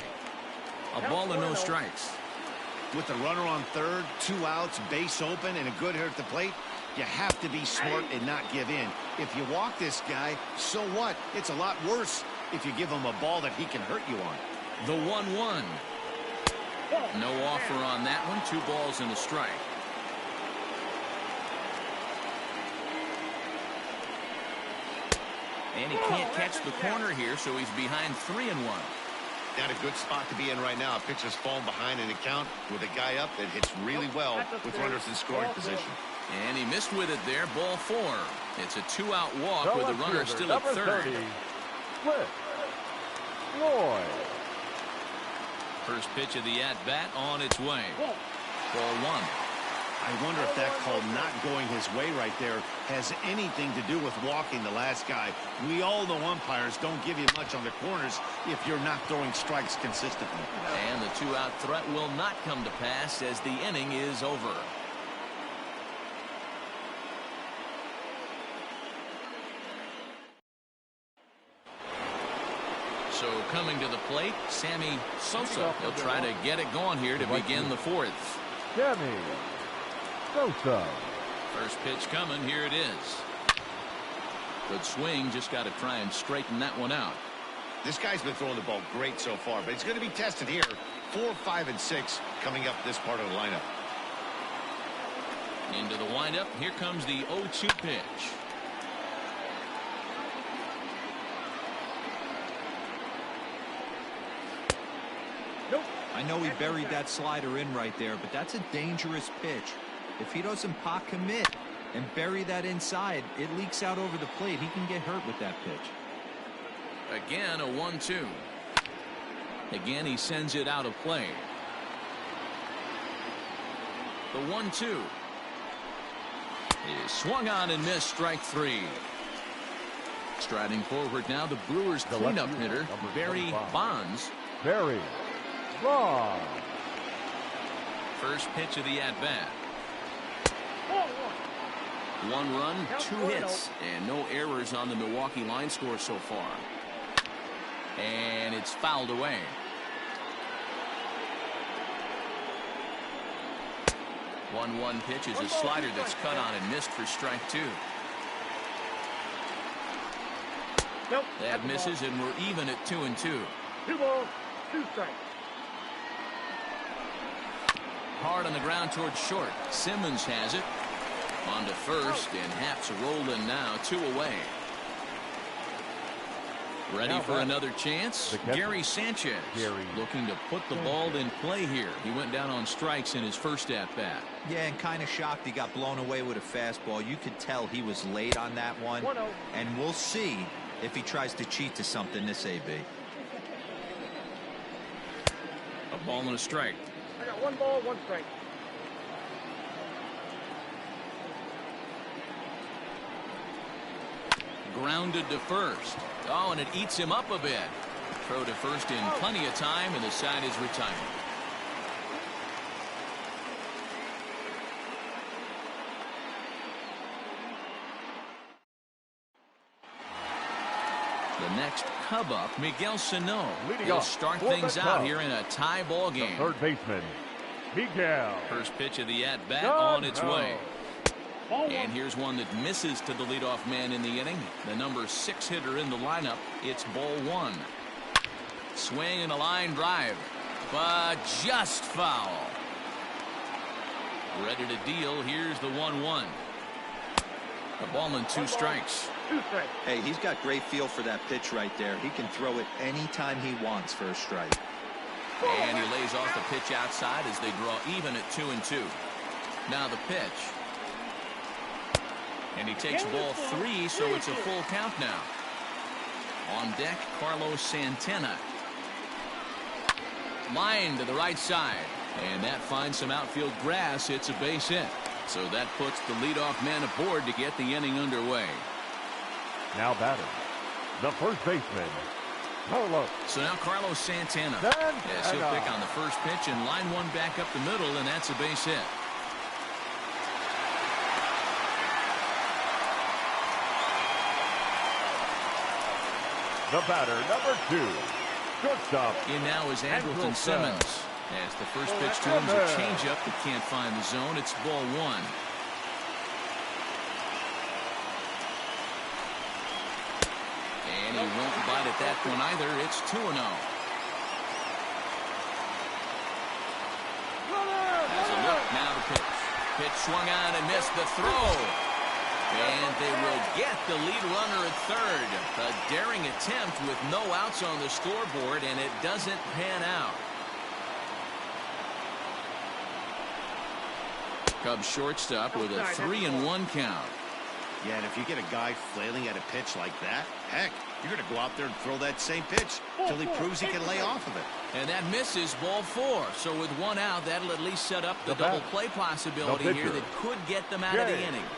A ball and no strikes. With the runner on third, 2 outs, base open, and a good hitter at the plate, you have to be smart and not give in. If you walk this guy, so what? It's a lot worse if you give him a ball that he can hurt you on. The 1-1. No offer on that one. 2 balls and a strike. And he can't catch the corner here, so he's behind 3-1. Not a good spot to be in right now. A pitcher's falling behind in the count with a guy up that hits really well with runners in scoring position. And he missed with it there. Ball 4. It's a 2-out walk with the runner still at third. Floyd. First pitch of the at-bat on its way. Ball 1. I wonder if that call not going his way right there has anything to do with walking the last guy. We all know umpires don't give you much on the corners if you're not throwing strikes consistently. And the 2-out threat will not come to pass as the inning is over. So coming to the plate, Sammy Sosa. He'll try to get it going here to begin the 4th. Sammy Sosa. First pitch coming. Here it is. Good swing. Just got to try and straighten that one out. This guy's been throwing the ball great so far, but he's going to be tested here. 4, 5, and 6 coming up this part of the lineup. Into the windup. Here comes the 0-2 pitch. I know he buried that slider in right there, but that's a dangerous pitch. If he doesn't pot commit and bury that inside, it leaks out over the plate. He can get hurt with that pitch. Again, a 1-2. Again, he sends it out of play. The 1-2 is swung on and missed. Strike 3. Striding forward now, the Brewers cleanup hitter, Barry Bonds. Barry Bonds. First pitch of the at-bat. 1 run, 2 hits, and no errors on the Milwaukee line score so far. And it's fouled away. One pitch is a slider that's cut on and missed for strike 2. That misses, and we're even at 2-2. 2 balls, 2 strikes. Hard on the ground towards short. Simmons has it. On to first, and Haps rolling now. 2 away. Ready for another chance? Gary Sanchez looking to put the ball in play here. He went down on strikes in his first at-bat. Yeah, and kind of shocked he got blown away with a fastball. You could tell he was late on that one. And we'll see if he tries to cheat to something this AB. A ball and a strike. I got 1 ball, 1 strike. Grounded to first. Oh, and it eats him up a bit. Throw to first in plenty of time, and the side is retired. The next Cub up, Miguel Sano. He'll start things out here in a tie ball game. The third baseman, Miguel. First pitch of the at-bat on its way. And here's one that misses to the leadoff man in the inning. The number 6 hitter in the lineup. It's ball 1. Swing and a line drive, but just foul. Ready to deal. Here's the 1-1. A ball and 2 strikes. 2 strikes. Hey, he's got great feel for that pitch right there. He can throw it anytime he wants for a strike. And he lays off the pitch outside as they draw even at 2-2. Now the pitch. And he takes ball 3, so it's a full count now. On deck, Carlos Santana. Line to the right side. And that finds some outfield grass. It's a base hit. So that puts the leadoff man aboard to get the inning underway. Now batting, the first baseman, Carlos. So now Carlos Santana. Yes, he'll pick on the first pitch and line one back up the middle, and that's a base hit. The batter, number 2, shortstop. In now is Andrelton Simmons. As the first pitch to him is a changeup that can't find the zone. It's ball 1. And he won't bite at that one either. It's 2-0. Has a look, now the pitch. Pitch swung on and missed the throw. And they will get the lead runner at third. A daring attempt with no outs on the scoreboard, and it doesn't pan out. Cubs shortstop with a 3-1 count. Yeah, and if you get a guy flailing at a pitch like that, heck, you're going to go out there and throw that same pitch till he proves he can lay off of it. And that misses, ball 4. So with one out, that'll at least set up the double play possibility here that could get them out of the inning.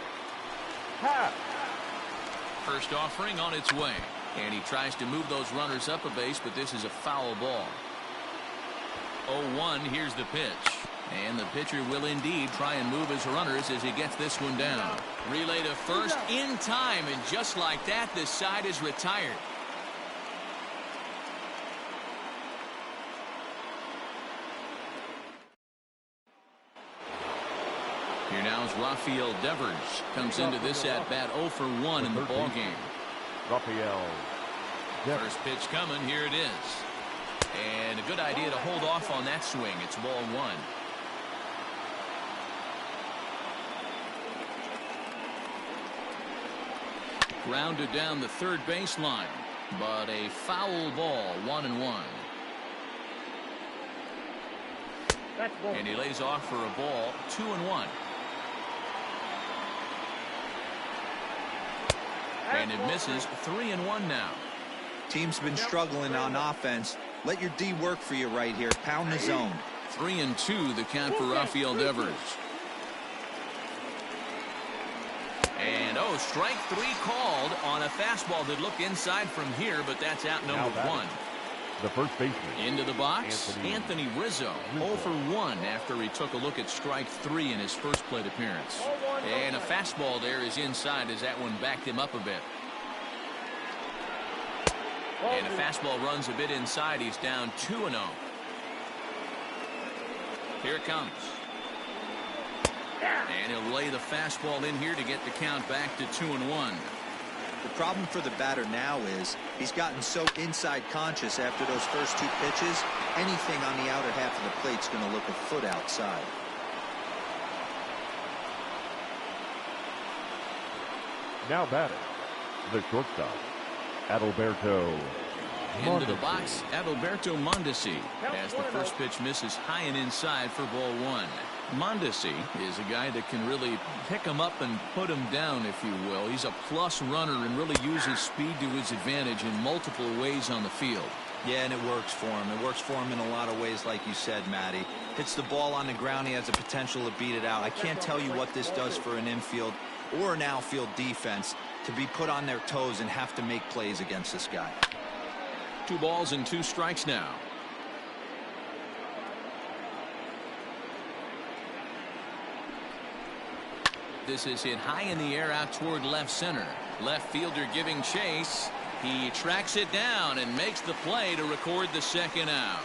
First offering on its way. And he tries to move those runners up a base, but this is a foul ball. 0-1, here's the pitch. And the pitcher will indeed try and move his runners as he gets this one down. Relay to first in time, and just like that, this side is retired. Here now is Rafael Devers. Comes into this at bat 0 for 1 in the ball game. Rafael. First pitch coming. Here it is. And a good idea to hold off on that swing. It's ball 1. Grounded down the third baseline, but a foul ball, 1-1. And he lays off for a ball, 2-1. And it misses, 3-1 now. Team's been struggling on offense. Let your D work for you right here. Pound the zone. 3-2 the count for Rafael Devers. And strike 3 called on a fastball that looked inside from here, but that's out number 1. The first baseman. Into the box, Anthony Rizzo. 0 for 1 after he took a look at strike 3 in his first plate appearance. And a fastball there is inside as that one backed him up a bit. And a fastball runs a bit inside. He's down 2-0. Here it comes. And he'll lay the fastball in here to get the count back to 2-1. The problem for the batter now is he's gotten so inside conscious after those first 2 pitches. Anything on the outer half of the plate's going to look a foot outside. Now batting, the shortstop, Adalberto. Into the box, Adalberto Mondesi, as the first pitch misses high and inside for ball 1. Mondesi is a guy that can really pick him up and put him down, if you will. He's a plus runner and really uses speed to his advantage in multiple ways on the field. Yeah, and it works for him. It works for him in a lot of ways, like you said, Matty. Hits the ball on the ground, he has the potential to beat it out. I can't tell you what this does for an infield or an outfield defense to be put on their toes and have to make plays against this guy. 2 balls and 2 strikes now. This is hit high in the air out toward left center. Left fielder giving chase. He tracks it down and makes the play to record the second out.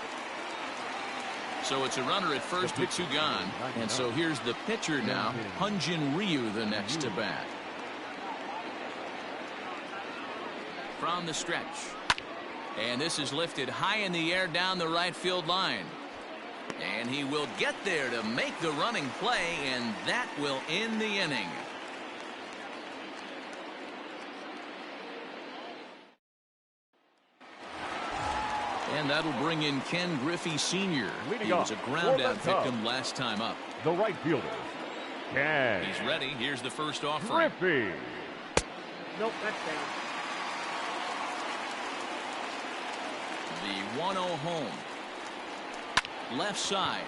So it's a runner at first with 2 gone. And so here's the pitcher now, Hyun-Jin Ryu, the next to bat. From the stretch. And this is lifted high in the air down the right field line. And he will get there to make the running play, and that will end the inning. And that'll bring in Ken Griffey Sr. He was a ground-out victim last time up. The right fielder, Ken. He's ready. Here's the first offering. Griffey. Nope, that's down. The 1-0 home. Left side.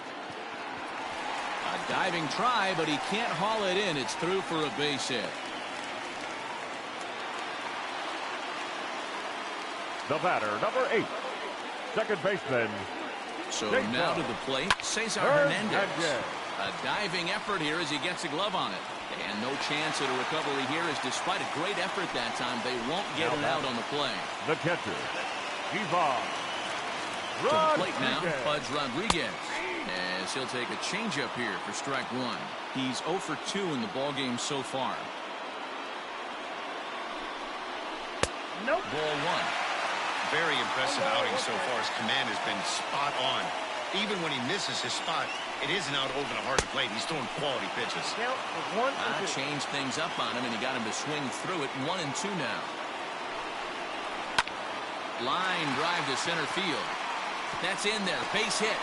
A diving try, but he can't haul it in. It's through for a base hit. The batter, number 8, second baseman. So now to the plate, Cesar Hernandez. A diving effort here as he gets a glove on it. And no chance at a recovery here, as despite a great effort that time, they won't get it out on the play. The catcher, Ivan. To the plate now, Pudge Rodriguez, as he'll take a changeup here for strike one. He's 0 for 2 in the ballgame so far. Nope. Ball one. Very impressive outing so far. His command has been spot on. Even when he misses his spot, it isn't out over the heart of the plate. He's throwing quality pitches. Count is 1 and 2. Changed things up on him, and he got him to swing through it. 1 and 2 now. Line drive to center field. That's in there. Base hit.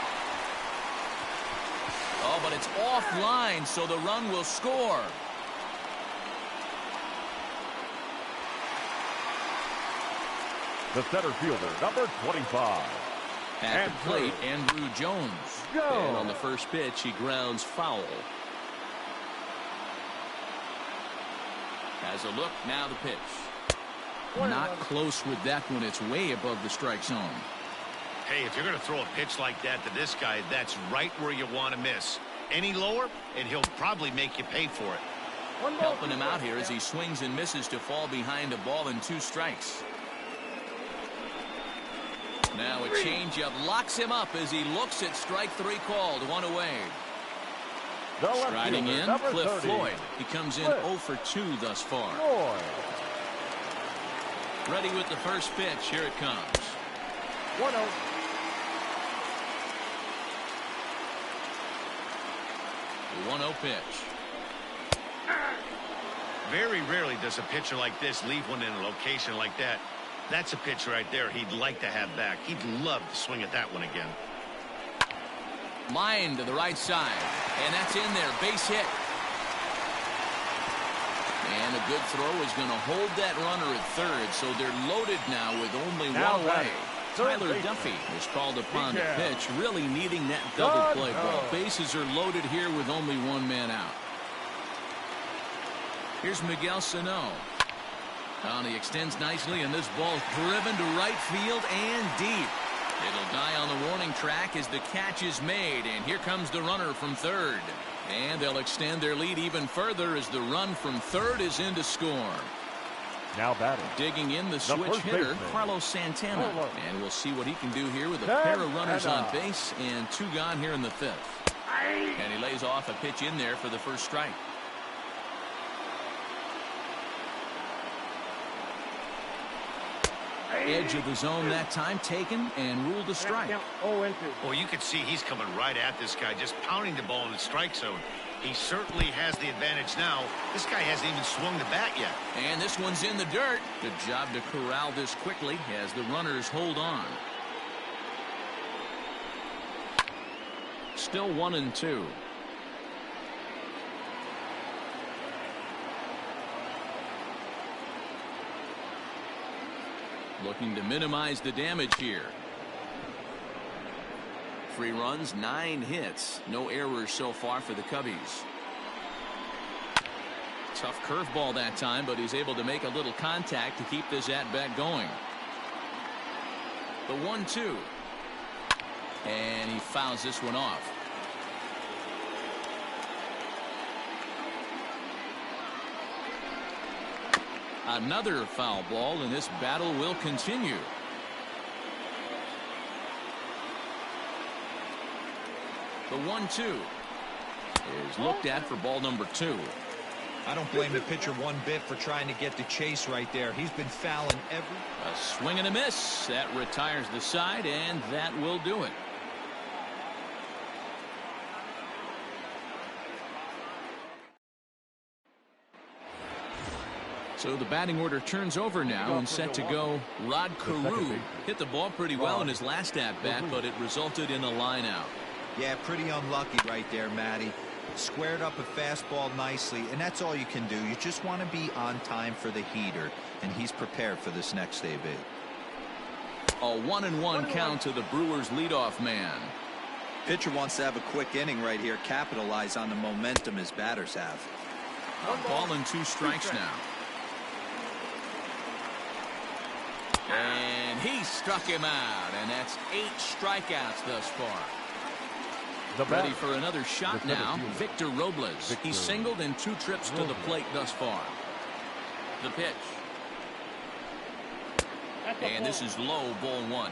Oh, but it's offline, so the run will score. The center fielder, number 25. At the plate, Andrew Jones. And on the first pitch, he grounds foul. Has a look, now the pitch. Not close with that one. It's way above the strike zone. Hey, if you're going to throw a pitch like that to this guy, that's right where you want to miss. Any lower, and he'll probably make you pay for it. Helping him out here as he swings and misses to fall behind a ball and 2 strikes. Now a changeup locks him up as he looks at strike 3 called. 1 away. Striding in, Cliff Floyd. He comes in 0 for 2 thus far. Ready with the first pitch. Here it comes. 1-0. The 1-0 pitch. Very rarely does a pitcher like this leave one in a location like that. That's a pitch right there he'd like to have back. He'd love to swing at that one again. Line to the right side. And that's in there. Base hit. And a good throw is going to hold that runner at third. So they're loaded now with only 1 away. Tyler Duffy is called upon to pitch, really needing that double play ball. Bases are loaded here with only 1 man out. Here's Miguel Sano. He extends nicely, and this ball driven to right field and deep. It'll die on the warning track as the catch is made, and here comes the runner from third. And they'll extend their lead even further as the run from third is in to score. Now batting. Digging in the switch hitter, Carlos Santana. And we'll see what he can do here with a pair of runners on base and 2 gone here in the 5th. And he lays off a pitch in there for the first strike. Edge of the zone that time taken and ruled a strike. 0 and 2. Well, you can see he's coming right at this guy, just pounding the ball in the strike zone. He certainly has the advantage now. This guy hasn't even swung the bat yet. And this one's in the dirt. Good job to corral this quickly as the runners hold on. Still 1 and 2. Looking to minimize the damage here. 3 runs, 9 hits. No errors so far for the Cubbies. Tough curveball that time, but he's able to make a little contact to keep this at-bat going. The 1-2. And he fouls this one off. Another foul ball, and this battle will continue. The 1-2 is looked at for ball number 2. I don't blame the pitcher one bit for trying to get the chase right there. He's been fouling every... A swing and a miss. That retires the side, and that will do it. So the batting order turns over now, and set to go Rod Carew. Hit the ball pretty well in his last at-bat, but it resulted in a line out. Yeah, pretty unlucky right there, Matty. Squared up a fastball nicely, and that's all you can do. You just want to be on time for the heater, and he's prepared for this next AB. A 1-1 count to the Brewers leadoff man. Pitcher wants to have a quick inning right here, capitalize on the momentum his batters have. A ball and 2 strikes now. And he struck him out, and that's 8 strikeouts thus far. Ready for another shot now, Victor Robles. He singled in 2 trips to the plate thus far. The pitch. And this is low, ball 1.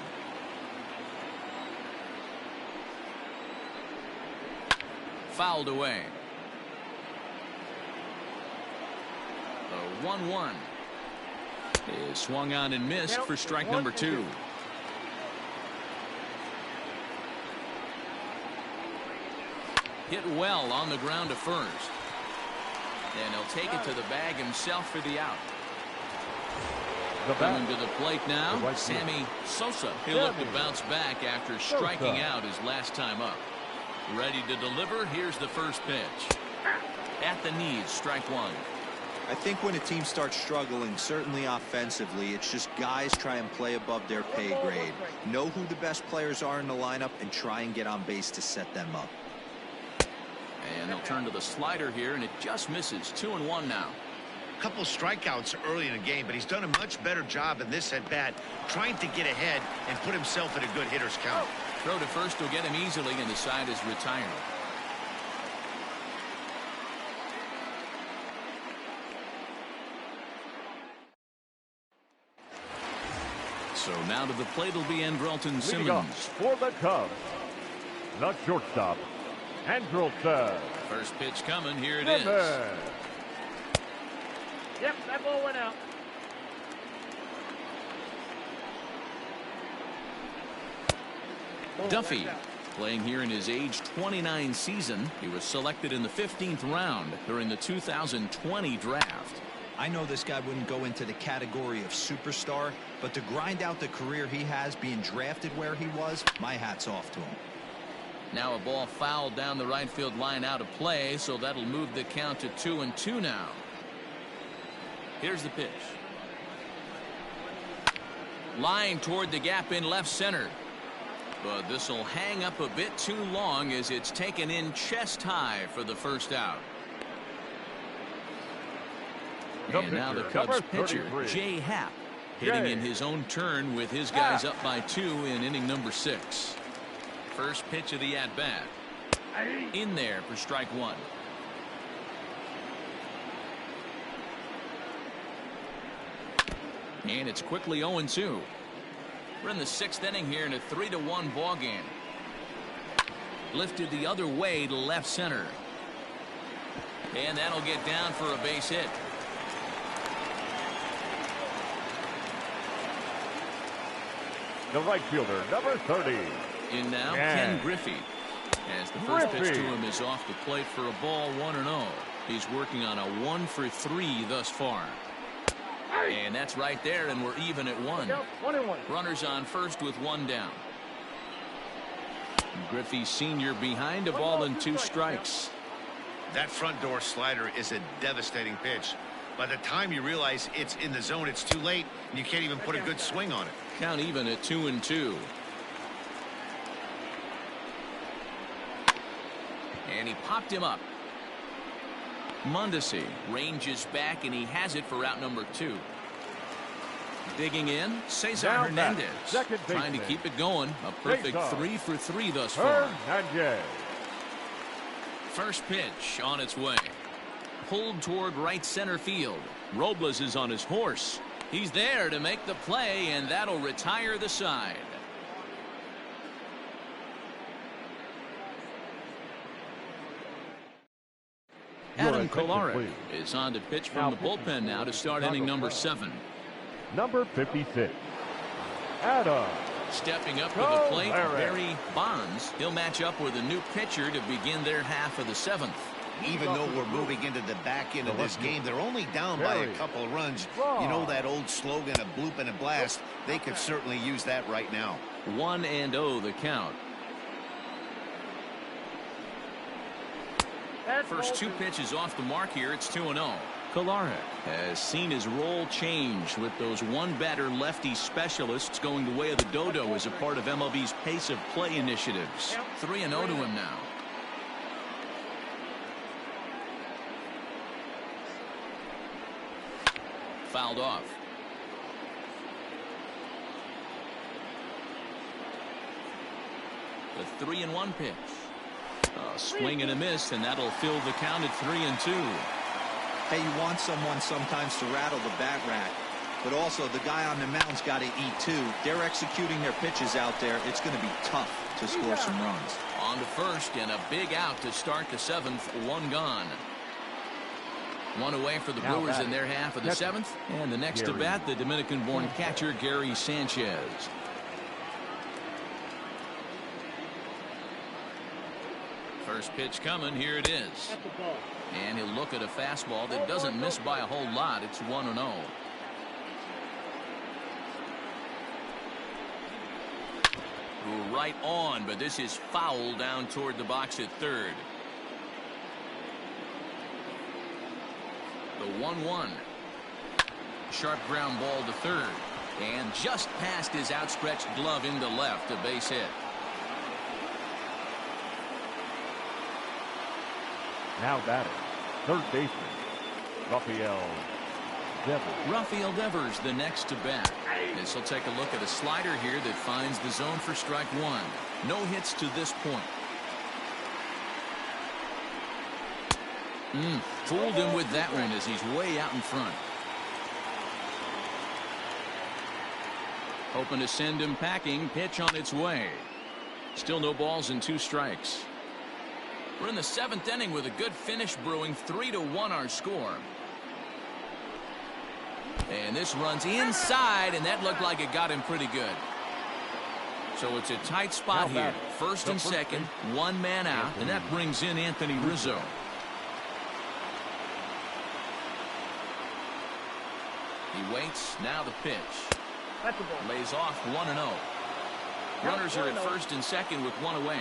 Fouled away. The 1-1 is swung on and missed for strike number 2. Hit well on the ground to first. And he'll take it to the bag himself for the out. Coming to the plate now, Sammy Sosa. He'll look to bounce back after striking out his last time up. Ready to deliver. Here's the first pitch. At the knees, strike 1. I think when a team starts struggling, certainly offensively, it's just guys try and play above their pay grade. Know who the best players are in the lineup and try and get on base to set them up. And they'll turn to the slider here, and it just misses. 2-1 now. Couple strikeouts early in the game, but he's done a much better job in this at bat, trying to get ahead and put himself in a good hitter's count. Throw to first will get him easily, and the side is retired. So now to the plate will be Andrelton Simmons. For the Cubs, the shortstop, Andrelton. First pitch coming. Here it is. Yep, that ball went out. Duffy playing here in his age 29 season. He was selected in the 15th round during the 2020 draft. I know this guy wouldn't go into the category of superstar, but to grind out the career he has being drafted where he was, my hat's off to him. Now a ball fouled down the right field line out of play, so that'll move the count to 2-2 now. Here's the pitch. Line toward the gap in left center. But this will hang up a bit too long as it's taken in chest high for the first out. And now the Cubs pitcher, Jay Happ, hitting in his own turn with his guys up by 2 in inning number 6. First pitch of the at-bat. In there for strike 1. And it's quickly 0-2. We're in the 6th inning here in a 3-1 ball game. Lifted the other way to left center. And that'll get down for a base hit. The right fielder, number 30. In now, Ken Griffey. As the first pitch to him is off the plate for a ball, 1-0. He's working on a 1-for-3 thus far. And that's right there, and we're even at 1. Runners on first with 1 down. Griffey Sr. behind, a ball and 2 strikes. That front door slider is a devastating pitch. By the time you realize it's in the zone, it's too late, and you can't even put a good swing on it. Count even at 2-2. And he popped him up. Mondesi ranges back, and he has it for out number 2. Digging in, Cesar Hernandez. Trying to keep it going. A perfect 3-for-3 thus far. First pitch on its way. Pulled toward right center field. Robles is on his horse. He's there to make the play, and that'll retire the side. Adam Kolarek is on to pitch from the bullpen now to start inning number 7. Number 56, Adam. Stepping up to the plate, Barry Bonds. He'll match up with a new pitcher to begin their half of the 7th. Even though we're moving into the back end of this game, they're only down by a couple of runs. You know that old slogan, a bloop and a blast? They could certainly use that right now. 1-0 the count. First 2 pitches off the mark here. It's 2-0. Kolarek has seen his role change with those one-batter lefty specialists going the way of the dodo as a part of MLB's pace of play initiatives. 3-0 to him now. Fouled off. The 3-1 pitch. A swing and a miss, and that'll fill the count at 3-2. Hey, you want someone sometimes to rattle the bat rack, but also the guy on the mound's got to eat too. They're executing their pitches out there. It's going to be tough to score some runs. On to first, and a big out to start the 7th. 1 gone. 1 away for the Brewers in their half of the 7th. And the next to bat, the Dominican-born catcher, Gary Sanchez. First pitch coming. Here it is. And he'll look at a fastball that doesn't miss by a whole lot. It's 1-0. Right on, but this is foul down toward the box at third. The 1-1. Sharp ground ball to third. And just past his outstretched glove into left, a base hit. Now batting, third baseman, Rafael Devers. Rafael Devers, the next to bat. This will take a look at a slider here that finds the zone for strike 1. No hits to this point. Fooled him with that one as he's way out in front. Hoping to send him packing. Pitch on its way. Still no balls and 2 strikes. We're in the 7th inning with a good finish brewing. 3-1 our score. And this runs inside, and that looked like it got him pretty good. So it's a tight spot here. First and second, 1 man out, and that brings in Anthony Rizzo. He waits. Now the pitch. Lays off 1-0. Runners are at first and second with 1 away.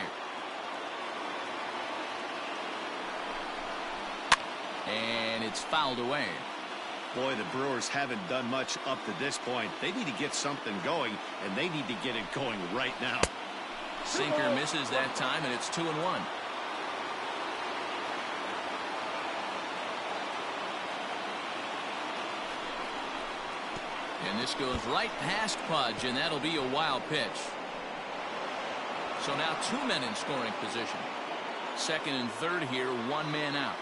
And it's fouled away. Boy, the Brewers haven't done much up to this point. They need to get something going, and they need to get it going right now. Sinker misses that time, and it's 2-1. And this goes right past Pudge, and that'll be a wild pitch. So now 2 men in scoring position. Second and third here, 1 man out.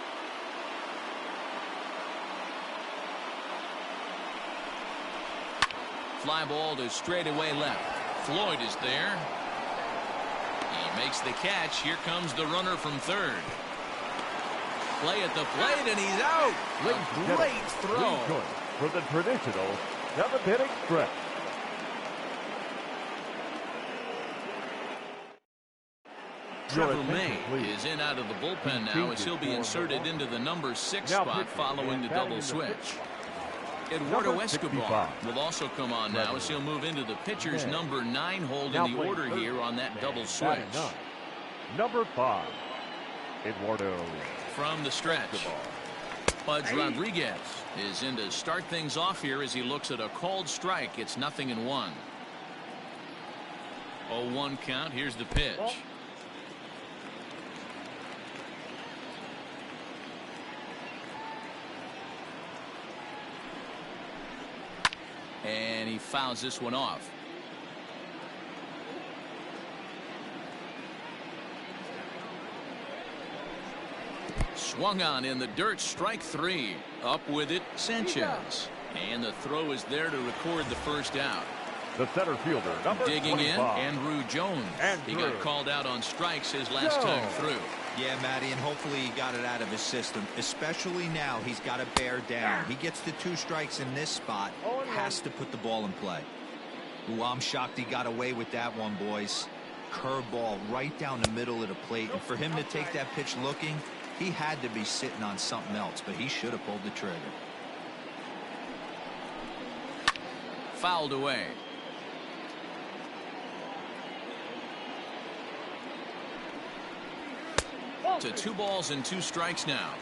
Fly ball to straightaway left. Floyd is there. He makes the catch. Here comes the runner from third. Play at the plate, and he's out. A great throw. For the traditional 7th-inning stretch. Trevor May is in out of the bullpen now as he'll be inserted into the number 6 spot following the double switch. Eduardo Escobar will also come on now as he'll move into the pitcher's number 9 hold in the order here on that double switch. Number 5, Eduardo. From the stretch, Pudge Rodriguez is in to start things off here as he looks at a called strike. It's 0-1. 0-1 count. Here's the pitch. And he fouls this one off. Swung on in the dirt, strike 3. Up with it, Sanchez. And the throw is there to record the first out. The center fielder, number Digging 25. in, Andrew Jones. He got called out on strikes his last time through. Yeah, Matty, and hopefully he got it out of his system. Especially now, he's got to bear down. He gets the 2 strikes in this spot, has to put the ball in play. Ooh, I'm shocked he got away with that one, boys. Curveball right down the middle of the plate. And for him to take that pitch looking, he had to be sitting on something else, but he should have pulled the trigger. Fouled away. To 2 balls and 2 strikes now.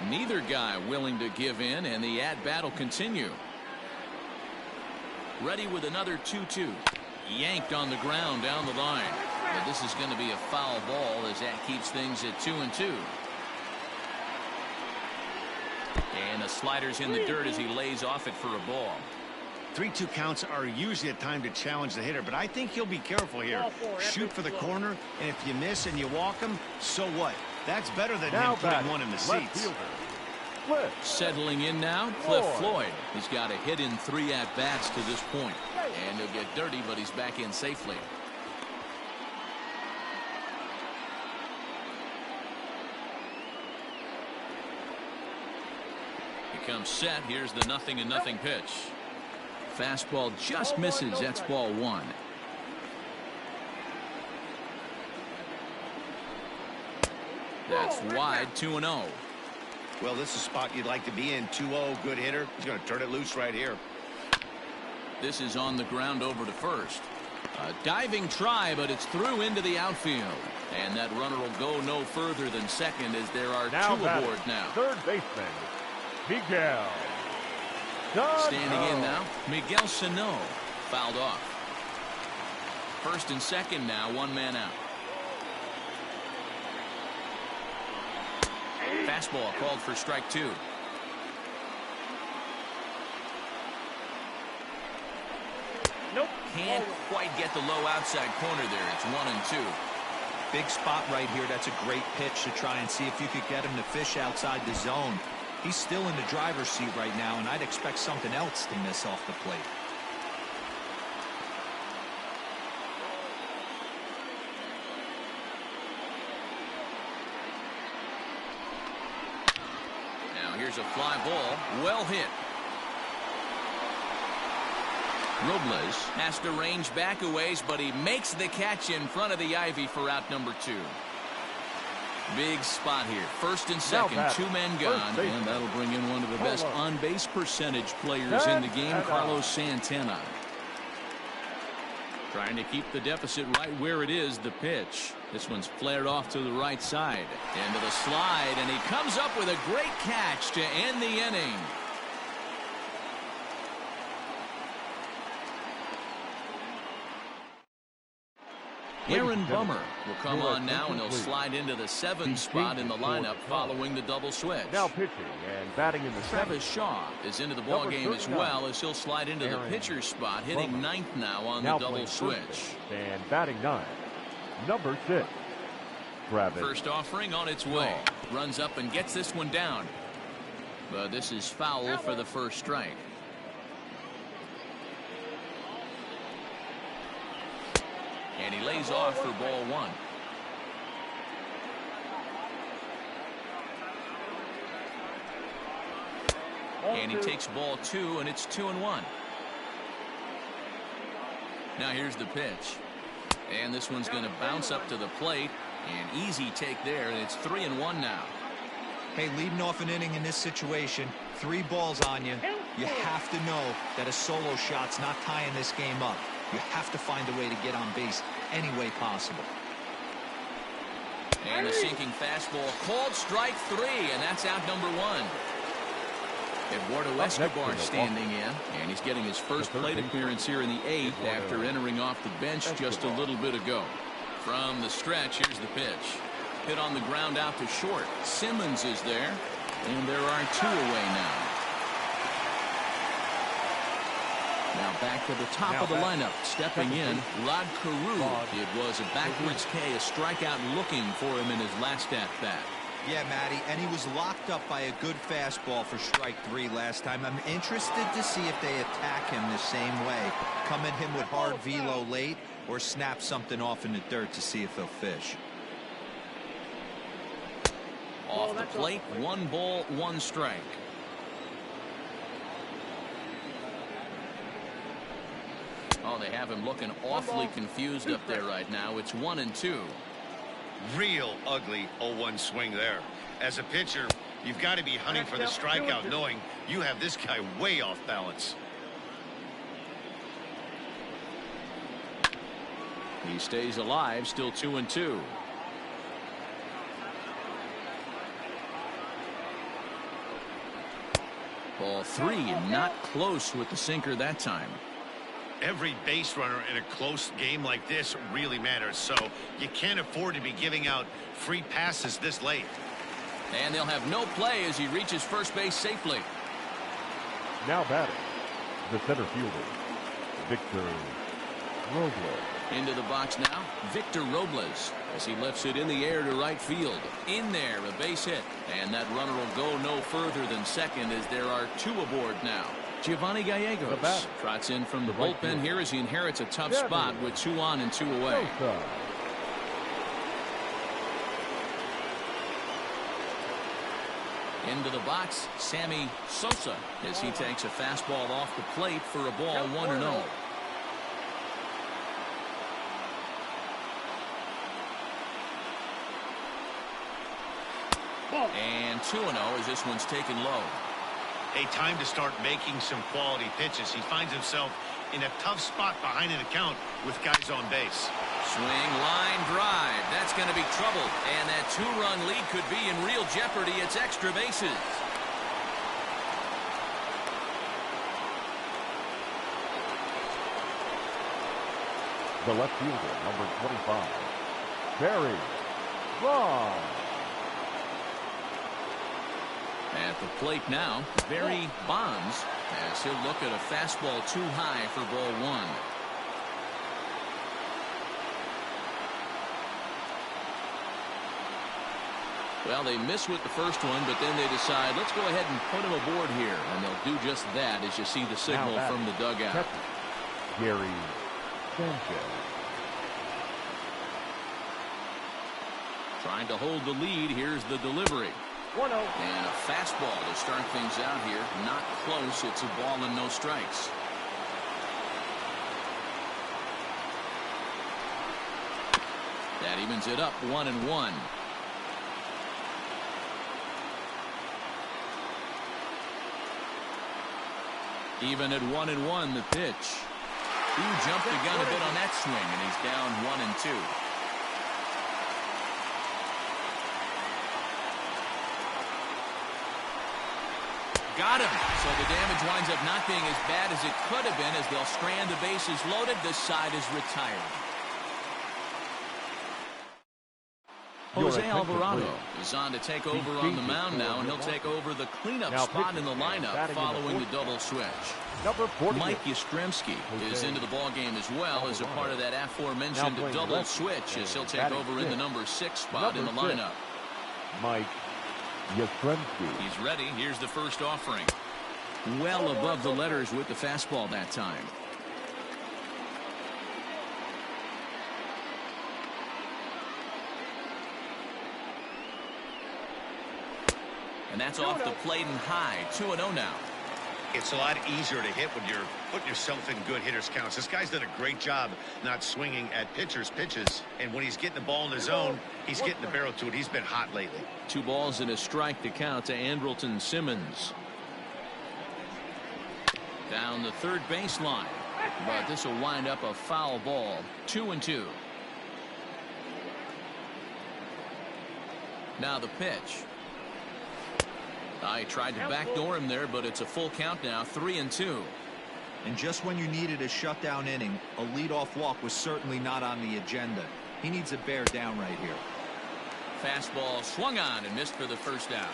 Neither guy willing to give in, and the at-bat will continue. Ready with another 2-2. Yanked on the ground down the line. But this is going to be a foul ball as that keeps things at 2-2. And the slider's in the dirt as he lays off it for a ball. 3-2 counts are usually a time to challenge the hitter, but I think he'll be careful here. Shoot for the corner, and if you miss and you walk him, so what? That's better than him putting one in the seats. Settling in now, Cliff Floyd. He's got a hit in 3 at-bats to this point. And he'll get dirty, but he's back in safely. He comes set. Here's the 0-0 pitch. Fastball just misses. That's ball 1. That's wide, 2-0. Well, this is a spot you'd like to be in. 2-0, good hitter. He's going to turn it loose right here. This is on the ground over to first. A diving try, but it's through into the outfield. And that runner will go no further than second as there are 2 aboard now. Third baseman, Miguel. Standing in now, Miguel Sano. Fouled off. First and second now, 1 man out. Fastball called for strike 2. Nope. Can't quite get the low outside corner there. It's 1-2. Big spot right here. That's a great pitch to try and see if you could get him to fish outside the zone. He's still in the driver's seat right now, and I'd expect something else to miss off the plate. Now here's a fly ball. Well hit. Robles has to range back a ways, but he makes the catch in front of the ivy for out number 2. Big spot here. First and second, 2 men gone, and that'll bring in one of the best on-base percentage players in the game, Carlos Santana. Trying to keep the deficit right where it is, the pitch. This one's flared off to the right side. Into the slide, and he comes up with a great catch to end the inning. Aaron Bummer will come on now, and he'll slide into the 7th spot in the lineup following the double switch. Now pitching and batting in the Travis Shaw is into the ballgame as well, as he'll slide into the pitcher's spot, hitting 9th now on the double switch. And batting 9, number 6, Travis. First offering on its way. Runs up and gets this one down. But this is foul for the first strike. And he lays off for ball 1. And he takes ball 2, and it's 2-1. Now here's the pitch. And this one's going to bounce up to the plate. An easy take there, and it's 3-1 now. Hey, leading off an inning in this situation, 3 balls on you. You have to know that a solo shot's not tying this game up. You have to find a way to get on base any way possible. And a sinking fastball called strike 3, and that's out number 1. Eduardo Escobar standing in, and he's getting his first plate appearance here in the 8th after entering off the bench just a little bit ago. From the stretch, here's the pitch. Hit on the ground out to short. Simmons is there, and there are 2 away now. Now back to the top of the lineup. Stepping in, Rod Carew. It was a backwards K, a strikeout looking for him in his last at-bat. Yeah, Matty, and he was locked up by a good fastball for strike 3 last time. I'm interested to see if they attack him the same way. Come at him with hard velo late, or snap something off in the dirt to see if he'll fish. Off the plate, 1 ball, 1 strike. Oh, they have him looking awfully confused up there right now. It's 1-2. Real ugly 0-1 swing there. As a pitcher, you've got to be hunting for the strikeout, knowing you have this guy way off balance. He stays alive, still 2-2. Ball 3, not close with the sinker that time. Every base runner in a close game like this really matters, so you can't afford to be giving out free passes this late. And they'll have no play as he reaches first base safely. Now batting, the center fielder, Victor Robles. Into the box now, Victor Robles, as he lifts it in the air to right field. In there, a base hit. And that runner will go no further than second as there are 2 aboard now. Giovanni Gallegos trots in from the bullpen here as he inherits a tough spot with 2 on and 2 away. Into the box, Sammy Sosa, as he takes a fastball off the plate for a ball 1-0. And 2-0 as this one's taken low. A time to start making some quality pitches. He finds himself in a tough spot behind an account with guys on base. Swing, line, drive. That's going to be trouble. And that 2-run lead could be in real jeopardy. It's extra bases. The left fielder, number 25, Barry Bonds. At the plate now, Barry Bonds, as he'll look at a fastball too high for ball 1. Well, they miss with the first one, but then they decide, let's go ahead and put him aboard here. And they'll do just that as you see the signal from the dugout. Gary Sanchez. Trying to hold the lead. Here's the delivery. 1-0. And a fastball to start things out here. Not close. It's a ball and no strikes. That evens it up 1-1. Even at 1-1, the pitch. He jumped the gun a bit on that swing, and he's down 1-2. Got him. So the damage winds up not being as bad as it could have been as they'll strand the bases loaded. This side is retired. Jose Alvarado is on to take over on the mound now, and he'll take over the cleanup spot in the lineup following the double switch. Mike Yastrzemski is into the ballgame as well as a part of that aforementioned double switch as he'll take over in the number 6 spot in the lineup. Mike Yastrzemski. He's ready. Here's the first offering. Well above the letters with the fastball that time. And that's off the plate and high. 2-0 now. It's a lot easier to hit when you're putting yourself in good hitters' counts. This guy's done a great job not swinging at pitchers' pitches. And when he's getting the ball in the zone, he's getting the barrel to it. He's been hot lately. 2 balls and a strike to count to Andrelton Simmons. Down the third baseline. But this will wind up a foul ball. 2-2. Now the pitch. I tried to backdoor him there, but it's a full count now. 3-2. And just when you needed a shutdown inning, a leadoff walk was certainly not on the agenda. He needs to bear down right here. Fastball swung on and missed for the first out.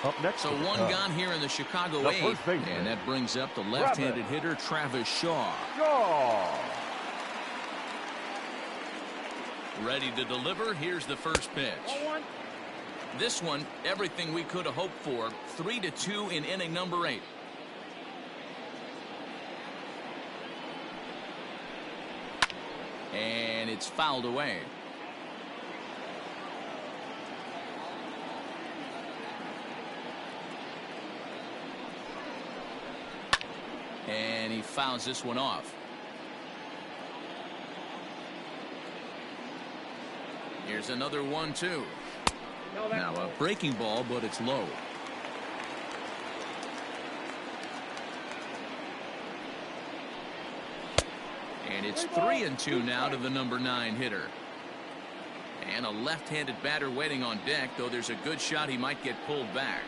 Up next, so one gone here in the Chicago 8th, and that brings up the left-handed hitter Travis Shaw. Ready to deliver. Here's the first pitch. This one, everything we could have hoped for. 3-2 in inning number 8. And it's fouled away. And he fouls this one off. Here's another 1-2. Now a breaking ball, but it's low. And it's 3-2 now to the number 9 hitter. And a left-handed batter waiting on deck, though there's a good shot he might get pulled back.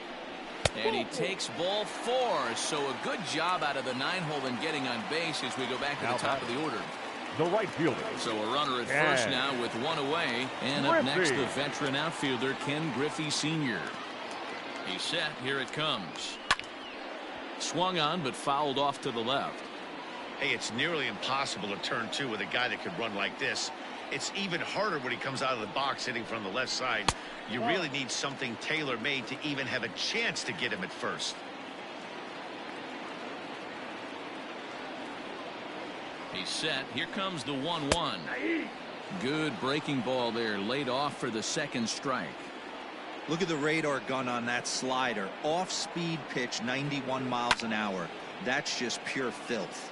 And he takes ball 4. So a good job out of the 9-hole and getting on base as we go back to the top of the order. The right fielder. So a runner at first now with 1 away. And up next, the veteran outfielder, Ken Griffey Sr. He's set. Here it comes. Swung on, but fouled off to the left. Hey, it's nearly impossible to turn 2 with a guy that could run like this. It's even harder when he comes out of the box hitting from the left side. You really need something tailor-made to even have a chance to get him at first. He's set. Here comes the 1-1. Good breaking ball there, laid off for the second strike. Look at the radar gun on that slider. Off-speed pitch, 91 miles an hour. That's just pure filth.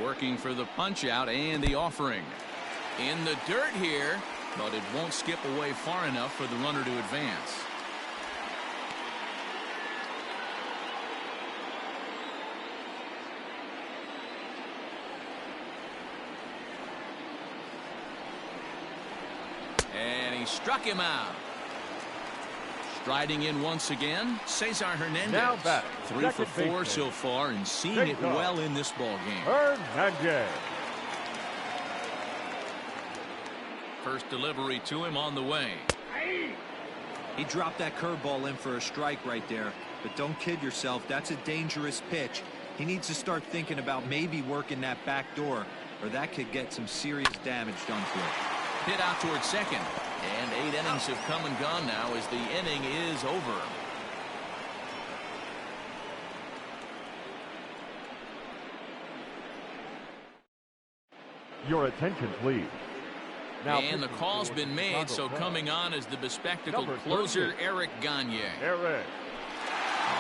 Working for the punch out and the offering. In the dirt here, but it won't skip away far enough for the runner to advance. And he struck him out. Striding in once again, Cesar Hernandez. Now back. 3 for 4 so far and seeing it well in this ball game. Hernandez. First delivery to him on the way. He dropped that curveball in for a strike right there. But don't kid yourself, that's a dangerous pitch. He needs to start thinking about maybe working that back door, or that could get some serious damage done to it. Hit out towards second. And 8 innings have come and gone now as the inning is over. Your attention, please. Now, and the call's been made, so coming on is the bespectacled closer, Eric Gagne. Eric.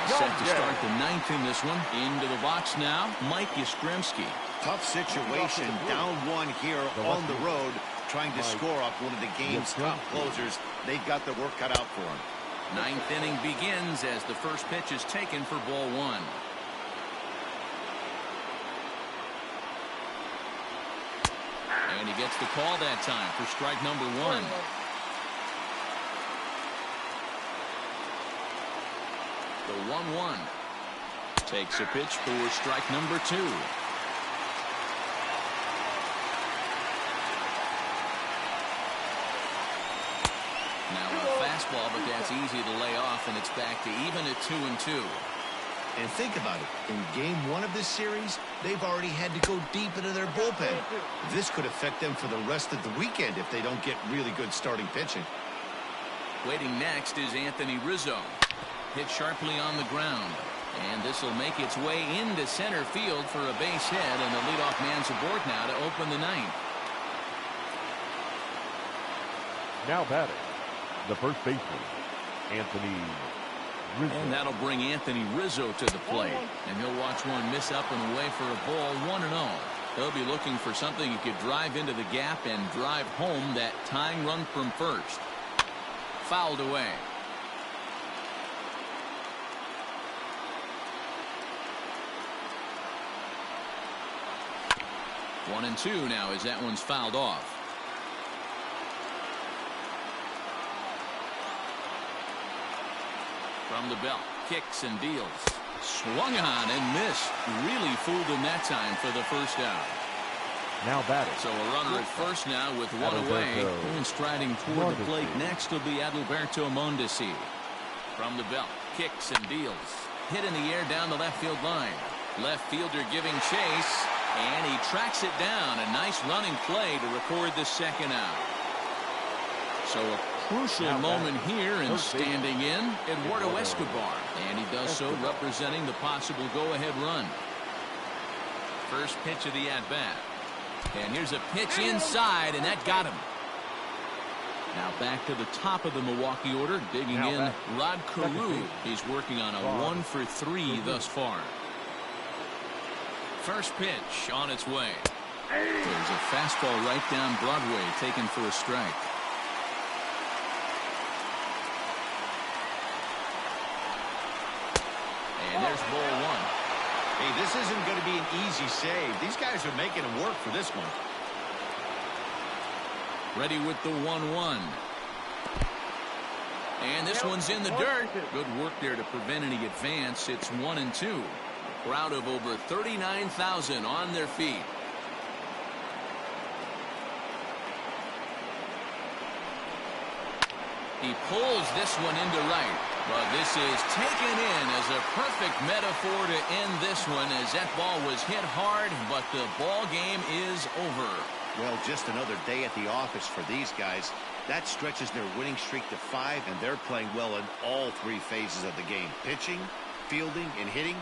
Set to start the 9th in this one. Into the box now, Mike Yastrzemski. Tough situation, down 1 here on the road, trying to score off one of the game's top closers. They've got their work cut out for him. 9th inning begins as the first pitch is taken for ball 1. And he gets the call that time for strike number 1. The 1-1 takes a pitch for strike number 2. Now a fastball, but that's easy to lay off, and it's back to even at 2-2. And think about it. In game 1 of this series, they've already had to go deep into their bullpen. This could affect them for the rest of the weekend if they don't get really good starting pitching. Waiting next is Anthony Rizzo. Hit sharply on the ground. And this will make its way into center field for a base hit, and the leadoff man's aboard now to open the 9th. Now batting, the first baseman, Anthony Rizzo. And that'll bring Anthony Rizzo to the plate. And he'll watch one miss up and away for a ball, 1-0. He'll be looking for something he could drive into the gap and drive home that tying run from first. Fouled away. One and 2 now as that one's fouled off. From the belt, kicks and deals. Swung on and missed. Really fooled him that time for the first out. Now batting. So a runner at first now with 1 away. And striding toward the plate next will be Adalberto Mondesi. From the belt, kicks and deals. Hit in the air down the left field line. Left fielder giving chase. And he tracks it down. A nice running play to record the second out. So a crucial moment here, and standing in, Eduardo Escobar. And he does so representing the possible go-ahead run. First pitch of the at-bat. And here's a pitch inside, and that got him. Now back to the top of the Milwaukee order, digging in Rod Carew. He's working on a 1 for 3 thus far. First pitch on its way. There's a fastball right down Broadway, taken for a strike. And there's ball 1. Hey, this isn't going to be an easy save. These guys are making him work for this one. Ready with the 1-1. And this one's in the dirt. Good work there to prevent any advance. It's 1-2. Crowd of over 39,000 on their feet. He pulls this one into right. But this is taken in as a perfect metaphor to end this one, as that ball was hit hard, but the ball game is over. Well, just another day at the office for these guys. That stretches their winning streak to 5, and they're playing well in all 3 phases of the game. Pitching, fielding, and hitting.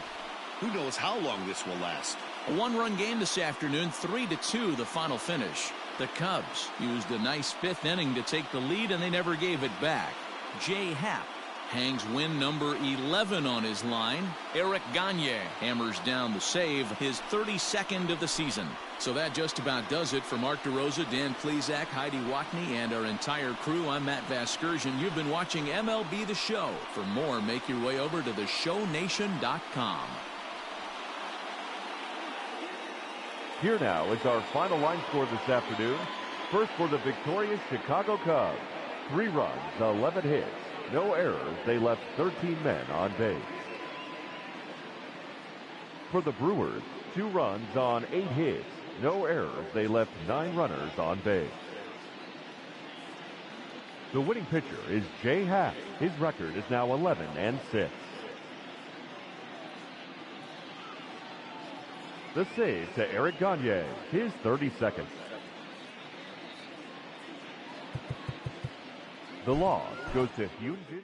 Who knows how long this will last? A 1-run game this afternoon, 3-2 the final finish. The Cubs used a nice 5th inning to take the lead, and they never gave it back. Jay Happ hangs win number 11 on his line. Eric Gagne hammers down the save, his 32nd of the season. So that just about does it for Mark DeRosa, Dan Plesac, Heidi Watney, and our entire crew. I'm Matt Vasgersian. You've been watching MLB The Show. For more, make your way over to theshownation.com. Here now is our final line score this afternoon. First for the victorious Chicago Cubs. 3 runs, 11 hits. No errors. They left 13 men on base. For the Brewers, 2 runs on 8 hits. No errors. They left 9 runners on base. The winning pitcher is Jay Happ. His record is now 11-6. The save to Eric Gagne, his 32nd. The loss goes to Hyun-Jin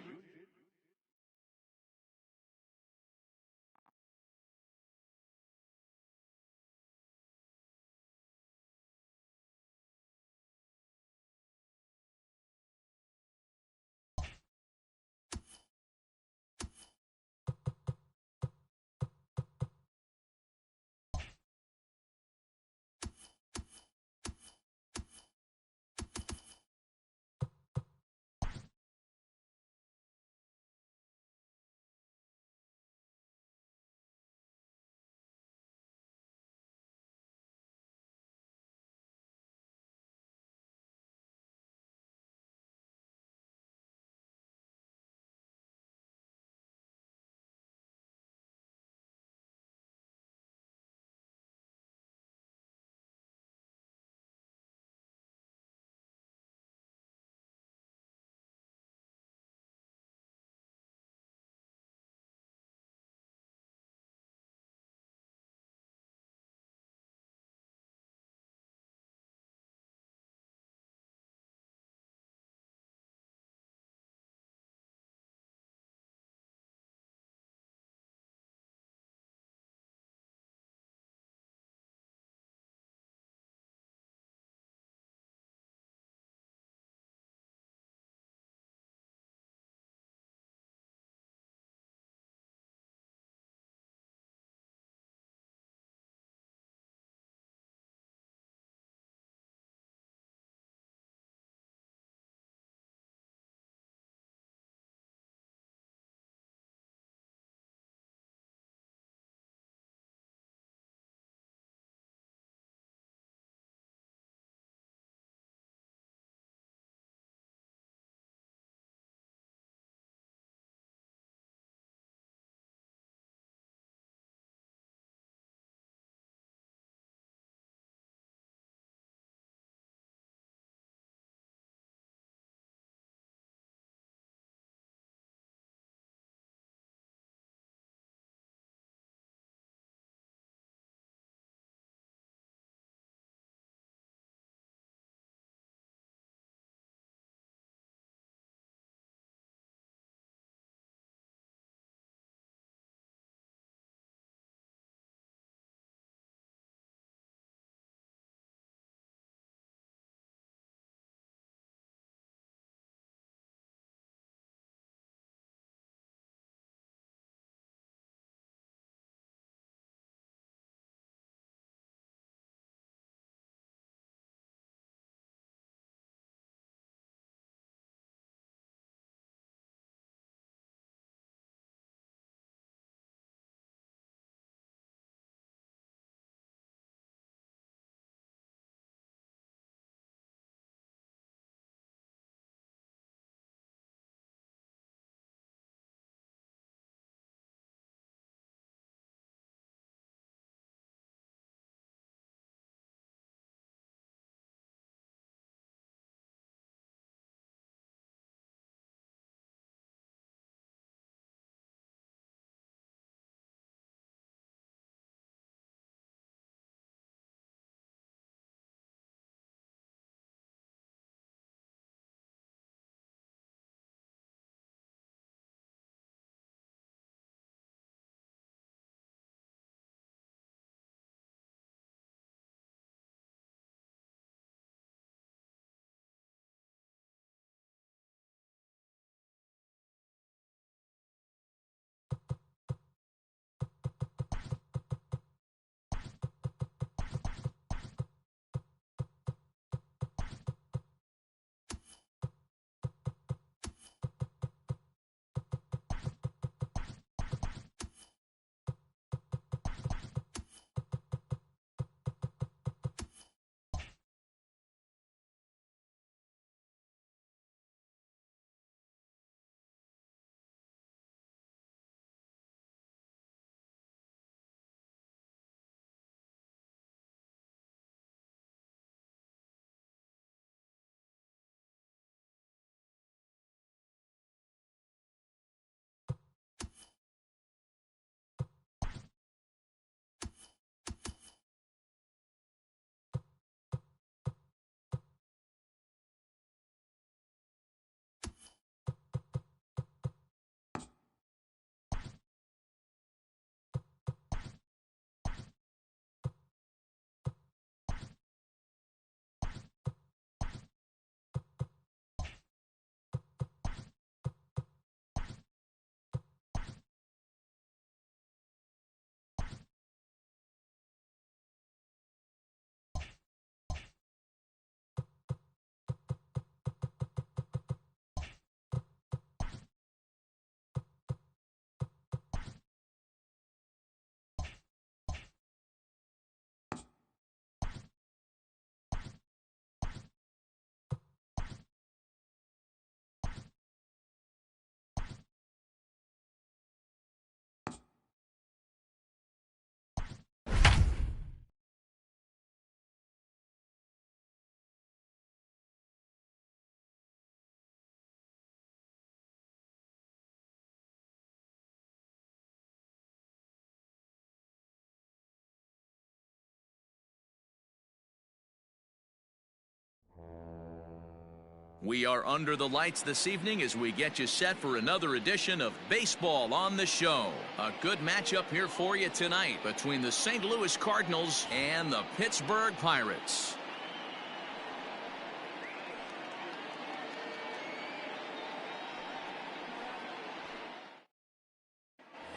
We are under the lights this evening as we get you set for another edition of Baseball on the Show. A good matchup here for you tonight between the St. Louis Cardinals and the Pittsburgh Pirates.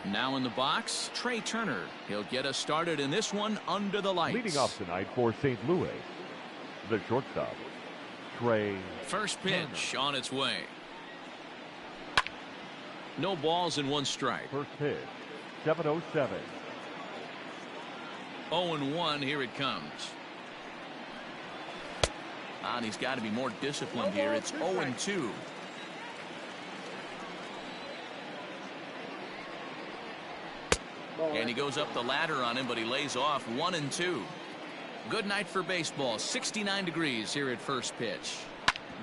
Now in the box, Trey Turner. He'll get us started in this one under the lights. Leading off tonight for St. Louis, the shortstop, Trey. First pitch on its way. No balls and 1 strike. First pitch, 7:07. 0-1, here it comes. And he's got to be more disciplined here. It's 0-2. And he goes up the ladder on him, but he lays off 1-2. Good night for baseball. 69 degrees here at first pitch.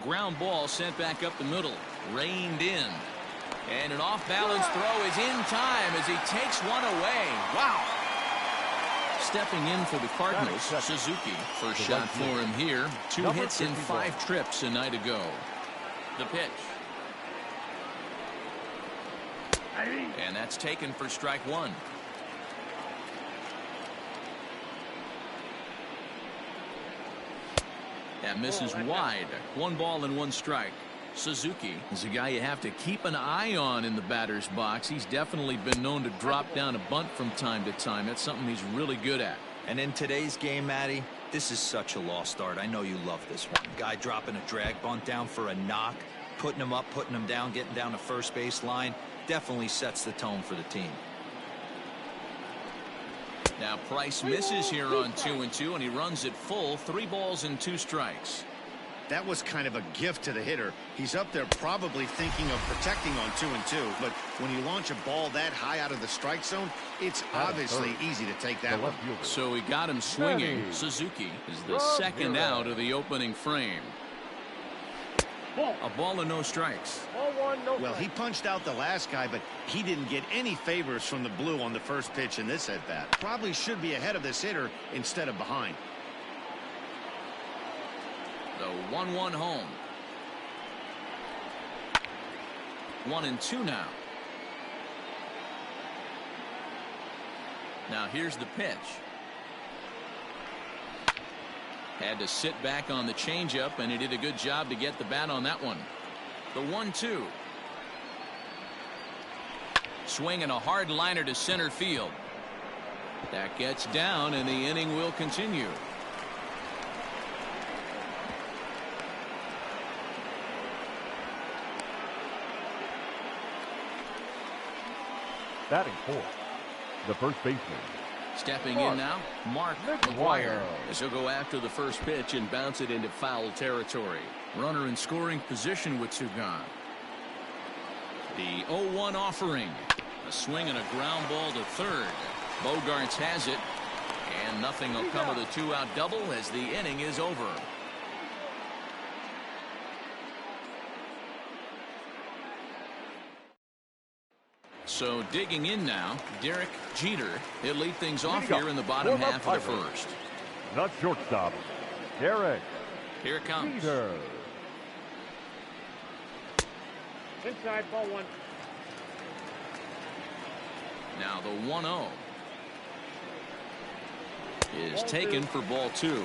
Ground ball sent back up the middle. Reined in. And an off-balance throw is in time as he takes one away. Wow. Stepping in for the Cardinals, Suzuki. First shot for him here. 2 hits in 5 trips a night ago. The pitch. And that's taken for strike 1. That misses wide. 1 ball and 1 strike. Suzuki is a guy you have to keep an eye on in the batter's box. He's definitely been known to drop down a bunt from time to time. That's something he's really good at. And in today's game, Matty, this is such a lost art. I know you love this one. Guy dropping a drag bunt down for a knock, putting him up, putting him down, getting down the first base line. Definitely sets the tone for the team. Now Price misses here on 2-2, and he runs it full. 3 balls and 2 strikes. That was kind of a gift to the hitter. He's up there probably thinking of protecting on 2-2, but when you launch a ball that high out of the strike zone, it's obviously easy to take that one. So he got him swinging. Suzuki is the second out of the opening frame. A ball and no strikes. Well, he punched out the last guy, but he didn't get any favors from the blue on the first pitch in this at-bat. Probably should be ahead of this hitter instead of behind. The 1-1 home. 1-2 now. Now here's the pitch. Had to sit back on the changeup, and he did a good job to get the bat on that one. The 1-2. Swinging a hard liner to center field. That gets down, and the inning will continue. Batting fourth, the first baseman. Stepping in now, Mark McGwire. As he'll go after the first pitch and bounce it into foul territory. Runner in scoring position with 2 gone. The 0-1 offering. A swing and a ground ball to third. Bogarts has it. And nothing will come of the 2-out double as the inning is over. So digging in now, Derek Jeter. He'll lead things off here in the bottom half of the first. Not shortstop, Derek. Here it comes. Jeter. Inside, ball 1. Now the 1-0 is taken for ball 2.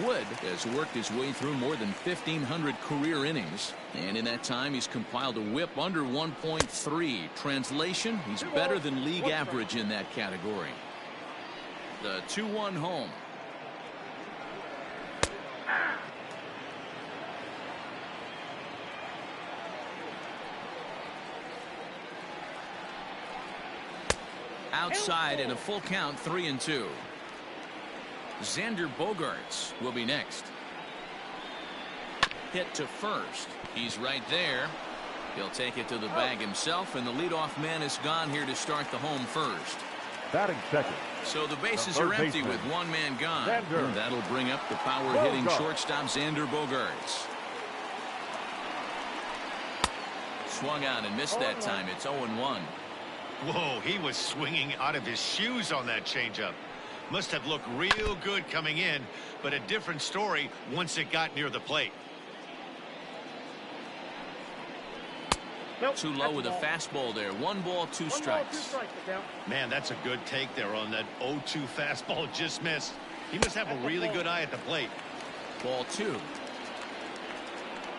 Wood has worked his way through more than 1,500 career innings, and in that time he's compiled a whip under 1.3. Translation, he's better than league average in that category. The 2-1 home. Outside in a full count, 3-2. Xander Bogarts will be next. Hit to first. He's right there. He'll take it to the bag himself, and the leadoff man is gone here to start the home first. Batting second. So the bases are empty with 1 man gone. And that'll bring up the power-hitting shortstop Xander Bogarts. Swung on and missed that time. It's 0-1. Whoa, he was swinging out of his shoes on that changeup. Must have looked real good coming in, but a different story once it got near the plate. Nope, Too low with a fastball there. 1 ball, 2 One strikes. ball, 2 strikes, Miguel. Man, that's a good take there on that 0-2 fastball. Just missed. He must have a really good eye at the plate. Ball 2.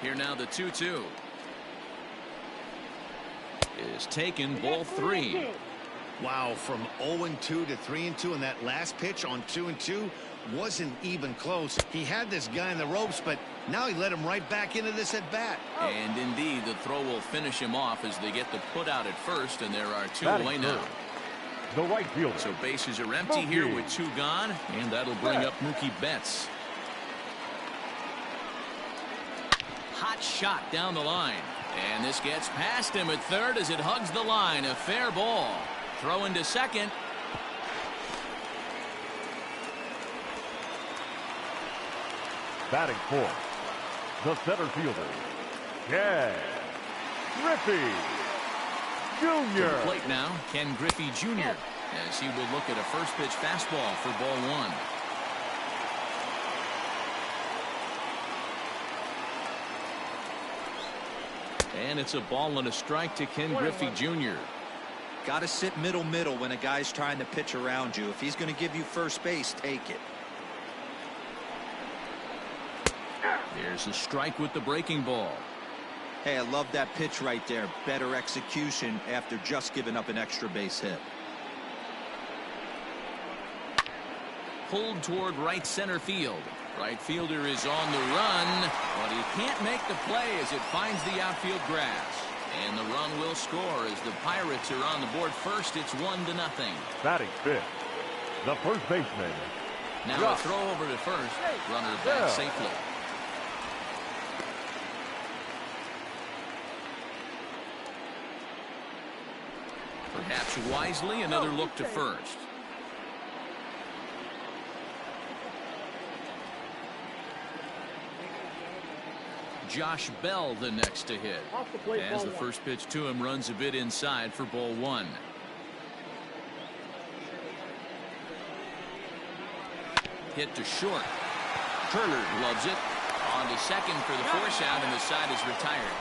Here now the 2-2. Is taken. Ball 3. Wow, from 0-2 to 3-2 in that last pitch on 2-2 wasn't even close. He had this guy in the ropes, but now he let him right back into this at bat. And indeed, the throw will finish him off as they get the put out at first, and there are 2 Batting away now. third, the right fielder. So bases are empty here with 2 gone, and that'll bring up Mookie Betts. Hot shot down the line, and this gets past him at third as it hugs the line. A fair ball. Throw into second. Batting fourth, the center fielder, Ken Griffey To the Jr. plate now, Ken Griffey Jr. as he will look at a first pitch fastball for ball 1. And it's a ball and a strike to Ken Griffey Jr. Got to sit middle when a guy's trying to pitch around you. If he's going to give you first base, take it. There's a strike with the breaking ball. Hey, I love that pitch right there. Better execution after just giving up an extra base hit. Pulled toward right center field. Right fielder is on the run, but he can't make the play as it finds the outfield grass. And the run will score as the Pirates are on the board first. It's 1-0. Batting fifth, the first baseman, Now a throw over to first. Runner back safely. Perhaps wisely, another look to first. Josh Bell the next to hit. Off the plate, As ball the 1. first pitch to him runs a bit inside for ball 1. Hit to short. Turner loves it. On to second for the force out, and the side is retired.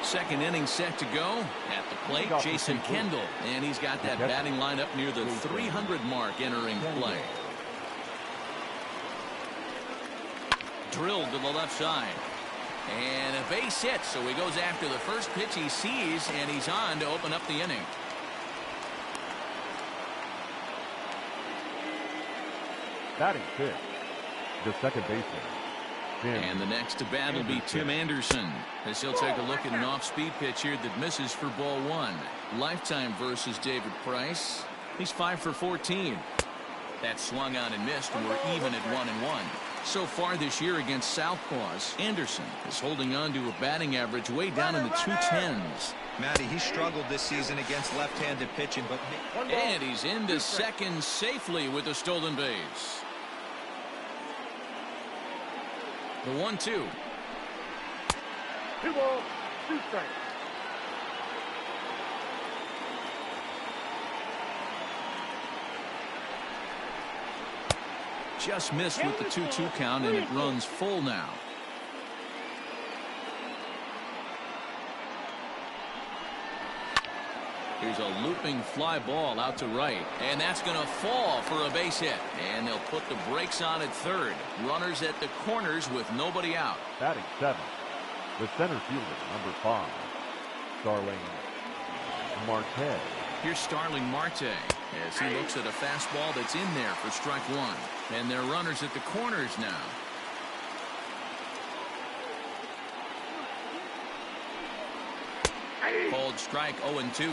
Second inning set to go. At the plate, Jason Kendall. And he's got that batting lineup near the 300 mark entering play. Drilled to the left side. And a base hit, so he goes after the first pitch he sees, and he's on to open up the inning. batting fifth, the second baseman. And the next to bat will be Tim Anderson, as he'll take a look at an off-speed pitch here that misses for ball 1. Lifetime versus David Price. He's 5 for 14. That swung on and missed, and we're even at 1-1. So far this year against Southpaws, Anderson is holding on to a batting average way down in the 210s. Matty, he struggled this season against left-handed pitching, but And he's into second safely with a stolen base. The 1-2. 2 balls, 2 strikes. Just missed with the 2-2 count, and it runs full now. Here's a looping fly ball out to right, and that's going to fall for a base hit. And they'll put the brakes on at third. Runners at the corners with nobody out. Batting seventh, the center fielder, number 5, Starling Marte. Here's Starling Marte as he looks at a fastball that's in there for strike 1. And they're runners at the corners now. Called strike 0-2.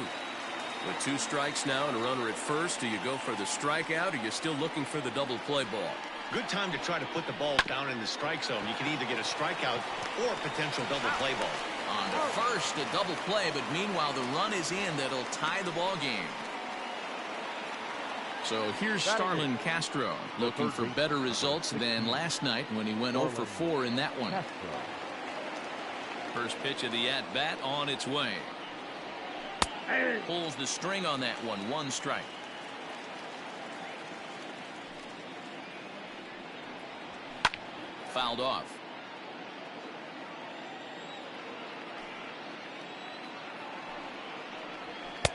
With 2 strikes now and a runner at first, do you go for the strikeout, or are you still looking for the double play ball? Good time to try to put the ball down in the strike zone. You can either get a strikeout or a potential double play ball. On to first, a double play, but meanwhile the run is in that'll tie the ball game. So here's Starlin Castro looking for better results than last night when he went 0 for 4 in that one. First pitch of the at-bat on its way. Pulls the string on that one. 1 strike. fouled off.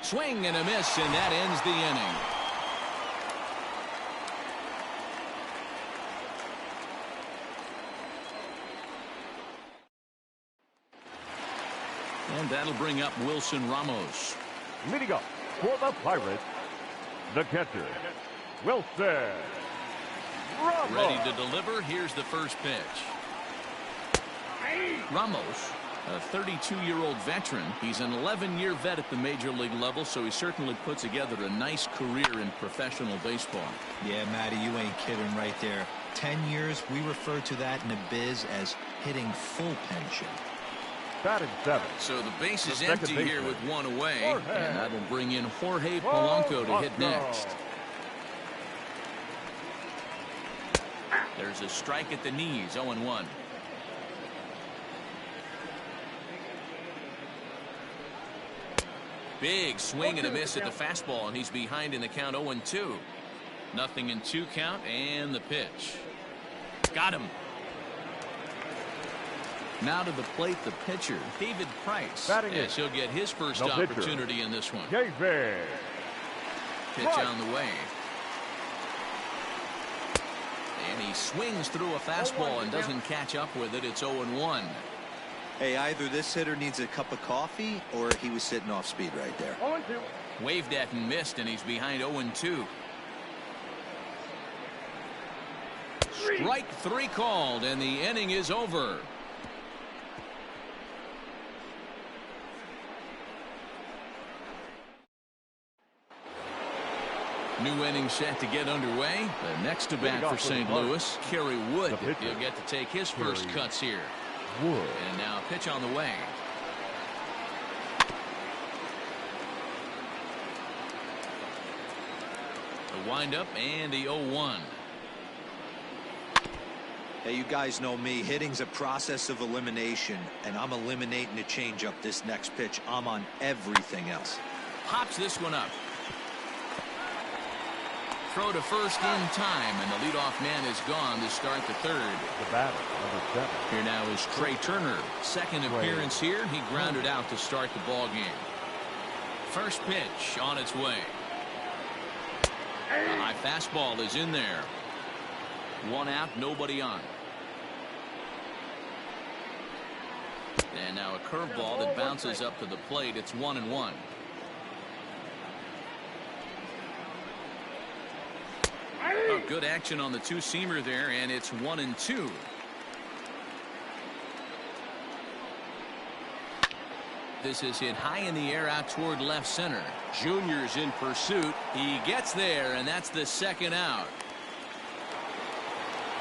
Swing and a miss, and that ends the inning. And that'll bring up Wilson Ramos. Leading up for the Pirates, the catcher, Wilson Ramos. Ready to deliver. Here's the first pitch. Ramos, a 32-year-old veteran. He's an 11-year vet at the major league level, so he certainly put together a nice career in professional baseball. Yeah, Matty, you ain't kidding right there. 10 years, we refer to that in the biz as hitting full pension. Batting 7. So the base is The empty second here with baseman, one away, Jorge. and that'll bring in Jorge Polanco to hit next. There's a strike at the knees, 0-1. Big swing and a miss at the fastball, and he's behind in the count, 0-2. Nothing in 2 count, and the pitch. Got him. Now to the plate, the pitcher, David Price. Batting Yes, he'll get his first the pitcher, opportunity in this one. David Pitch Price. on the way. And he swings through a fastball and doesn't catch up with it. It's 0-1. Hey, either this hitter needs a cup of coffee or he was sitting off speed right there. 0-2. Waved at and missed, and he's behind 0-2. Strike 3 called, and the inning is over. New inning set to get underway. The next to bat for St. Louis, Kerry Wood. He'll get to take his first cuts here. Wood. And now pitch on the way. The windup and the 0-1. Hey, you guys know me. Hitting's a process of elimination, and I'm eliminating the changeup this next pitch. I'm on everything else. Pops this one up. Throw to first in time, and the leadoff man is gone to start the third. The batter, number 7. Here now is Trey Turner. Second appearance here. He grounded out to start the ball game. First pitch on its way. The high fastball is in there. 1 out, nobody on. And now a curveball that bounces up to the plate. It's 1-1. Oh, good action on the two-seamer there, and it's 1-2. This is hit high in the air out toward left center. Junior's in pursuit. He gets there, and that's the second out.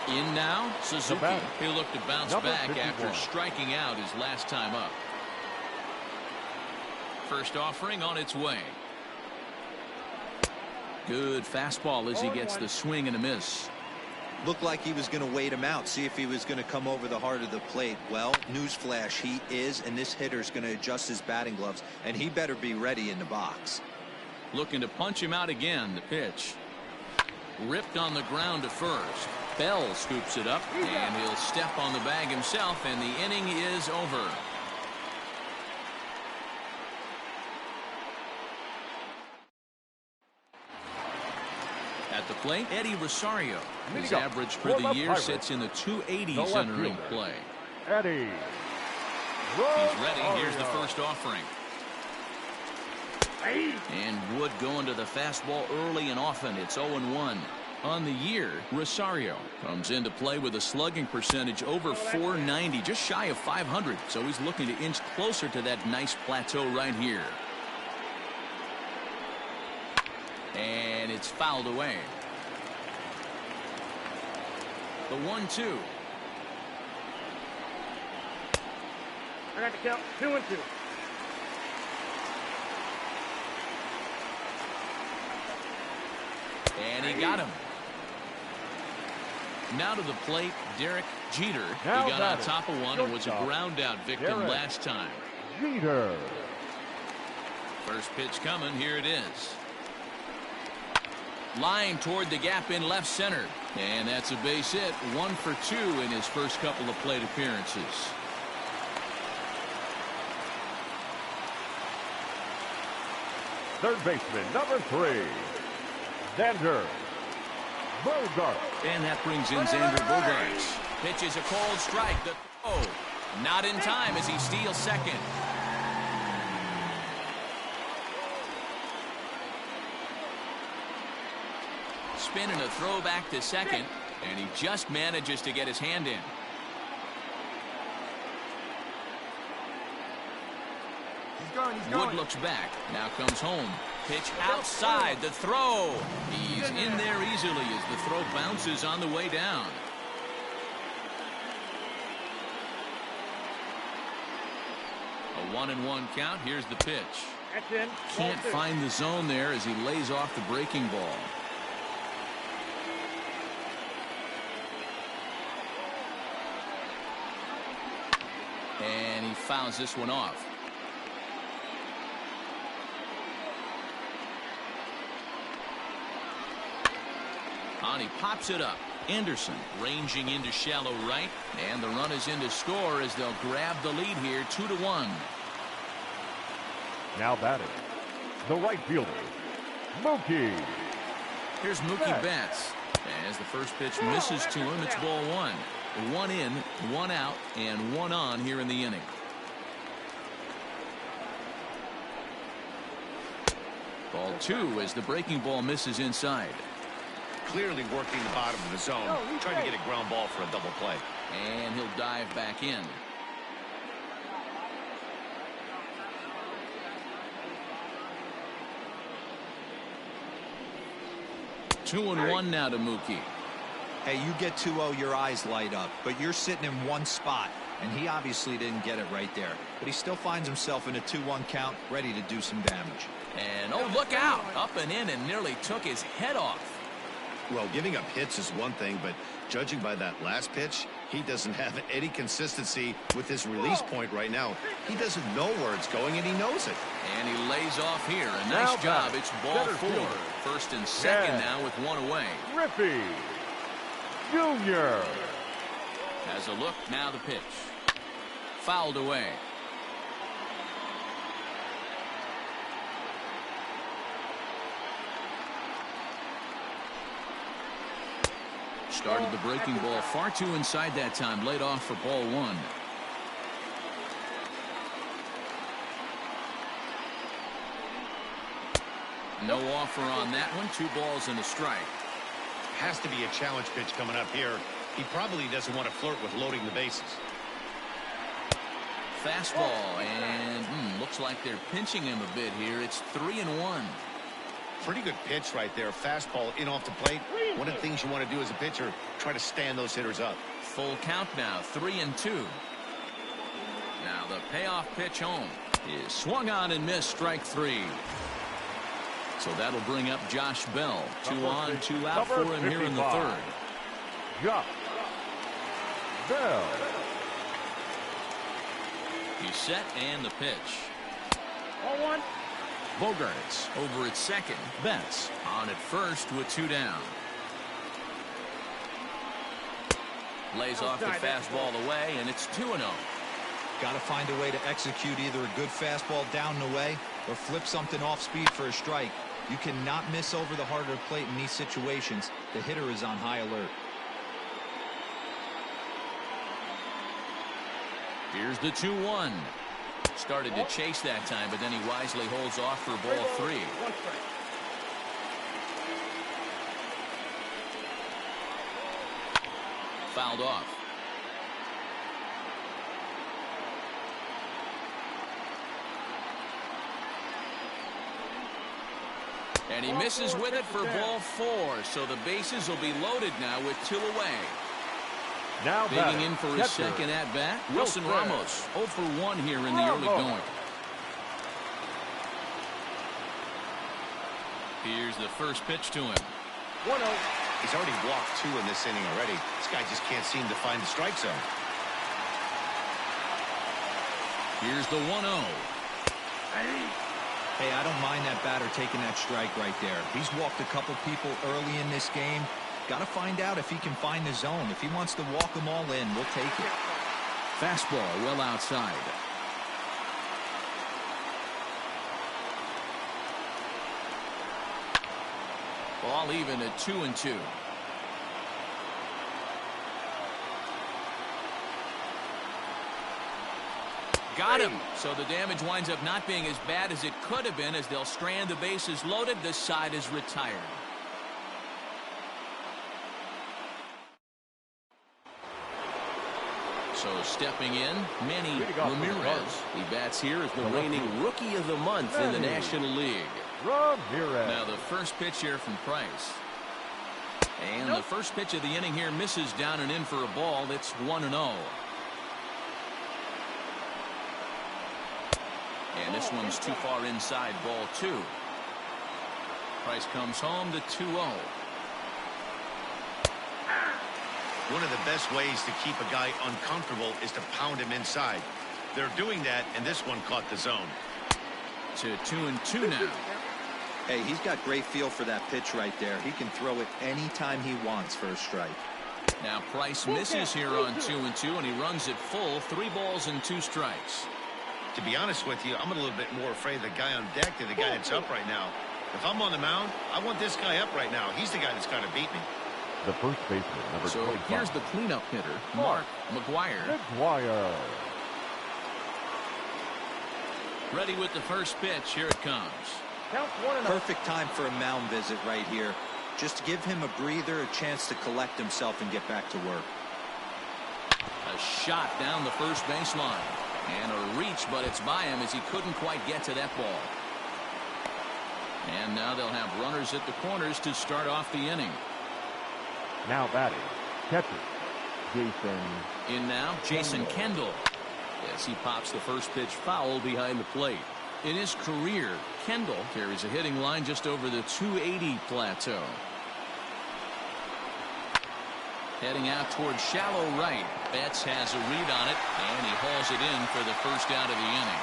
In now, Suzuki. He'll look to bounce back 51. after striking out his last time up. First offering on its way. Good fastball as he gets the swing and a miss. Looked like he was going to wait him out, see if he was going to come over the heart of the plate. Well, newsflash, he is, and this hitter's going to adjust his batting gloves, and he better be ready in the box. Looking to punch him out again. The pitch. Ripped on the ground to first. Bell scoops it up, and he'll step on the bag himself, and the inning is over. At the plate, Eddie Rosario. His average for the year sits in the 280s entering play. Eddie. He's ready. Here's the first offering. And Wood going to the fastball early and often. It's 0-1. On the year, Rosario comes into play with a slugging percentage over .490, just shy of .500. So he's looking to inch closer to that nice plateau right here. And it's fouled away. The 1-2. I got to count 2-2. And he got him. Now to the plate, Derek Jeter. Now He got on top of one and was a ground out victim Derek last time. Jeter. First pitch coming. Here it is. Line toward the gap in left center. And that's a base hit. 1 for 2 in his first couple of plate appearances. Third baseman, number 3, Xander Bogaerts. And that brings in Xander Bogaerts. Pitches a cold strike. The throw. Not in time as he steals second. Spinning a throw back to second, and he just manages to get his hand in. Wood looks back. Now comes home. Pitch outside. The throw. He's in there easily as the throw bounces on the way down. A 1-1 count. Here's the pitch. Can't find the zone there as he lays off the breaking ball. And he fouls this one off. And he pops it up. Anderson ranging into shallow right, and the run is in to score as they'll grab the lead here 2-1. Now batting, the right fielder, Mookie. Here's Mookie Betts. As the first pitch misses to him, it's ball 1. 1 in, 1 out, and 1 on here in the inning. Ball 2 as the breaking ball misses inside. Clearly working the bottom of the zone, trying to get a ground ball for a double play. And he'll dive back in. Two and one now to Mookie. Hey, you get 2-0, your eyes light up, but you're sitting in one spot, and he obviously didn't get it right there. But he still finds himself in a 2-1 count, ready to do some damage. And oh, look out! Up and in and nearly took his head off. Well, giving up hits is one thing, but judging by that last pitch, he doesn't have any consistency with his release point right now. He doesn't know where it's going, and he knows it. And he lays off here. A nice job. It's ball 4. First and second now with 1 away. Griffey Jr. Has a look. Now the pitch. Fouled away. Started the breaking ball far too inside that time. Laid off for ball 1. No offer on that one. 2 balls and a strike. Has to be a challenge pitch coming up here. He probably doesn't want to flirt with loading the bases. Fastball, and looks like they're pinching him a bit here. It's 3-1. Pretty good pitch right there. Fastball in off the plate. One of the things you want to do as a pitcher, try to stand those hitters up. Full count now, 3-2. Now the payoff pitch home is swung on and missed, strike 3. So that'll bring up Josh Bell. 2 on, 2 out for him here in the 3rd. Josh Bell. He's set and the pitch. 0-1. Bogaerts over at second. Betts on at first with 2 down. Lays off the fastball away, and it's 2-0. Got to find a way to execute either a good fastball down and away or flip something off speed for a strike. You cannot miss over the harder plate in these situations. The hitter is on high alert. Here's the 2-1. Started to chase that time, but then he wisely holds off for ball 3. Fouled off. And he misses with it for ball 4, so the bases will be loaded now with 2 away. Now digging in for his second at bat, Wilson Ramos 0 for 1 here in the early going. Here's the first pitch to him. 1-0. He's already walked 2 in this inning already. This guy just can't seem to find the strike zone. Here's the 1-0. Hey, I don't mind that batter taking that strike right there. He's walked a couple people early in this game. Got to find out if he can find the zone. If he wants to walk them all in, we'll take it. Fastball well outside. Ball even at 2-2. Got him. So the damage winds up not being as bad as it could have been, as they'll strand the bases loaded. This side is retired. So stepping in, Manny Ramirez. He bats here as the reigning Rookie of the Month in the National League. Ramirez. Now the first pitch here from Price. And the first pitch of the inning here misses down and in for a ball. It's 1-0. And this one's too far inside, ball 2. Price comes home to 2-0. One of the best ways to keep a guy uncomfortable is to pound him inside. They're doing that, and this one caught the zone. To 2-2 now. Hey, he's got great feel for that pitch right there. He can throw it anytime he wants for a strike. Now Price misses here on 2-2, and he runs it full. 3 balls and 2 strikes. To be honest with you, I'm a little bit more afraid of the guy on deck than the guy that's up right now. If I'm on the mound, I want this guy up right now. He's the guy that's got to beat me. The first baseman, number 25. So here's the cleanup hitter, Mark McGuire. Ready with the first pitch. Here it comes. Count 1-0. Perfect time for a mound visit right here. Just give him a breather, a chance to collect himself and get back to work. A shot down the first baseline. And a reach, but it's by him as he couldn't quite get to that ball. And now they'll have runners at the corners to start off the inning. Now batting, catcher, Jason. In now, Jason Kendall. As he pops the first pitch foul behind the plate. In his career, Kendall carries a hitting line just over the 280 plateau. Heading out towards shallow right. Betts has a read on it, and he hauls it in for the first out of the inning.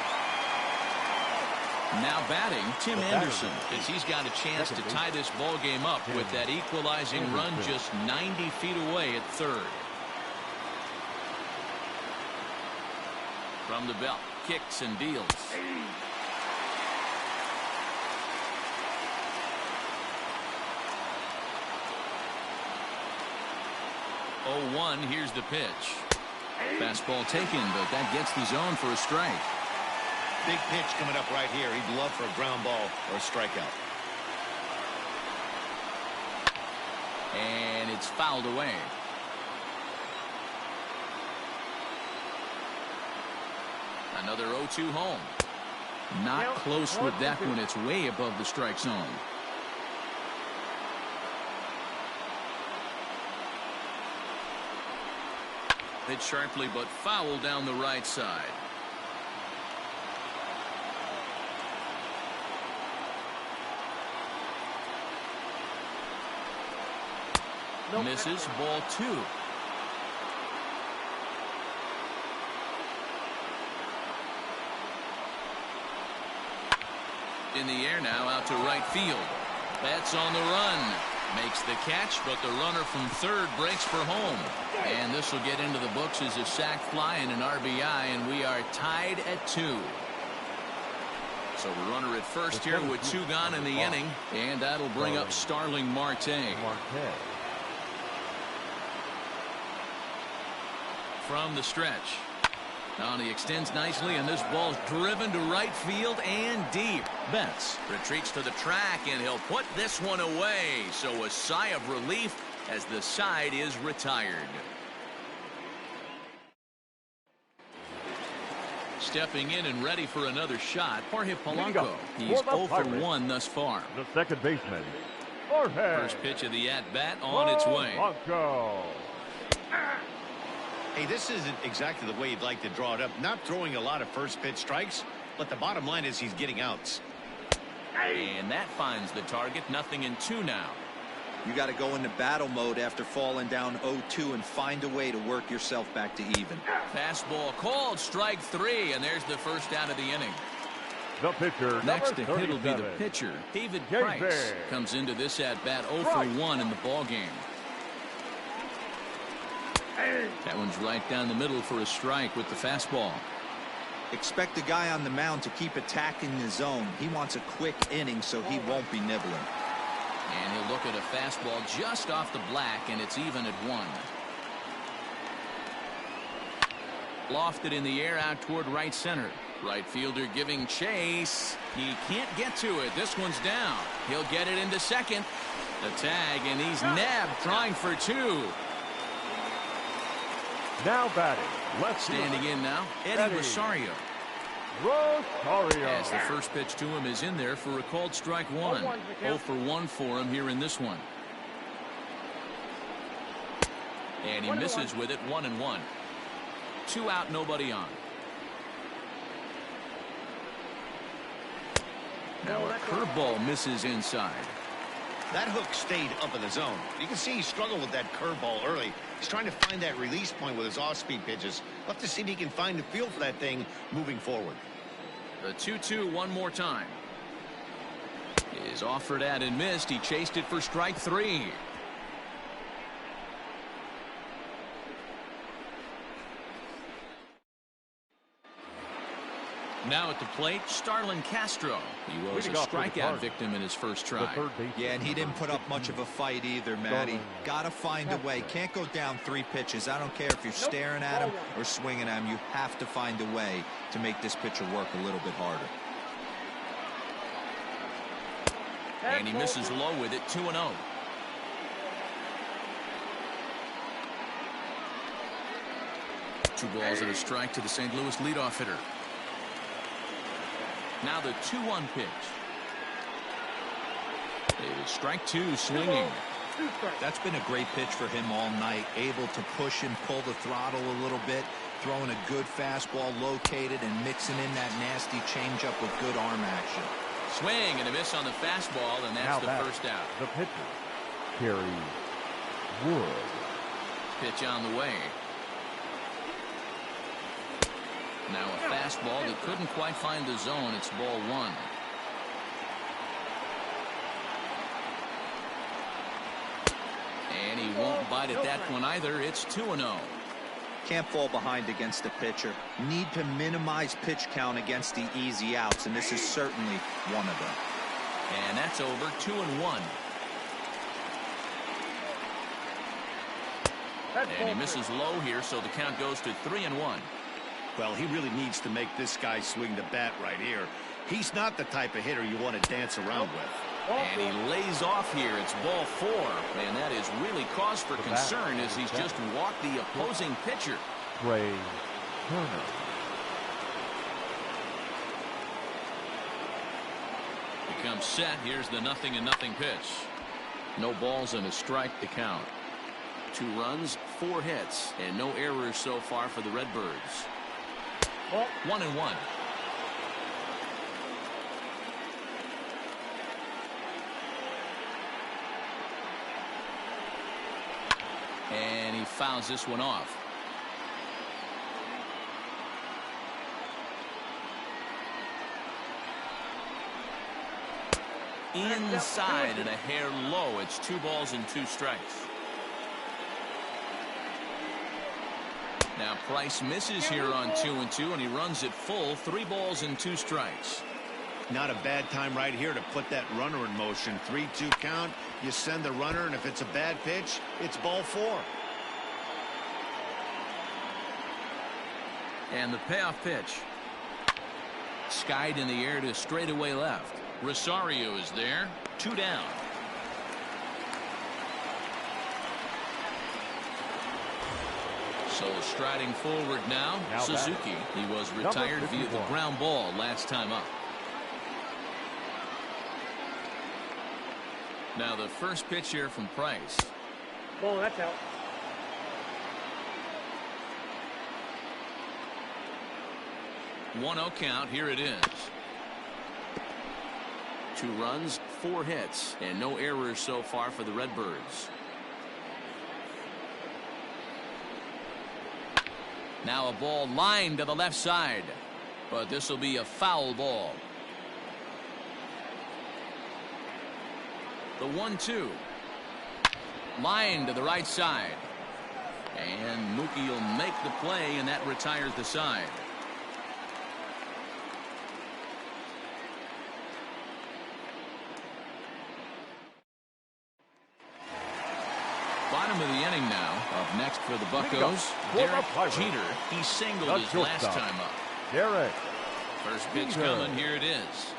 Now batting, Tim Anderson, as he's got a chance to tie this ball game up with that equalizing run just 90 feet away at third. From the belt, kicks and deals. Oh, 1, here's the pitch. Fastball taken, but that gets the zone for a strike. Big pitch coming up right here. He'd love for a ground ball or a strikeout. And it's fouled away. Another 0-2 home. Not close with that one. It's way above the strike zone. Hit sharply, but foul down the right side. Misses, ball 2. In the air now, out to right field. Betts on the run. Makes the catch, but the runner from third breaks for home. And this will get into the books as a sac fly and an RBI, and we are tied at 2. So a runner at first here with 2 gone in the inning, and that'll bring up Starling Marte. From the stretch. Now he extends nicely, and this ball's driven to right field and deep. Betts retreats to the track, and he'll put this one away. So a sigh of relief as the side is retired. Stepping in and ready for another shot, Jorge Polanco. He's 0 for 1 thus far. The second baseman, Jorge. First pitch of the at-bat on its way. Polanco. Hey, this isn't exactly the way you'd like to draw it up. Not throwing a lot of first pitch strikes, but the bottom line is he's getting outs. And that finds the target. 0-2 now. You got to go into battle mode after falling down 0-2 and find a way to work yourself back to even. Fastball called, strike 3, and there's the first out of the inning. The pitcher, Next number to hit will be the 37. pitcher, David David. Price. Comes into this at-bat 0 for Price. 1 in the ballgame. That one's right down the middle for a strike with the fastball. Expect the guy on the mound to keep attacking the zone. He wants a quick inning, so he won't be nibbling. And he'll look at a fastball just off the black, and it's even at 1. Lofted in the air out toward right center. Right fielder giving chase. He can't get to it. This one's down. He'll get it into second. The tag, and he's nabbed trying for 2. Now batting, left Standing in now, Eddie Rosario. Rosario. As the first pitch to him is in there for a called strike 1. 0 for 1 for him here in this one. And he misses with it, 1-1. 2 out, nobody on. Now a curveball misses inside. That hook stayed up in the zone. You can see he struggled with that curveball early. He's trying to find that release point with his off-speed pitches. We'll have to see if he can find the feel for that thing moving forward. The 2-2 one more time. Is offered at and missed. He chased it for strike 3. Now at the plate, Starlin Castro. He was a strikeout victim in his first try. Yeah, and he didn't put up much of a fight either, Matty. Gotta find a way. Can't go down 3 pitches. I don't care if you're staring at him or swinging at him. You have to find a way to make this pitcher work a little bit harder. And he misses low with it, 2-0. Two balls and a strike to the St. Louis leadoff hitter. Now the 2-1 pitch. It is strike 2 swinging. That's been a great pitch for him all night. Able to push and pull the throttle a little bit. Throwing a good fastball located and mixing in that nasty changeup with good arm action. Swing and a miss on the fastball, and that's the first out. The pitcher, Kerry Wood. Pitch on the way. Now a fastball that couldn't quite find the zone. It's ball 1. And he won't bite at that one either. It's 2-0. Can't fall behind against the pitcher. Need to minimize pitch count against the easy outs, and this is certainly one of them. And that's over. 2-1. And he misses low here, so the count goes to 3-1. Well, he really needs to make this guy swing the bat right here. He's not the type of hitter you want to dance around with. And he lays off here. It's ball 4. And that is really cause for concern as he's just walked the opposing pitcher. Trey Turner. Becomes set. Here's the 0-0 pitch. No balls and a strike to count. 2 runs, 4 hits, and no errors so far for the Redbirds. 1-1. And he fouls this one off. Inside and a hair low. It's 2 balls and 2 strikes. Now Price misses here on 2-2, and he runs it full. 3 balls and 2 strikes. Not a bad time right here to put that runner in motion. 3-2 count. You send the runner, and if it's a bad pitch, it's ball 4. And the payoff pitch. Skied in the air to straightaway left. Rosario is there. 2 down. So striding forward now Suzuki. He was retired via the ground ball last time up. Now the first pitch here from Price. Ball, that's out. One-0 count. Here it is. 2 runs, 4 hits, and no errors so far for the Redbirds. Now a ball lined to the left side, but this will be a foul ball. The 1-2. Line to the right side. And Mookie will make the play, and that retires the side. Bottom of the inning now. Up next for the Buccos, Derek Jeter. He singled his last time up. Derek. First pitch coming. Here it is.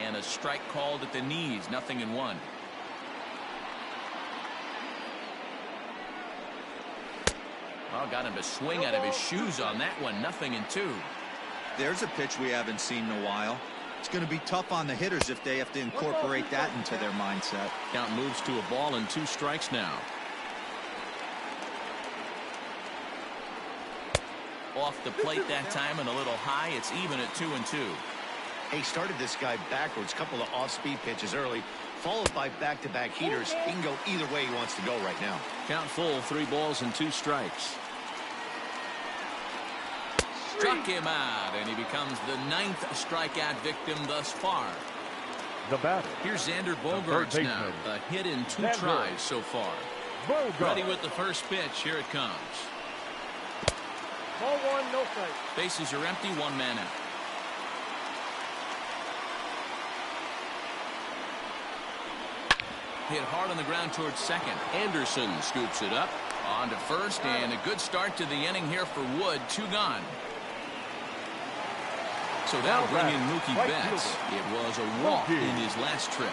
And a strike called at the knees. 0-1. Oh, got him to swing out of his shoes on that one. 0-2. There's a pitch we haven't seen in a while. It's going to be tough on the hitters if they have to incorporate that into their mindset. Count moves to a ball and 2 strikes now. Off the plate that time and a little high. It's even at 2-2. He started this guy backwards. Couple of off-speed pitches early, followed by back-to-back heaters. He can go either way he wants to go right now. Count full. 3 balls and 2 strikes. Struck him out, and he becomes the 9th strikeout victim thus far. The batter. Here's Xander Bogaerts now. A hit in 2 tries so far. Ready with the first pitch. Here it comes. Ball 1, no strike. Bases are empty. 1 man out. Hit hard on the ground towards second. Anderson scoops it up. On to first, and a good start to the inning here for Wood. 2 gone. So that'll bring in Mookie Betts. It was a walk in his last trip.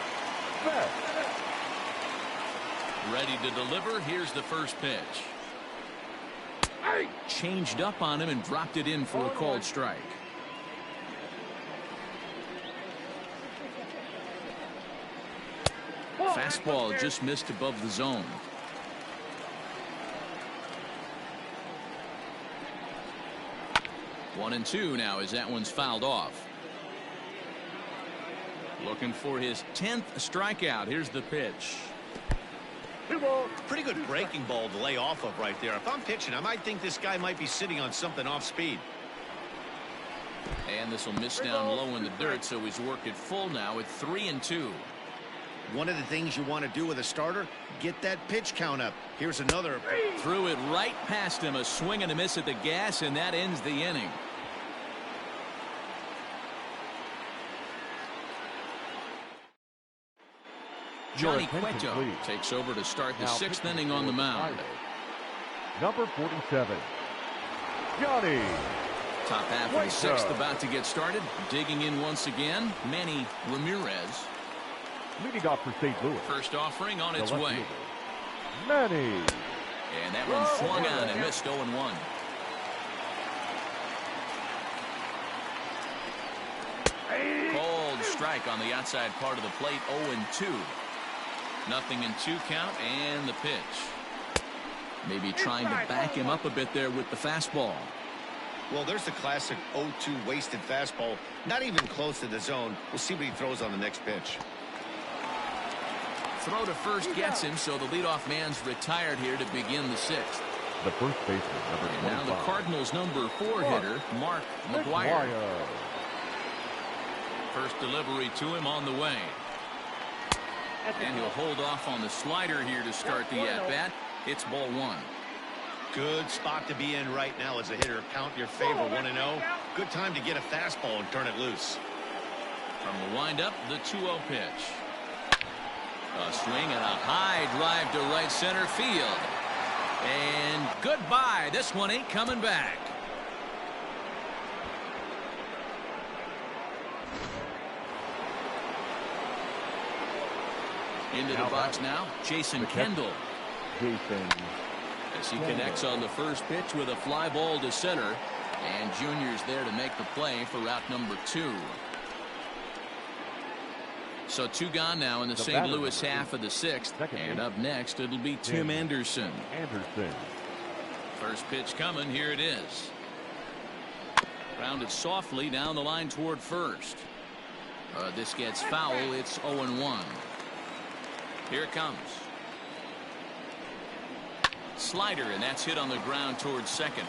Ready to deliver. Here's the first pitch. Changed up on him and dropped it in for a called strike. Fastball just missed above the zone. One and 2 now as that one's fouled off. Looking for his 10th strikeout. Here's the pitch. Pretty good breaking ball to lay off of right there. If I'm pitching, I might think this guy might be sitting on something off speed. And this will miss down low in the dirt, so he's worked it full now at 3 and 2. One of the things you want to do with a starter, get that pitch count up. Here's another. Threw it right past him. A swing and a miss at the gas, and that ends the inning. Johnny Cueto takes over to start the 6th inning on the mound. Number 47, Johnny. Top half of the 6th about to get started. Digging in once again, Manny Ramirez. Leading off for St. Louis. First offering on its way. Manny. And that one swung on and missed. 0-1. Cold strike on the outside part of the plate. 0-2. 0-2 count, and the pitch. Maybe trying to back him up a bit there with the fastball. Well, there's the classic 0-2 wasted fastball. Not even close to the zone. We'll see what he throws on the next pitch. Throw to first gets him, so the leadoff man's retired here to begin the 6th. The first baseman, number 25. And now the Cardinals' number 4 hitter, Mark McGwire. First delivery to him on the way. And he'll hold off on the slider here to start the at-bat. It's ball 1. Good spot to be in right now as a hitter. Count your favor. 1-0. Good time to get a fastball and turn it loose. From the windup, the 2-0 pitch. A swing and a high drive to right center field. And goodbye. This one ain't coming back. Into the box now, Jason Kendall. As he connects on the first pitch with a fly ball to center. And Junior's there to make the play for out number 2. So 2 gone now in the St. Louis half of the 6th. And up next, it'll be Tim Anderson. First pitch coming. Here it is. Grounded softly down the line toward first. This gets foul. It's 0-1. Here it comes. Slider, and that's hit on the ground towards second.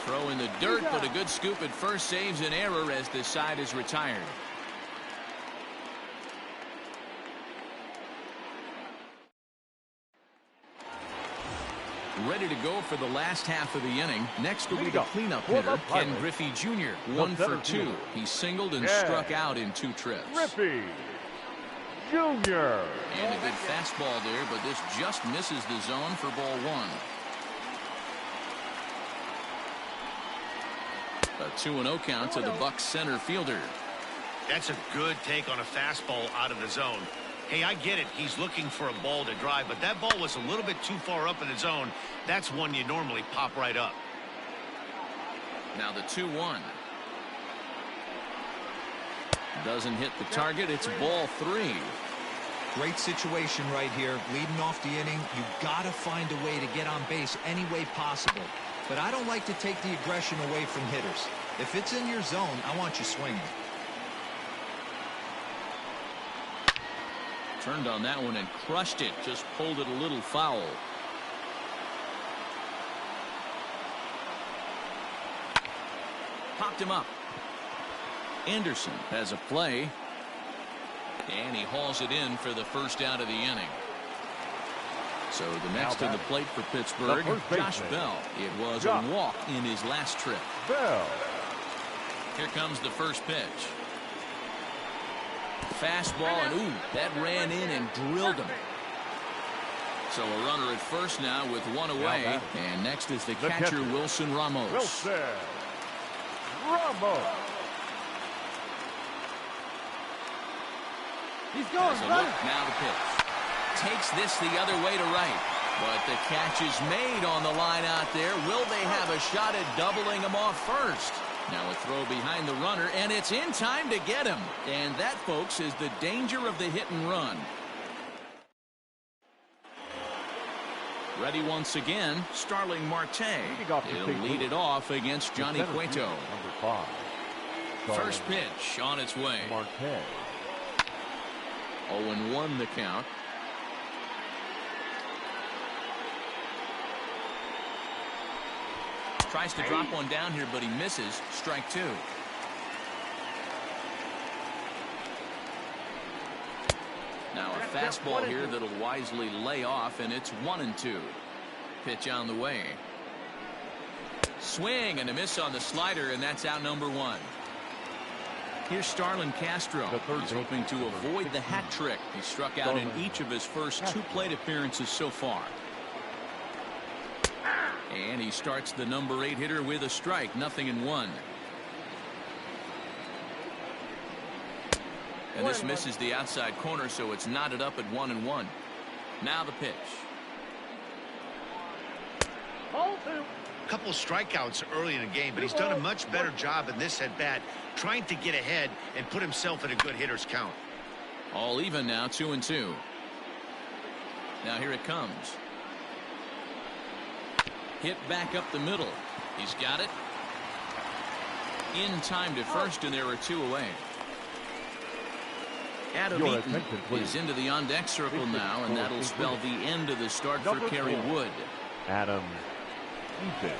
Throw in the dirt, but a good scoop at first saves an error as this side is retired. ready to go for the last half of the inning. Next will be the cleanup For the hitter, Ken Pirates, Griffey Jr. the 1 for center 2. fielder. He singled and Yeah. struck out in 2 trips. Griffey Jr. And a good fastball there, but this just misses the zone for ball 1. A 2-0 count to the Bucs center fielder. That's a good take on a fastball out of the zone. Hey, I get it. He's looking for a ball to drive, but that ball was a little bit too far up in the zone. That's one you normally pop right up. Now the 2-1. Doesn't hit the target. It's ball 3. Great situation right here. Leading off the inning, you got to find a way to get on base any way possible. But I don't like to take the aggression away from hitters. If it's in your zone, I want you swinging. Turned on that one and crushed it. Just pulled it a little foul. Popped him up. Anderson has a play. And he hauls it in for the first out of the inning. So the next to the plate for Pittsburgh, Josh Bell. It was a walk in his last trip. Bell. Here comes the first pitch. Fastball, and ooh, that ran in and drilled him. So a runner at first now with one away. And next is the catcher, Wilson Ramos. Wilson Ramos. He's going. Now the pitch. Takes this the other way to right. But the catch is made on the line out there. Will they have a shot at doubling him off first? Now a throw behind the runner, and it's in time to get him. And that, folks, is the danger of the hit and run. Ready once again, Starling Marte. He'll lead it off against Johnny Cueto. Number 5. First pitch on its way. Marte. 0-1 the count. Tries to drop one down here, but he misses. Strike 2. Now a fastball here that'll wisely lay off, and it's 1-2. Pitch on the way. Swing and a miss on the slider, and that's out number 1. Here's Starlin Castro. He's hoping to avoid the hat trick. He struck out in each of his first 2 plate appearances so far. And he starts the number 8 hitter with a strike. 0-1. And this misses the outside corner, so it's knotted up at 1-1. Now the pitch. A couple strikeouts early in the game, but he's done a much better job in this at bat, trying to get ahead and put himself in a good hitter's count. All even now, 2-2. Now here it comes. Hit back up the middle. He's got it. In time to first, and there are 2 away. Adam Eaton is into the on-deck circle now, and that'll spell the end of the start for Kerry Wood. Adam Eaton.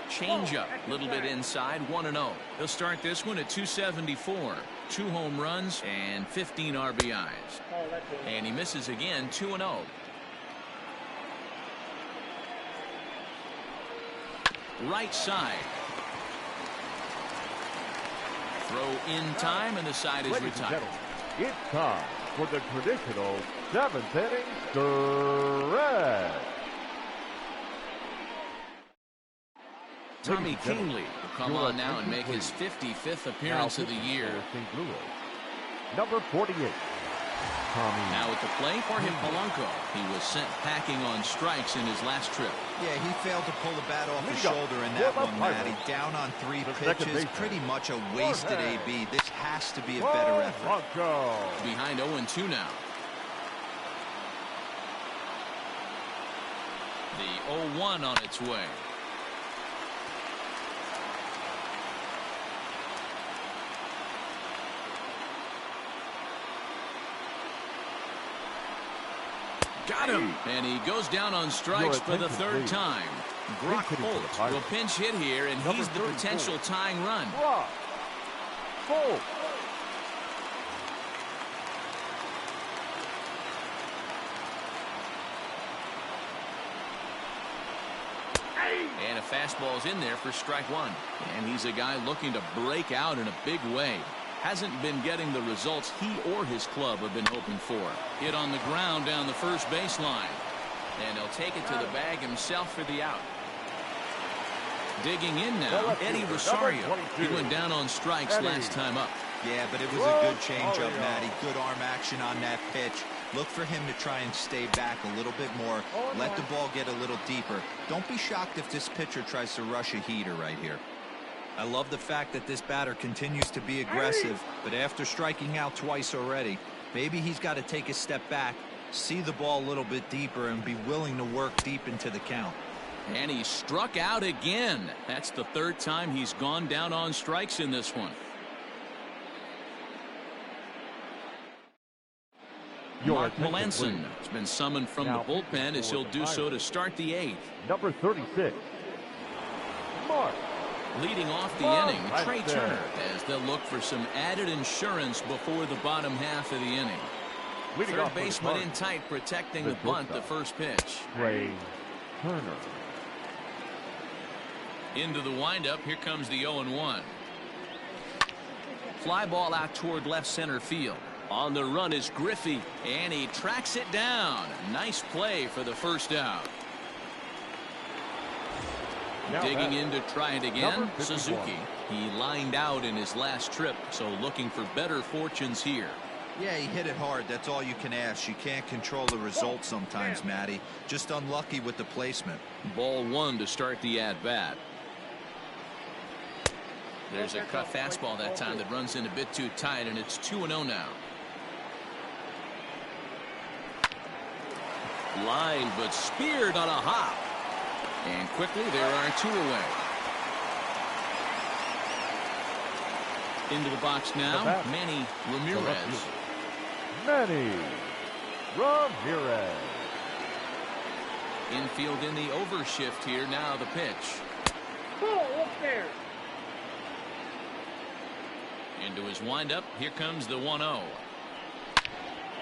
Changeup, a little bit inside, 1-0. He'll start this one at 274. 2 home runs and 15 RBIs. And he misses again, 2-0. Right side. Throw in time, and the side is retired. It's time for the traditional 7th inning stretch. Tommy Kingley will come on now and make his 55th appearance of the year. St. Louis. Number 48. Tommy. Now at the plate for him, Polanco. He was sent packing on strikes in his last trip. Yeah, he failed to pull the bat off his shoulder in that one, Matty. Down on 3 pitches. Pretty much a wasted AB. This has to be a better effort. Behind 0-2 now. The 0-1 on its way. Got him, and he goes down on strikes for the 3rd time. Brock Holt will pinch hit here, and he's the potential tying run. Brock Holt. And a fastball's in there for strike one. And he's a guy looking to break out in a big way. Hasn't been getting the results he or his club have been hoping for. Hit on the ground down the first baseline. And he'll take it to the bag himself for the out. Digging in now, Eddie Rosario. He went down on strikes last time up. Yeah, but it was a good changeup, Matty. Good arm action on that pitch. Look for him to try and stay back a little bit more. Let the ball get a little deeper. Don't be shocked if this pitcher tries to rush a heater right here. I love the fact that this batter continues to be aggressive, but after striking out twice already, maybe he's got to take a step back, see the ball a little bit deeper, and be willing to work deep into the count. And he struck out again. That's the third time he's gone down on strikes in this one. Mark Melanson has been summoned from the bullpen as he'll do so to start the eighth. Number 36, Mark. Leading off the inning, Trey Turner, as they'll look for some added insurance before the bottom half of the inning. Third baseman in tight, protecting the bunt, the first pitch. Trey Turner. Into the windup, here comes the 0-1. Fly ball out toward left center field. On the run is Griffey, and he tracks it down. Nice play for the first out. Digging in to try it again, Suzuki. He lined out in his last trip, so looking for better fortunes here. Yeah, he hit it hard. That's all you can ask. You can't control the result sometimes, Matty. Just unlucky with the placement. Ball one to start the at-bat. There's a cut fastball that time that runs in a bit too tight, and it's 2-0 now. Line, but speared on a hop. And quickly, there are two away. Into the box now, Manny Ramirez. Manny Ramirez. Infield in the overshift here. Now the pitch. Upstairs. Into his windup. Here comes the 1-0.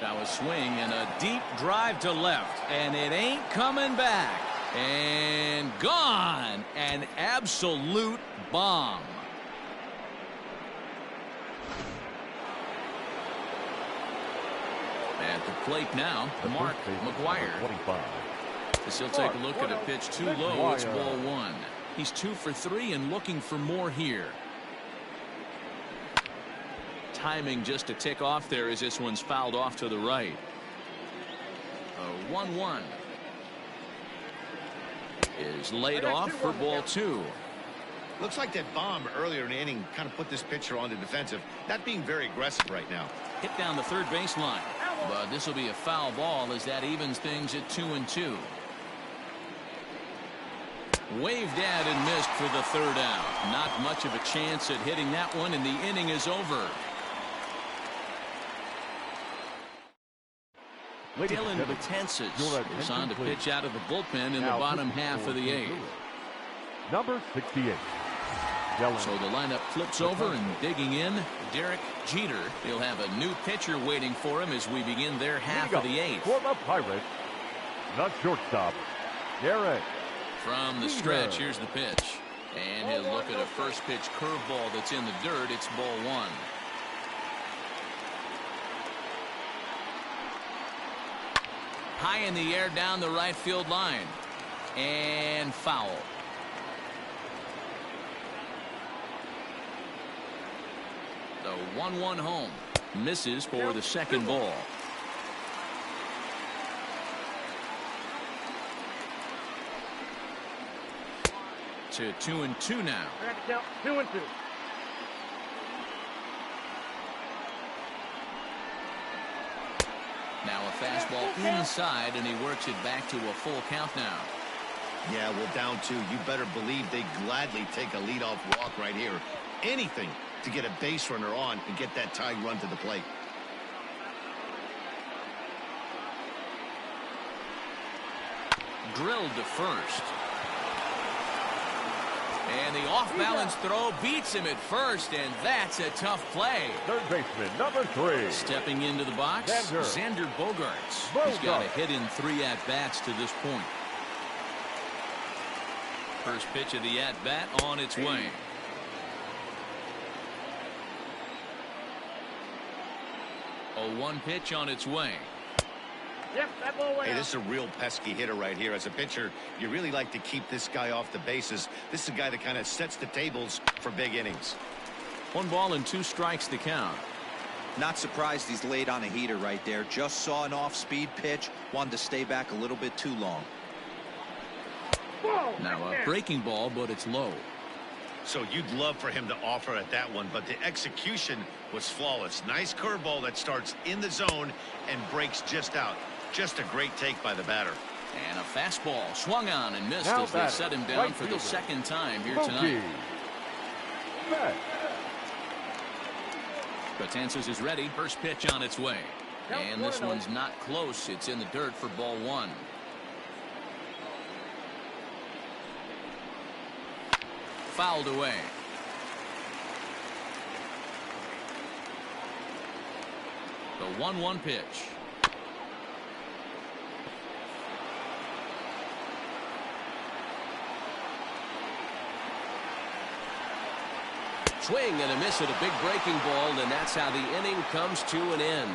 Now a swing and a deep drive to left. And it ain't coming back. And gone. An absolute bomb. At the plate now, Mark McGuire. As he'll take a look at a pitch too low. It's ball one. He's 2 for 3 and looking for more here. Timing just to tick off there as this one's fouled off to the right. A 1-1 is laid off for ball two. Looks like that bomb earlier in the inning kind of put this pitcher on the defensive. Not being very aggressive right now. Hit down the third baseline. But this will be a foul ball as that evens things at 2-2. Waved at and missed for the third out. Not much of a chance at hitting that one, and the inning is over. Dylan Betances is on to pitch out of the bullpen in the bottom half of the eighth. Number 68. So the lineup flips over, and digging in, Derek Jeter. He'll have a new pitcher waiting for him as we begin their half of the eighth. For the Pirates, the shortstop, Derek. From the stretch, here's the pitch. And he'll look at a first pitch curveball that's in the dirt. It's ball one. High in the air down the right field line. And foul. The 1-1 home. Misses for the second ball. To 2-2 now. 2-2. Now a fastball inside, and he works it back to a full count now. Yeah, well, down 2. You better believe they gladly take a leadoff walk right here. Anything to get a base runner on and get that tying run to the plate. Drilled to first. And the off-balance throw beats him at first, and that's a tough play. Third baseman, number 3. Stepping into the box, Xander Bogaerts. He's got a hit in 3 at-bats to this point. First pitch of the at-bat on its way. A 1 pitch on its way. Yep, that ball went Hey, out. this is a real pesky hitter right here. As a pitcher, you really like to keep this guy off the bases. This is a guy that kind of sets the tables for big innings. 1 ball and 2 strikes the count. Not surprised he's laid on a heater right there. Just saw an off-speed pitch. Wanted to stay back a little bit too long. Whoa, Now right a there. breaking ball, but it's low. So you'd love for him to offer at that one, but the execution was flawless. Nice curveball that starts in the zone and breaks just out. Just a great take by the batter. And a fastball swung on and missed Now as they batting, set him down right for the fielder, second time here Mookie tonight. Betts. Betances is ready. First pitch on its way. And this one's not close. It's in the dirt for ball 1. Fouled away. The 1-1 pitch. Swing and a miss at a big breaking ball, and that's how the inning comes to an end.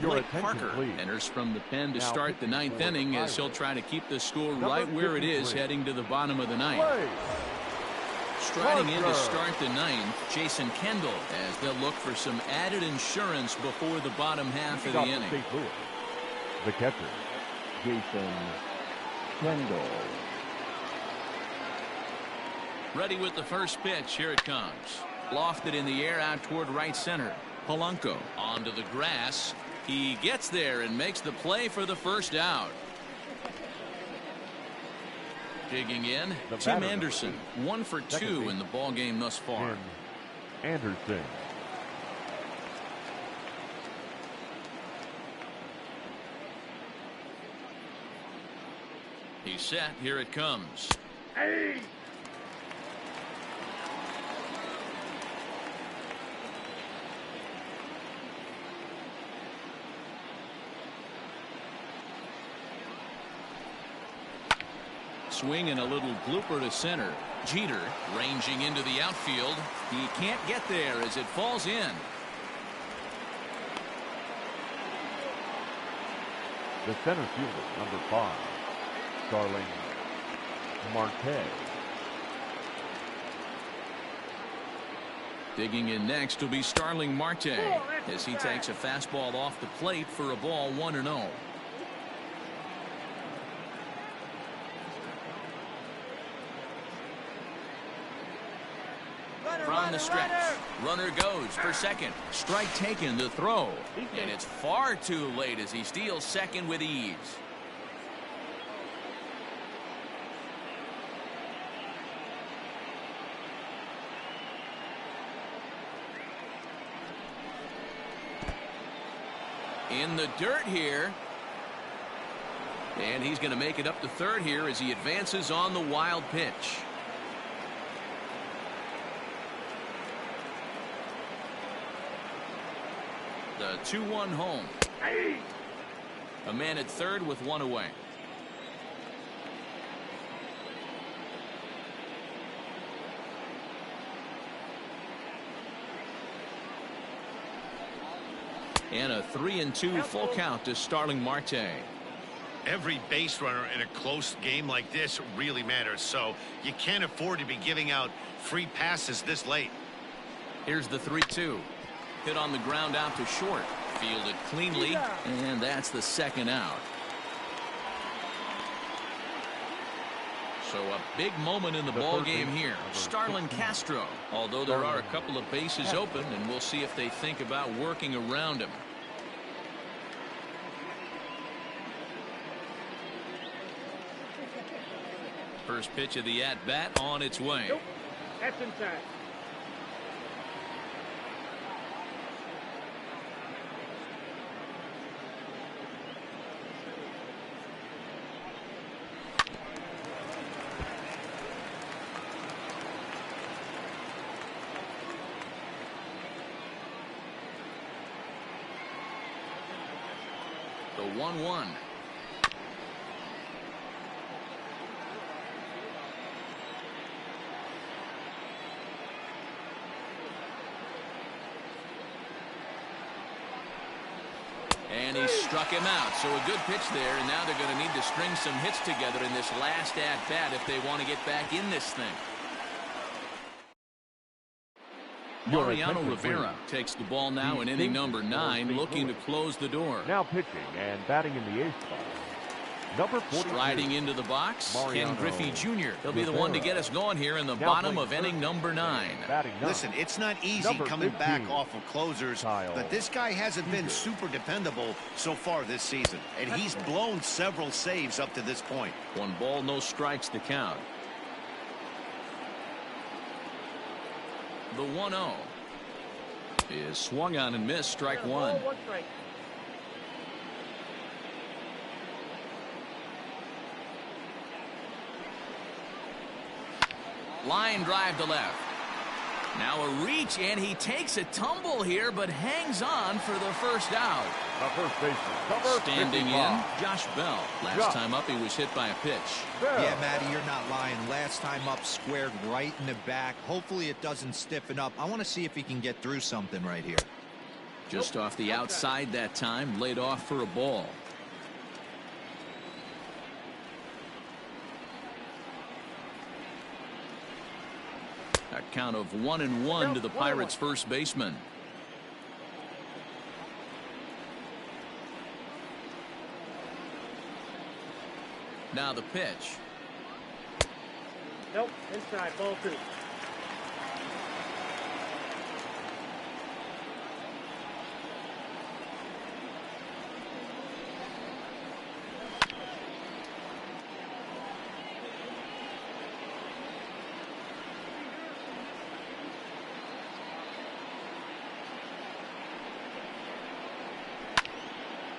Your Blake attention, Parker please. enters from the pen to Now start the pitching 9th for the inning as he'll Pirates. try to keep the score Number right where it is 53. heading to the bottom of the 9th. Play. Striding in to Parker. start the 9th, Jason Kendall, as they'll look for some added insurance before the bottom half of the Got inning. St. Louis. The catcher, Jason Kendall. Ready with the first pitch. Here it comes. Lofted in the air out toward right center. Polanco onto the grass. He gets there and makes the play for the first out. Digging in, The Tim batter, Anderson, 1 for 2 Second in the ball game thus far. Tim Anderson. He's set. Here it comes. Hey! Swing and a little blooper to center. Jeter ranging into the outfield. He can't get there as it falls in. The center fielder, number 5, Starling Marte. Digging in next will be Starling Marte as he takes a fastball off the plate for a ball 1-0. From the stretch, runner goes for second. Strike taken to throw, and it's far too late as he steals second with ease. In the dirt here. And he's going to make it up to third here as he advances on the wild pitch. The 2-1 home. A man at third with 1 away. And a 3-2 full count to Starling Marte. Every base runner in a close game like this really matters, so you can't afford to be giving out free passes this late. Here's the 3-2. Hit on the ground out to short. Fielded cleanly, and that's the second out. So a big moment in the ball game here. Starlin Castro, although there are a couple of bases open, and we'll see if they think about working around him. First pitch of the at-bat on its way. Nope. That's inside. 1-1. And he struck him out. So a good pitch there, and now they're going to need to string some hits together in this last at-bat if they want to get back in this thing. Mariano Rivera takes the ball now in inning number 9, looking to close the door. Now pitching and batting in the eighth spot, number 42. Striding into the box, Mariano Ken Griffey Jr. He'll be the one to get us going here in the now bottom of inning number 9. Listen, it's not easy coming back off of closers, but this guy hasn't been super dependable so far this season, and he's blown several saves up to this point. 1 ball, no strikes to count. The 1-0 is swung on and missed, strike 1. Line drive to left. Now a reach, and he takes a tumble here, but hangs on for the first out. The first baseman, standing in, Josh Bell. Last time up, he was hit by a pitch. Yeah, Matty, you're not lying. Last time up, squared right in the back. Hopefully it doesn't stiffen up. I want to see if he can get through something right here. Just off the outside that time, laid off for a ball. A count of 1-1 to the Pirates' first baseman. Now the pitch. Nope, inside, ball 2.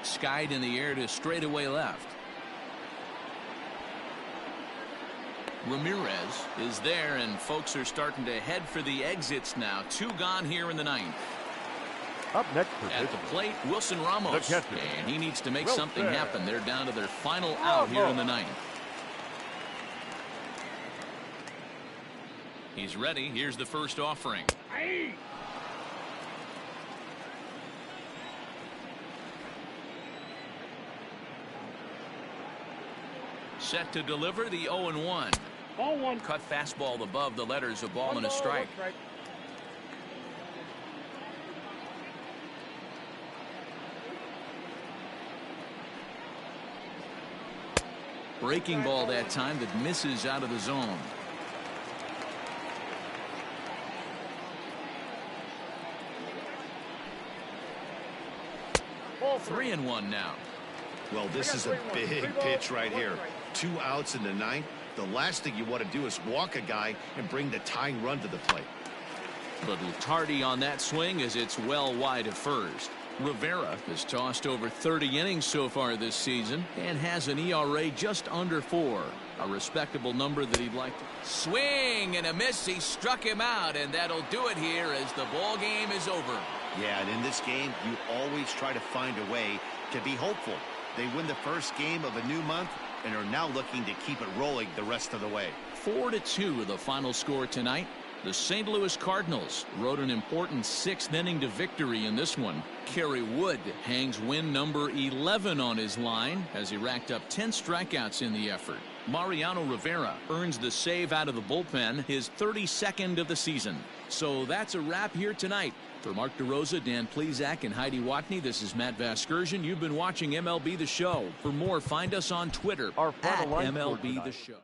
Skied in the air to straightaway left. Ramirez is there, and folks are starting to head for the exits now. 2 gone here in the 9th. Up next for at the plate, Wilson Ramos, and he needs to make something happen. They're down to their final out here in the 9th. He's ready. Here's the first offering. Set to deliver the 0-1. Ball 1. Cut fastball above the letters, a ball and a strike. Breaking ball that time that misses out of the zone. Ball 3-1 now. Well, this is a big pitch right here. 2 outs in the 9th. The last thing you want to do is walk a guy and bring the tying run to the plate. Little tardy on that swing as it's well wide of first. Rivera has tossed over 30 innings so far this season and has an ERA just under 4. A respectable number that he'd like to. Swing and a miss. He struck him out, and that'll do it here as the ball game is over. Yeah, and in this game, you always try to find a way to be hopeful. They win the first game of a new month and are now looking to keep it rolling the rest of the way. 4-2 the final score tonight. The St. Louis Cardinals rode an important 6th inning to victory in this one. Kerry Wood hangs win number 11 on his line as he racked up 10 strikeouts in the effort. Mariano Rivera earns the save out of the bullpen, his 32nd of the season. So that's a wrap here tonight. For Mark DeRosa, Dan Plesac, and Heidi Watney, this is Matt Vasgersian. You've been watching MLB The Show. For more, find us on Twitter at MLB The Show.